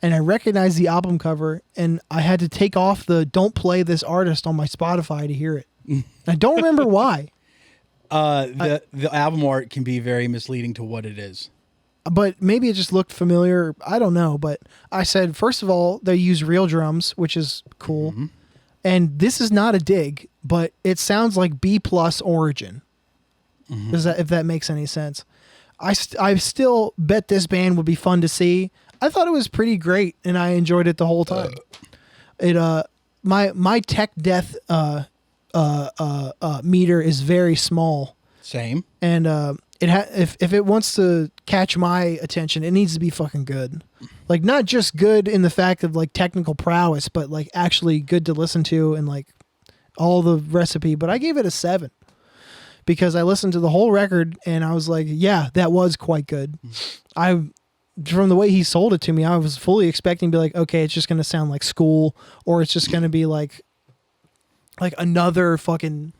[SPEAKER 1] and I recognized the album cover, and I had to take off the "Don't play this artist" on my Spotify to hear it. I don't remember why,
[SPEAKER 2] The album art can be very misleading to what it is.
[SPEAKER 1] but maybe it just looked familiar. I don't know, but I said first of all they use real drums, which is cool, and this is not a dig, but it sounds like B+ Origin. If that makes any sense? I still bet this band would be fun to see. I thought it was pretty great, and I enjoyed it the whole time. My tech death meter is very small,
[SPEAKER 2] Same.
[SPEAKER 1] and if it wants to catch my attention, it needs to be fucking good. Like not just good in the fact of like technical prowess, but like actually good to listen to and like all the recipe. But I gave it a 7. Because I listened to the whole record and I was like, yeah, that was quite good. From the way he sold it to me, I was fully expecting to be like, okay, it's just going to sound like School, or it's just going to be like another fucking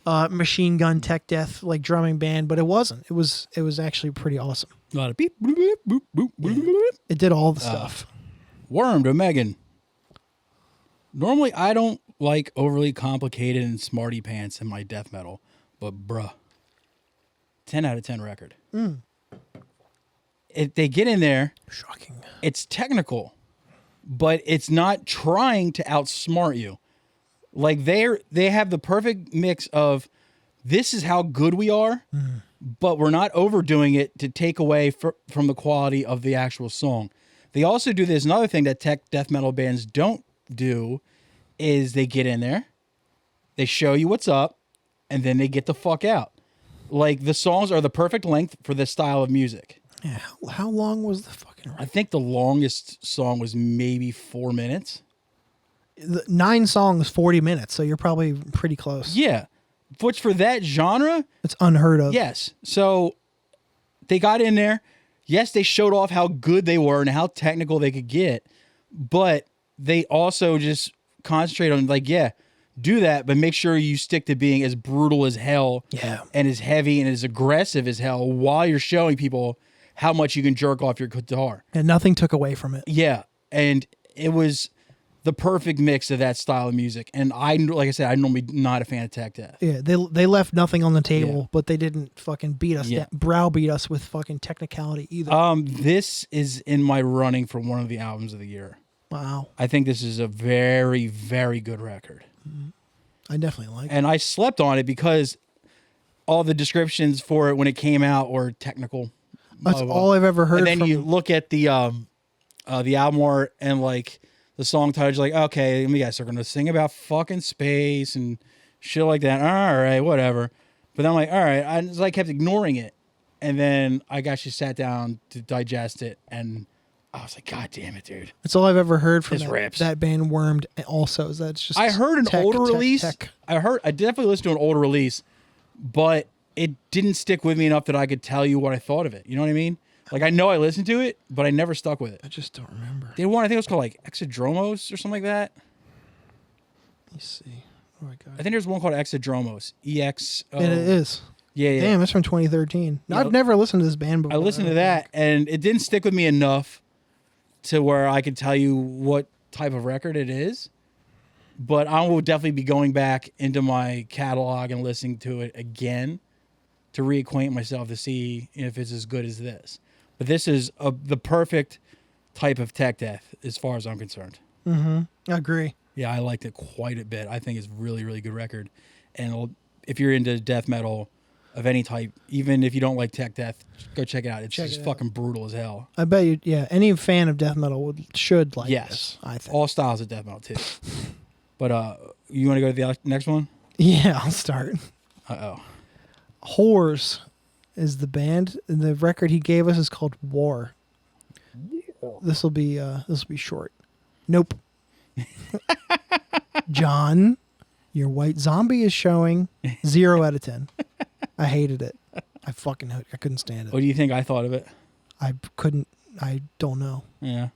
[SPEAKER 1] Machine Gun Tech Death like drumming band, but it wasn't. It was actually pretty awesome.
[SPEAKER 2] A lot of beep, boop, boop, boop, boop, boop.
[SPEAKER 1] It did all the stuff.
[SPEAKER 2] Worm to Megan. Normally, I don't like overly complicated and smarty pants in my death metal. But bruh, 10 out of 10 record. If they get in there,
[SPEAKER 1] Shocking.
[SPEAKER 2] it's technical, but it's not trying to outsmart you. Like they have the perfect mix of this is how good we are, but we're not overdoing it to take away from the quality of the actual song. They also do this. Another thing that tech death metal bands don't do is they get in there, they show you what's up, and then they get the fuck out. Like, the songs are the perfect length for this style of music.
[SPEAKER 1] Yeah. How long was the fucking
[SPEAKER 2] I think the longest song was maybe 4 minutes.
[SPEAKER 1] 9 songs, 40 minutes. So you're probably pretty close.
[SPEAKER 2] Yeah. Which for that genre,
[SPEAKER 1] It's unheard of.
[SPEAKER 2] yes. So they got in there. Yes, they showed off how good they were and how technical they could get. But they also just concentrate on, like, yeah, do that, but make sure you stick to being as brutal as hell.
[SPEAKER 1] Yeah.
[SPEAKER 2] And as heavy and as aggressive as hell while you're showing people how much you can jerk off your guitar.
[SPEAKER 1] And nothing took away from it.
[SPEAKER 2] Yeah. And it was the perfect mix of that style of music. And like I said, I'm normally not a fan of tech death.
[SPEAKER 1] Yeah, they left nothing on the table,
[SPEAKER 2] Yeah.
[SPEAKER 1] but they didn't fucking beat us, browbeat us with fucking technicality either.
[SPEAKER 2] This is in my running for one of the albums of the year.
[SPEAKER 1] Wow.
[SPEAKER 2] I think this is a very, very good record.
[SPEAKER 1] I definitely like it.
[SPEAKER 2] And I slept on it because all the descriptions for it when it came out were technical.
[SPEAKER 1] That's all I've ever heard
[SPEAKER 2] And then
[SPEAKER 1] from
[SPEAKER 2] you look at the album art and like the song titles, like, okay, you guys are going to sing about fucking space and shit like that. All right, whatever. But then I'm like, all right. I kept ignoring it. And then I actually sat down to digest it. And I was like, God damn it, dude.
[SPEAKER 1] That's all I've ever heard from
[SPEAKER 2] This rips.
[SPEAKER 1] that band Wormed also. Is that it's just
[SPEAKER 2] I heard an older release.
[SPEAKER 1] tech.
[SPEAKER 2] I definitely listened to an older release, but it didn't stick with me enough that I could tell you what I thought of it. You know what I mean? Like, I know I listened to it, but I never stuck with it.
[SPEAKER 1] I just don't remember.
[SPEAKER 2] They had one, I think it was called like Exodromos or something like that.
[SPEAKER 1] Let me see. Oh my god.
[SPEAKER 2] I think there's one called Exodromos. EX.
[SPEAKER 1] And it is.
[SPEAKER 2] Yeah, yeah.
[SPEAKER 1] Damn, it's from 2013.
[SPEAKER 2] Yeah.
[SPEAKER 1] I've never listened to this band before.
[SPEAKER 2] I listened to that, and it didn't stick with me enough to where I could tell you what type of record it is. But I will definitely be going back into my catalog and listening to it again to reacquaint myself to see if it's as good as this. But this is the perfect type of tech death as far as I'm concerned.
[SPEAKER 1] I agree.
[SPEAKER 2] Yeah, I liked it quite a bit. I think it's really, really good record. And if you're into death metal of any type, even if you don't like tech death, go check it out. It's just fucking brutal as hell.
[SPEAKER 1] I bet you, yeah, any fan of death metal should like
[SPEAKER 2] Yes.
[SPEAKER 1] this, I think.
[SPEAKER 2] All styles of death metal, too. But you want to go to the next one?
[SPEAKER 1] Yeah, I'll start.
[SPEAKER 2] Uh-oh.
[SPEAKER 1] Whores is the band, and the record he gave us is called War. This will be short. Nope. John, your white zombie is showing 0 out of 10. I hated it. I couldn't stand
[SPEAKER 2] What
[SPEAKER 1] it.
[SPEAKER 2] do you think I thought of it?
[SPEAKER 1] I don't know.
[SPEAKER 2] Yeah.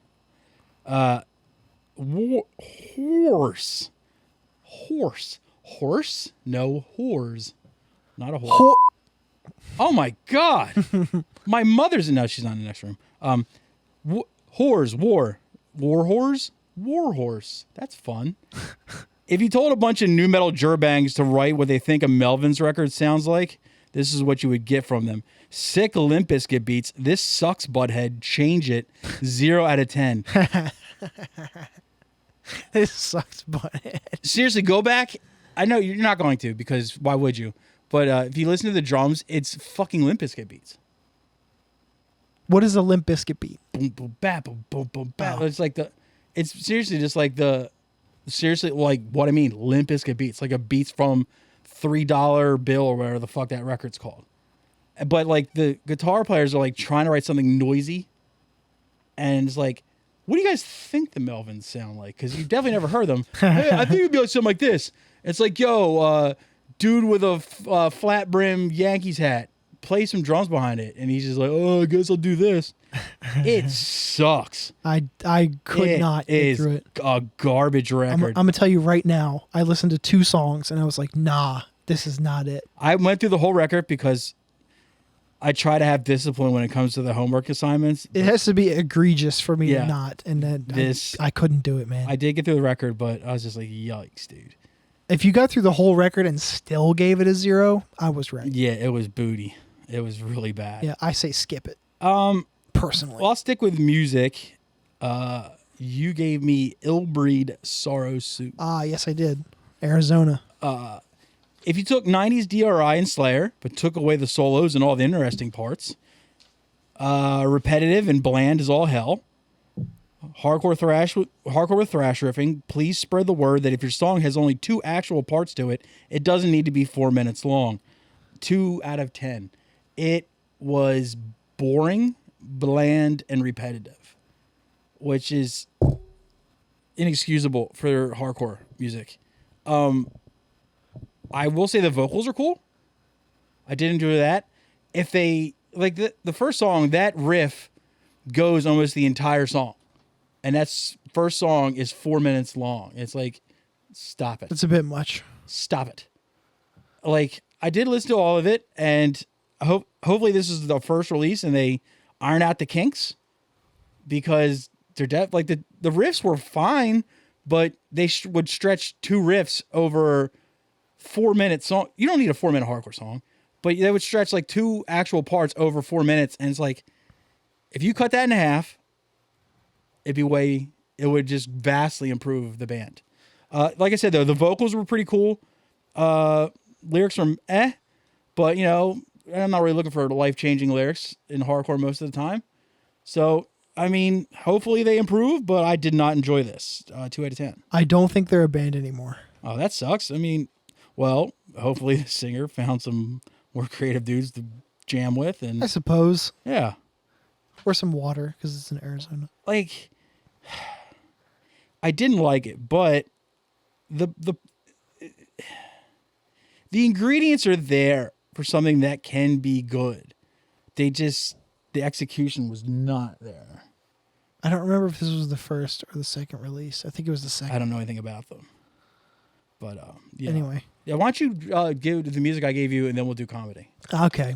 [SPEAKER 2] Horse. Horse? No, whores. Not a horse. Oh my God. My mother's no, she's not in the next room. Whores, war whores, war horse. That's fun. If you told a bunch of new metal jerbangs to write what they think a Melvin's record sounds like, this is what you would get from them. Sick Limp Bizkit beats. This sucks, butthead. Change it. 0 out of 10.
[SPEAKER 1] This sucks, butthead.
[SPEAKER 2] Seriously, go back. I know you're not going to because why would you? But if you listen to the drums, it's fucking Limp Bizkit beats.
[SPEAKER 1] What is a Limp Bizkit beat?
[SPEAKER 2] Boom, boom, bap, boom, boom, boom, bap.
[SPEAKER 1] Oh.
[SPEAKER 2] It's like it's seriously just like like what I mean, Limp Bizkit beats. Like a beats from $3 bill or whatever the fuck that record's called. But like the guitar players are like trying to write something noisy. And it's like, what do you guys think the Melvins sound like? Because you've definitely never heard them. Hey, I think it'd be like something like this. It's like, yo, dude with a flat brim Yankees hat, play some drums behind it. And he's just like, oh, I guess I'll do this. It sucks.
[SPEAKER 1] I could not get through it.
[SPEAKER 2] A garbage record.
[SPEAKER 1] I'm gonna tell you right now. I listened to 2 songs and I was like, nah, this is not it.
[SPEAKER 2] I went through the whole record because I try to have discipline when it comes to the homework assignments.
[SPEAKER 1] It has to be egregious for me
[SPEAKER 2] Yeah.
[SPEAKER 1] to not, and then
[SPEAKER 2] This-
[SPEAKER 1] I couldn't do it, man.
[SPEAKER 2] I did get through the record, but I was just like, yikes, dude.
[SPEAKER 1] If you got through the whole record and still gave it a 0, I was right.
[SPEAKER 2] Yeah, it was booty. It was really bad.
[SPEAKER 1] Yeah, I say skip it. Personally.
[SPEAKER 2] Well, I'll stick with music. You gave me Ill Breed Sorrow Suit.
[SPEAKER 1] Yes, I did. Arizona.
[SPEAKER 2] If you took 90s DRI and Slayer, but took away the solos and all the interesting parts, repetitive and bland as all hell, Hardcore with thrash riffing. Please spread the word that if your song has only 2 actual parts to it, it doesn't need to be 4 minutes long. 2 out of 10. It was boring, bland, and repetitive, which is inexcusable for hardcore music. I will say the vocals are cool. I did enjoy that. If they like the first song, that riff goes almost the entire song, and that's first song is 4 minutes long. It's like, stop it.
[SPEAKER 1] It's a bit much.
[SPEAKER 2] Stop it. Like, I did listen to all of it, and hopefully this is the first release and they iron out the kinks, because they're like the riffs were fine, but they would stretch 2 riffs over 4 minute song. You don't need a 4 minute hardcore song, but they would stretch like 2 actual parts over 4 minutes, and it's like, if you cut that in half, it would just vastly improve the band. Like I said, though, the vocals were pretty cool. Lyrics were but I'm not really looking for life-changing lyrics in hardcore most of the time. So, I mean, hopefully they improve, but I did not enjoy this. 2 out of 10.
[SPEAKER 1] I don't think they're a band anymore.
[SPEAKER 2] Oh, that sucks. I mean, well, hopefully the singer found some more creative dudes to jam with, and
[SPEAKER 1] I suppose.
[SPEAKER 2] Yeah.
[SPEAKER 1] Or some water, because it's in Arizona.
[SPEAKER 2] Like, I didn't like it, but the ingredients are there for something that can be good. The execution was not there.
[SPEAKER 1] I don't remember if this was the first or the second release. I think it was the second.
[SPEAKER 2] I don't know anything about them. But yeah.
[SPEAKER 1] Anyway.
[SPEAKER 2] Yeah, why don't you give the music I gave you, and then we'll do comedy.
[SPEAKER 1] Okay.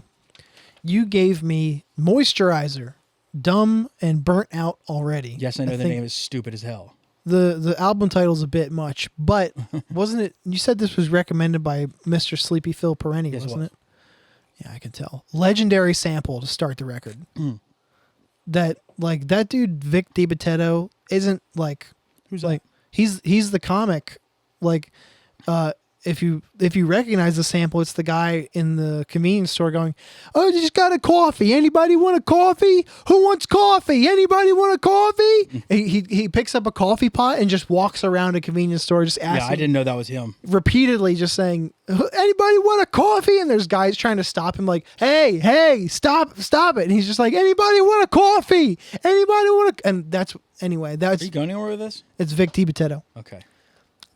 [SPEAKER 1] You gave me Moisturizer, Dumb and Burnt Out Already.
[SPEAKER 2] Yes, I know the name is stupid as hell.
[SPEAKER 1] The album title's a bit much, but wasn't it? You said this was recommended by Mr. Sleepy Phil Perenni,
[SPEAKER 2] yes,
[SPEAKER 1] wasn't it? Yeah, I can tell. Legendary sample to start the record. That dude Vic DiBitetto isn't like
[SPEAKER 2] who's
[SPEAKER 1] like he's the comic. Like if you recognize the sample, it's the guy in the convenience store going, "Oh, just got a coffee. Anybody want a coffee? Who wants coffee? Anybody want a coffee?" He picks up a coffee pot and just walks around a convenience store, just asking.
[SPEAKER 2] Yeah, I didn't know that was him.
[SPEAKER 1] Repeatedly, just saying, "Anybody want a coffee?" And there's guys trying to stop him, like, "Hey, stop it!" And he's just like, "Anybody want a coffee? Anybody want a?" And that's anyway. That's
[SPEAKER 2] Are you going anywhere with this?
[SPEAKER 1] It's Vic DiBitetto.
[SPEAKER 2] Okay.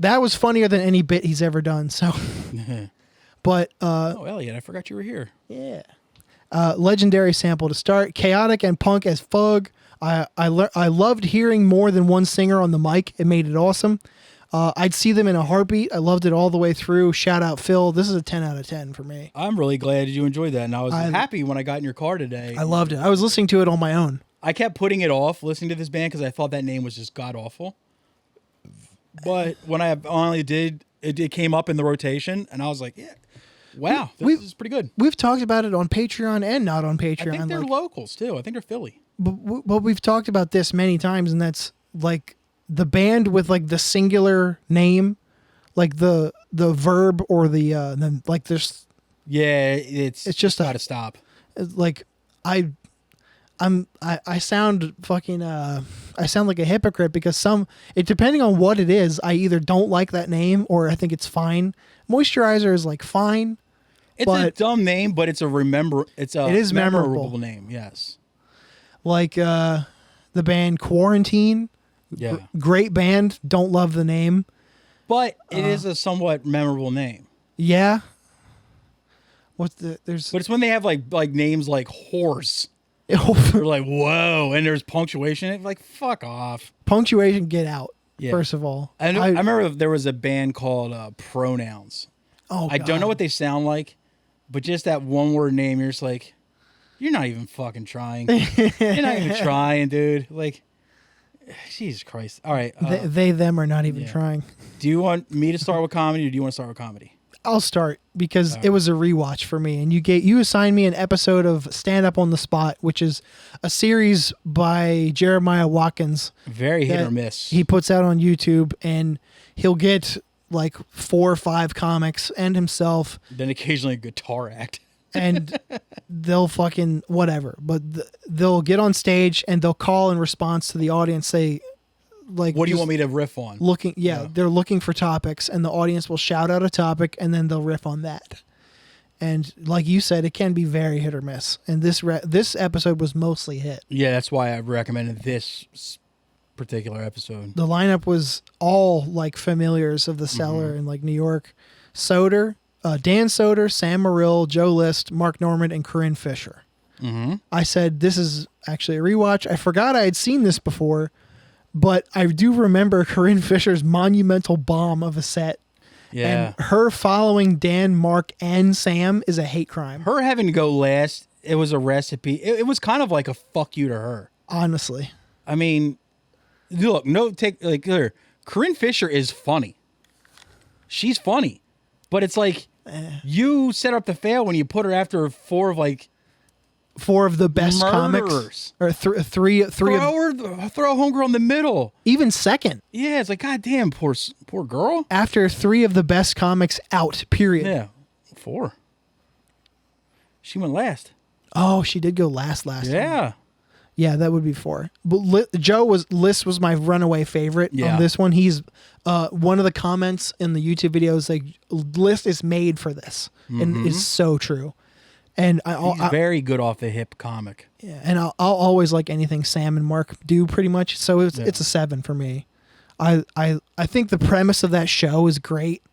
[SPEAKER 1] That was funnier than any bit he's ever done. So, but
[SPEAKER 2] oh, Elliot, I forgot you were here.
[SPEAKER 1] Yeah. Legendary sample to start. Chaotic and punk as fug. I loved hearing more than one singer on the mic. It made it awesome. I'd see them in a heartbeat. I loved it all the way through. Shout out Phil. This is a 10 out of 10 for me.
[SPEAKER 2] I'm really glad you enjoyed that, and I was happy when I got in your car today.
[SPEAKER 1] I loved it. I was listening to it on my own.
[SPEAKER 2] I kept putting it off listening to this band because I thought that name was just god awful. But when I finally did, it came up in the rotation, and I was like, "Yeah, wow, this is pretty good."
[SPEAKER 1] We've talked about it on Patreon and not on Patreon.
[SPEAKER 2] I think they're locals too. I think they're Philly.
[SPEAKER 1] But we've talked about this many times, and that's like the band with like the singular name, like the verb or the like there's.
[SPEAKER 2] Yeah, it's just got to stop.
[SPEAKER 1] Like I sound fucking I sound like a hypocrite because depending on what it is, I either don't like that name or I think it's fine. Moisturizer is like fine.
[SPEAKER 2] It's a dumb name, but it is memorable name, yes.
[SPEAKER 1] Like the band Quarantine.
[SPEAKER 2] Yeah.
[SPEAKER 1] Great band, don't love the name.
[SPEAKER 2] But it is a somewhat memorable name.
[SPEAKER 1] Yeah.
[SPEAKER 2] But it's when they have like names like Horse.
[SPEAKER 1] They're
[SPEAKER 2] like, whoa, and there's punctuation. Like, fuck off.
[SPEAKER 1] Punctuation, get out. Yeah. First of all,
[SPEAKER 2] I remember there was a band called Pronouns.
[SPEAKER 1] Oh,
[SPEAKER 2] I don't know what they sound like, but just that one word name, you're just like, you're not even fucking trying. You're not even trying, dude. Like, Jesus Christ. All right.
[SPEAKER 1] Them are not even trying.
[SPEAKER 2] Do you want me to start with comedy, or do you want to start with comedy?
[SPEAKER 1] I'll start because it was a rewatch for me, and you assigned me an episode of Stand Up on the Spot, which is a series by Jeremiah Watkins.
[SPEAKER 2] Very hit or miss.
[SPEAKER 1] He puts out on YouTube, and he'll get like 4 or 5 comics and himself.
[SPEAKER 2] Then occasionally a guitar act.
[SPEAKER 1] And they'll fucking whatever, but they'll get on stage and they'll call in response to the audience, say, like,
[SPEAKER 2] What do you
[SPEAKER 1] just
[SPEAKER 2] want me to riff on?
[SPEAKER 1] looking? Yeah,
[SPEAKER 2] Yeah.
[SPEAKER 1] they're looking for topics, and the audience will shout out a topic, and then they'll riff on that. And like you said, it can be very hit or miss. And this episode was mostly hit.
[SPEAKER 2] Yeah, that's why I recommended this particular episode.
[SPEAKER 1] The lineup was all like familiars of the Cellar in like New York. Soder, Dan Soder, Sam Morrill, Joe List, Mark Normand, and Corinne Fisher.
[SPEAKER 2] Mm-hmm.
[SPEAKER 1] I said, this is actually a rewatch. I forgot I had seen this before, but I do remember Corinne Fisher's monumental bomb of a set.
[SPEAKER 2] Yeah.
[SPEAKER 1] And her following Dan, Mark, and Sam is a hate crime.
[SPEAKER 2] Her having to go last, it was a recipe. It was kind of like a fuck you to her.
[SPEAKER 1] Honestly.
[SPEAKER 2] I mean, look, her. Corinne Fisher is funny. She's funny. But it's like, you set up the fail when you put her after four of
[SPEAKER 1] the best comics.
[SPEAKER 2] murderers.
[SPEAKER 1] Or three of
[SPEAKER 2] Throw homegirl in the middle.
[SPEAKER 1] even second.
[SPEAKER 2] Yeah, it's like, God damn, poor girl.
[SPEAKER 1] After 3 of the best comics out, period.
[SPEAKER 2] Yeah, 4. She went last.
[SPEAKER 1] Oh, she did go last time.
[SPEAKER 2] Yeah.
[SPEAKER 1] Yeah, that would be 4. But List was my runaway favorite
[SPEAKER 2] Yeah.
[SPEAKER 1] on this one. He's one of the comments in the YouTube videos like List is made for this, and it's so true. And
[SPEAKER 2] He's very good off the hip comic.
[SPEAKER 1] yeah, and I'll always like anything Sam and Mark do pretty much. So it's a 7 for me. I think the premise of that show is great.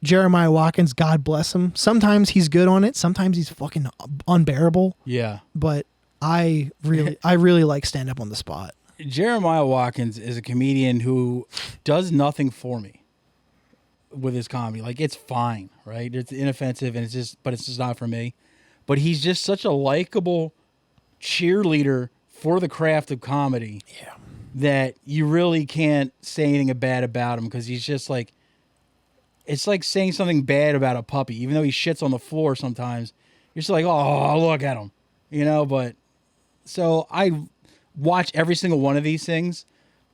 [SPEAKER 1] Jeremiah Watkins, God bless him. Sometimes he's good on it. Sometimes he's fucking unbearable.
[SPEAKER 2] Yeah.
[SPEAKER 1] But I really like stand up on the spot.
[SPEAKER 2] Jeremiah Watkins is a comedian who does nothing for me with his comedy. Like, it's fine, right? It's inoffensive, and it's just not for me. But he's just such a likable cheerleader for the craft of comedy.
[SPEAKER 1] Yeah.
[SPEAKER 2] That you really can't say anything bad about him, because he's just like, it's like saying something bad about a puppy, even though he shits on the floor sometimes. You're just like, oh, look at him, but so I watch every single one of these things,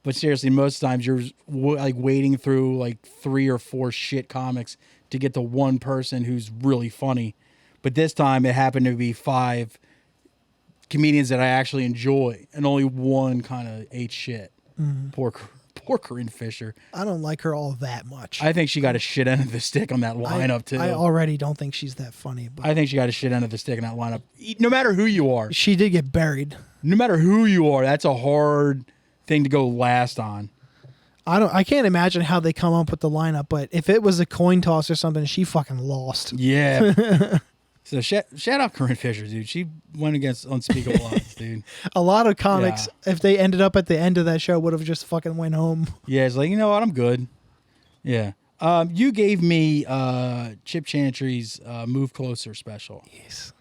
[SPEAKER 2] but seriously, most times you're like wading through like 3 or 4 shit comics to get to one person who's really funny. But this time it happened to be 5 comedians that I actually enjoy, and only one kind of ate shit. Poor Corinne Fisher.
[SPEAKER 1] I don't like her all that much.
[SPEAKER 2] I think she got a shit end of the stick on that lineup too.
[SPEAKER 1] I already don't think she's that funny. But
[SPEAKER 2] I think she got a shit end of the stick in that lineup. No matter who you are,
[SPEAKER 1] she did get buried.
[SPEAKER 2] no matter who you are, that's a hard thing to go last on.
[SPEAKER 1] I can't imagine how they come up with the lineup, but if it was a coin toss or something, she fucking lost.
[SPEAKER 2] Yeah. So shout out Corinne Fisher, dude. She went against unspeakable odds, dude.
[SPEAKER 1] A lot of comics, if they ended up at the end of that show, would have just fucking went home.
[SPEAKER 2] Yeah, it's like, you know what? I'm good. Yeah. You gave me Chip Chantry's Move Closer special.
[SPEAKER 1] Yes.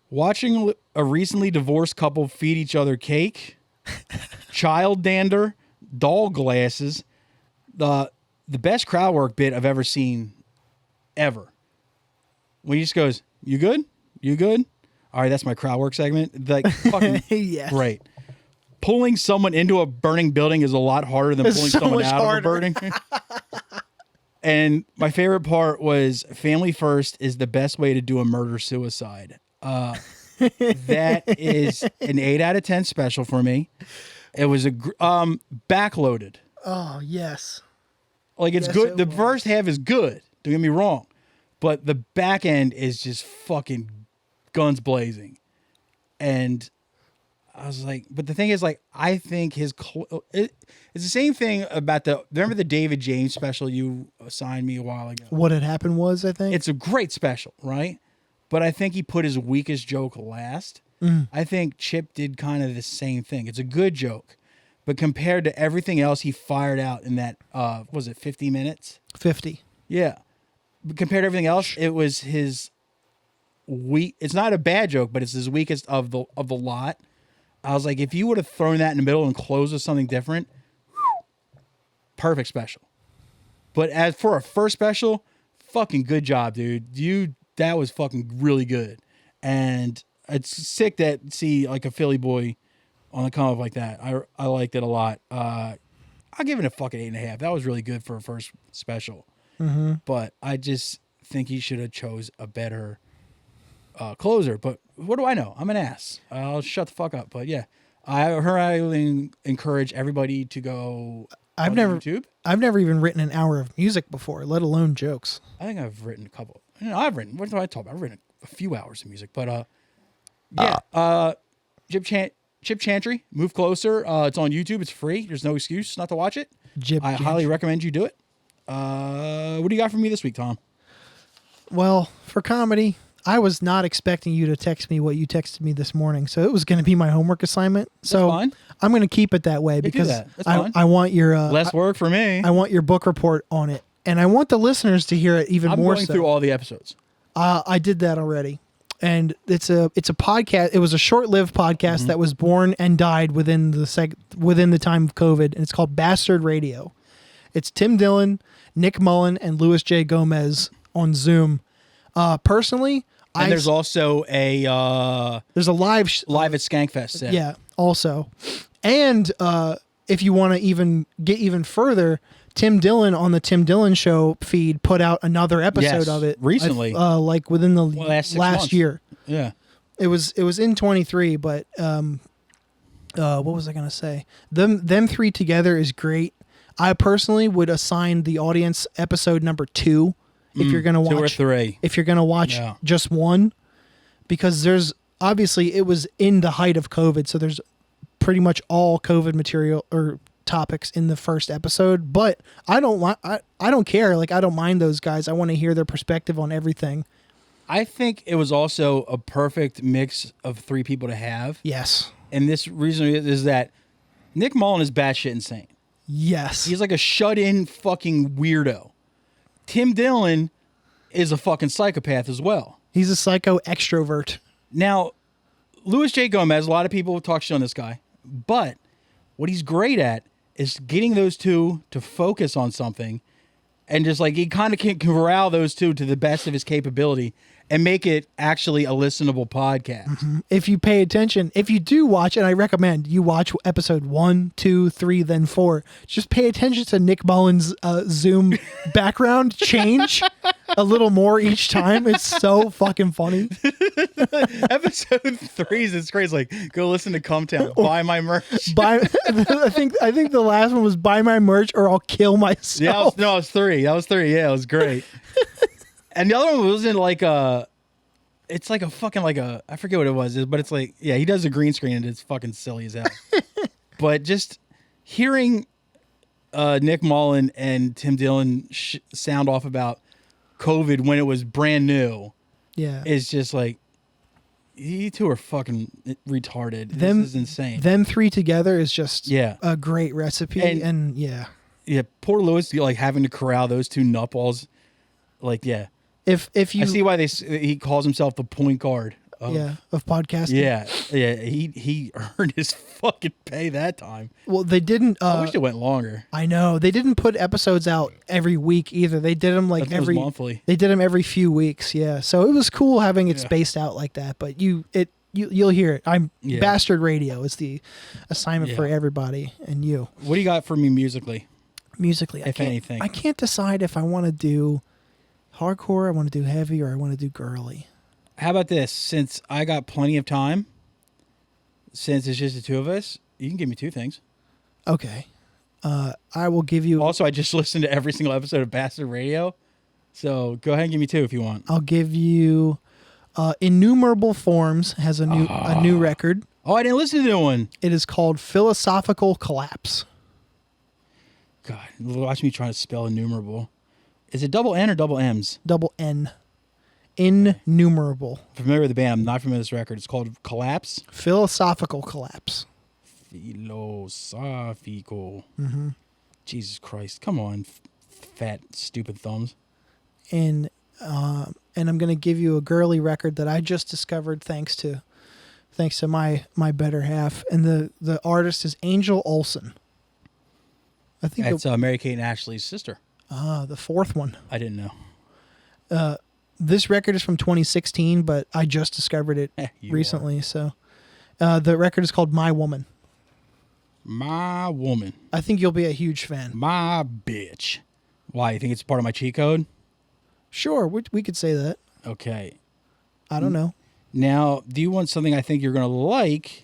[SPEAKER 2] Watching a recently divorced couple feed each other cake, child dander, doll glasses, the best crowd work bit I've ever seen, ever. When he just goes, "You good? You good?" All right, that's my crowd work segment. Like, fucking
[SPEAKER 1] Yes.
[SPEAKER 2] great. Pulling someone into a burning building is a lot harder than
[SPEAKER 1] It's
[SPEAKER 2] pulling
[SPEAKER 1] so
[SPEAKER 2] someone
[SPEAKER 1] much
[SPEAKER 2] out
[SPEAKER 1] harder.
[SPEAKER 2] of a burning. And my favorite part was family first is the best way to do a murder suicide. That is an 8 out of 10 special for me. It was backloaded.
[SPEAKER 1] Oh, yes.
[SPEAKER 2] Like, it's
[SPEAKER 1] Yes,
[SPEAKER 2] good.
[SPEAKER 1] it
[SPEAKER 2] The
[SPEAKER 1] was.
[SPEAKER 2] first half is good. Don't get me wrong. But the back end is just fucking guns blazing. And I was like, but the thing is, like, I think it's the same thing about remember the David James special you assigned me a while ago?
[SPEAKER 1] What had happened was, I think.
[SPEAKER 2] It's a great special, right? But I think he put his weakest joke last. I think Chip did kind of the same thing. It's a good joke. But compared to everything else he fired out in that, was it 50 minutes?
[SPEAKER 1] 50.
[SPEAKER 2] Yeah. But compared to everything else, it was his weak. It's not a bad joke, but it's his weakest of the lot. I was like, if you would have thrown that in the middle and closed with something different, perfect special. But as for a first special, fucking good job, dude. That was fucking really good. And it's sick that see like a Philly boy on the come up like that. I liked it a lot. I'll give it a fucking 8.5. That was really good for a first special. But I just think he should have chose a better closer. But what do I know? I'm an ass. I'll shut the fuck up. But yeah, I highly encourage everybody to go
[SPEAKER 1] I've
[SPEAKER 2] on
[SPEAKER 1] never
[SPEAKER 2] YouTube.
[SPEAKER 1] I've never even written an hour of music before, let alone jokes.
[SPEAKER 2] I think I've written a couple. I've written. What do I talk about? I've written a few hours of music, but yeah. Chip Chantry, Move Closer. It's on YouTube. It's free. There's no excuse not to watch it. I highly recommend you do it. What do you got for me this week, Tom?
[SPEAKER 1] Well, for comedy, I was not expecting you to text me what you texted me this morning, so it was going to be my homework assignment. So
[SPEAKER 2] fine.
[SPEAKER 1] I'm going to keep it that way because I want your
[SPEAKER 2] less work for me.
[SPEAKER 1] I want your book report on it, and I want the listeners to hear it even more.
[SPEAKER 2] I'm going through all the episodes.
[SPEAKER 1] I did that already, and it's a podcast. It was a short-lived podcast that was born and died within the time of COVID, and it's called Bastard Radio. It's Tim Dillon, Nick Mullen, and Louis J. Gomez on Zoom. Personally,
[SPEAKER 2] there's also a
[SPEAKER 1] there's a live at
[SPEAKER 2] Skankfest.
[SPEAKER 1] Yeah, also, and if you want to get even further, Tim Dillon on the Tim Dillon Show feed put out another episode of it
[SPEAKER 2] recently,
[SPEAKER 1] like within the last year.
[SPEAKER 2] Yeah,
[SPEAKER 1] it was in 23, but what was I gonna say? Them three together is great. I personally would assign the audience episode number 2 if you're gonna watch
[SPEAKER 2] 2 or 3.
[SPEAKER 1] If you're gonna watch just one, because there's obviously it was in the height of COVID, so there's pretty much all COVID material or topics in the first episode. But I don't care. Like, I don't mind those guys. I want to hear their perspective on everything.
[SPEAKER 2] I think it was also a perfect mix of 3 people to have.
[SPEAKER 1] Yes.
[SPEAKER 2] And this reason is that Nick Mullen is batshit insane.
[SPEAKER 1] Yes.
[SPEAKER 2] He's like a shut-in fucking weirdo. Tim Dillon is a fucking psychopath as well.
[SPEAKER 1] He's a psycho extrovert.
[SPEAKER 2] Now, Louis J. Gomez, a lot of people talk shit on this guy, but what he's great at is getting those two to focus on something, and just like he kind of can corral those two to the best of his capability and make it actually a listenable podcast.
[SPEAKER 1] Mm-hmm. If you pay attention, if you do watch, and I recommend you watch episode 1, 2, 3, then 4, just pay attention to Nick Mullen's Zoom background change a little more each time. It's so fucking funny.
[SPEAKER 2] Episode 3 is crazy. Like, go listen to Cumtown. Buy my merch.
[SPEAKER 1] I think the last one was buy my merch or I'll kill myself.
[SPEAKER 2] Yeah, it was 3. That was 3. Yeah, it was great. And the other one was in like it's like a fucking I forget what it was, but it's like, yeah, he does a green screen and it's fucking silly as hell. But just hearing Nick Mullen and Tim Dillon sound off about COVID when it was brand new, is just like, you two are fucking retarded. This is insane.
[SPEAKER 1] Them 3 together is just a great recipe, and yeah,
[SPEAKER 2] poor Louis, like having to corral those two nutballs, like If you, I see why he calls himself the point guard of
[SPEAKER 1] podcasting.
[SPEAKER 2] Yeah, he earned his fucking pay that time.
[SPEAKER 1] Well, they didn't.
[SPEAKER 2] I wish it went longer.
[SPEAKER 1] I know they didn't put episodes out every week either. They did them like every
[SPEAKER 2] monthly.
[SPEAKER 1] They did them every few weeks. Yeah, so it was cool having it spaced out like that. But you'll hear it. Bastard Radio is the assignment for everybody and you.
[SPEAKER 2] What do you got for me musically?
[SPEAKER 1] Musically,
[SPEAKER 2] if anything,
[SPEAKER 1] I can't decide if I want to do hardcore, I want to do heavy, or I want to do girly.
[SPEAKER 2] How about this? Since I got plenty of time, since it's just the two of us, you can give me 2 things.
[SPEAKER 1] Okay. I will give you...
[SPEAKER 2] Also, I just listened to every single episode of Bastard Radio, so go ahead and give me 2 if you want.
[SPEAKER 1] I'll give you... Innumerable Forms has a new record.
[SPEAKER 2] Oh, I didn't listen to the one.
[SPEAKER 1] It is called Philosophical Collapse.
[SPEAKER 2] God, watch me try to spell innumerable. Is it double N or double M's?
[SPEAKER 1] Double N. Innumerable.
[SPEAKER 2] Familiar with the band. I'm not familiar with this record. It's called Collapse.
[SPEAKER 1] Philosophical Collapse.
[SPEAKER 2] Philosophical. Mm-hmm. Jesus Christ. Come on, fat, stupid thumbs.
[SPEAKER 1] And I'm going to give you a girly record that I just discovered thanks to my better half. And the artist is Angel Olsen. I think
[SPEAKER 2] that's Mary-Kate and Ashley's sister.
[SPEAKER 1] The 4th one.
[SPEAKER 2] I didn't know.
[SPEAKER 1] This record is from 2016, but I just discovered it recently. So, the record is called My Woman.
[SPEAKER 2] My Woman.
[SPEAKER 1] I think you'll be a huge fan.
[SPEAKER 2] My bitch. Why? You think it's part of my cheat code?
[SPEAKER 1] Sure, we could say that.
[SPEAKER 2] Okay.
[SPEAKER 1] I don't know.
[SPEAKER 2] Now, do you want something I think you're going to like?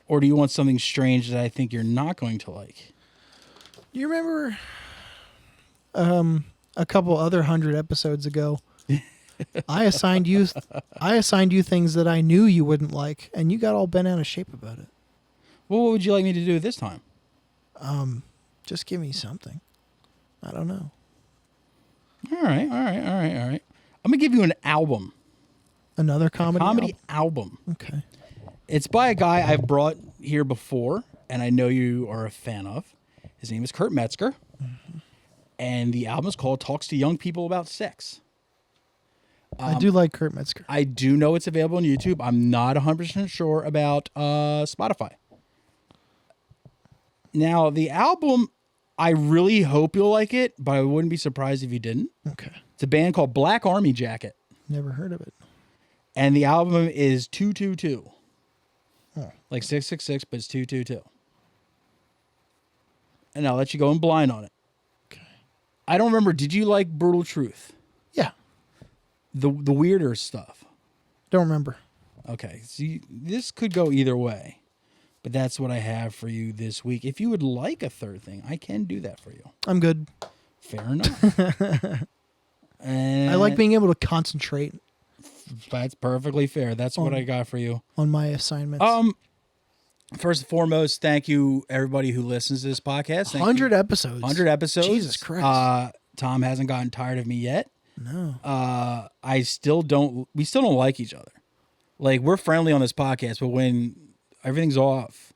[SPEAKER 2] Or do you want something strange that I think you're not going to like?
[SPEAKER 1] You remember a couple other 100 episodes ago, I assigned you things that I knew you wouldn't like, and you got all bent out of shape about it.
[SPEAKER 2] Well, what would you like me to do this time?
[SPEAKER 1] Just give me something. I don't know.
[SPEAKER 2] All right. I'm gonna give you an album.
[SPEAKER 1] Another comedy
[SPEAKER 2] album.
[SPEAKER 1] Okay.
[SPEAKER 2] It's by a guy I've brought here before, and I know you are a fan of. His name is Kurt Metzger, and the album is called "Talks to Young People About Sex."
[SPEAKER 1] I do like Kurt Metzger.
[SPEAKER 2] I do know it's available on YouTube. I'm not 100% sure about Spotify. Now, the album, I really hope you'll like it, but I wouldn't be surprised if you didn't.
[SPEAKER 1] Okay.
[SPEAKER 2] It's a band called Black Army Jacket,
[SPEAKER 1] Never heard of it.
[SPEAKER 2] and the album is 222.
[SPEAKER 1] Oh.
[SPEAKER 2] Like 666, but it's 222. And I'll let you go in blind on it.
[SPEAKER 1] Okay.
[SPEAKER 2] I don't remember. Did you like Brutal Truth?
[SPEAKER 1] Yeah.
[SPEAKER 2] The weirder stuff.
[SPEAKER 1] Don't remember.
[SPEAKER 2] Okay. See, this could go either way. But that's what I have for you this week. If you would like a third thing, I can do that for you.
[SPEAKER 1] I'm good.
[SPEAKER 2] Fair enough. And
[SPEAKER 1] I like being able to concentrate
[SPEAKER 2] that's perfectly fair. That's what I got for you.
[SPEAKER 1] on my assignments.
[SPEAKER 2] First and foremost, thank you everybody who listens to this podcast.
[SPEAKER 1] 100 episodes.
[SPEAKER 2] 100 episodes.
[SPEAKER 1] Jesus Christ.
[SPEAKER 2] Tom hasn't gotten tired of me yet.
[SPEAKER 1] No.
[SPEAKER 2] We still don't like each other. Like, we're friendly on this podcast, but when everything's off,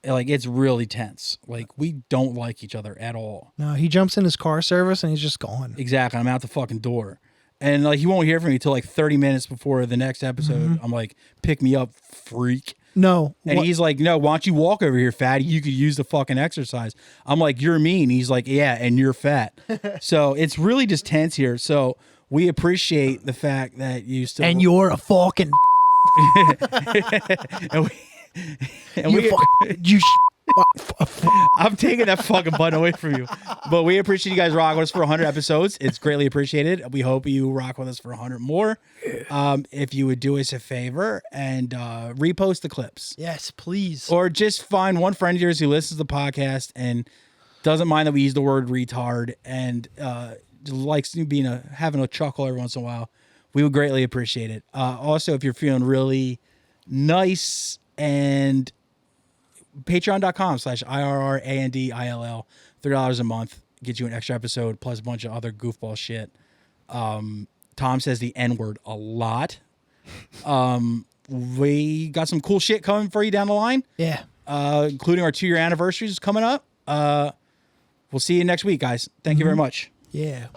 [SPEAKER 2] like, it's really tense. Like, we don't like each other at all.
[SPEAKER 1] No, he jumps in his car service and he's just gone.
[SPEAKER 2] Exactly. I'm out the fucking door. And, like, he won't hear from me until, like, 30 minutes before the next episode. I'm like, pick me up, freak.
[SPEAKER 1] No.
[SPEAKER 2] And he's like, no, why don't you walk over here, fatty? You could use the fucking exercise. I'm like, you're mean. He's like, yeah, and you're fat. So it's really just tense here. So we appreciate the fact that you still...
[SPEAKER 1] And you're a fucking...
[SPEAKER 2] I'm taking that fucking button away from you. But we appreciate you guys rocking with us for 100 episodes. It's greatly appreciated. We hope you rock with us for 100 more. If you would do us a favor and repost the clips.
[SPEAKER 1] Yes, please.
[SPEAKER 2] Or just find one friend of yours who listens to the podcast and doesn't mind that we use the word retard and likes having a chuckle every once in a while. We would greatly appreciate it. Also, if you're feeling really nice and... Patreon.com/IRRANDILL. $3 a month gets you an extra episode plus a bunch of other goofball shit. Tom says the N-word a lot. We got some cool shit coming for you down the line.
[SPEAKER 1] Yeah.
[SPEAKER 2] Including our 2-year anniversaries coming up. We'll see you next week, guys. Thank you very much.
[SPEAKER 1] Yeah.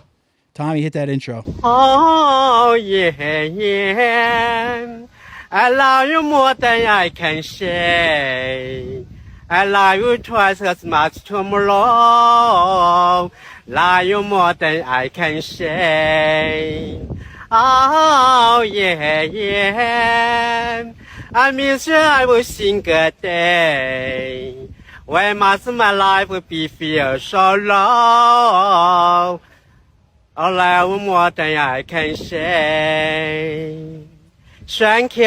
[SPEAKER 2] Tommy, hit that intro.
[SPEAKER 3] Oh, yeah, yeah. I love you more than I can say. I love you twice as much tomorrow. Love you more than I can say. Oh, yeah, yeah. I miss you every single day. Why must my life be feel so long? I love you more than I can say. Thank you.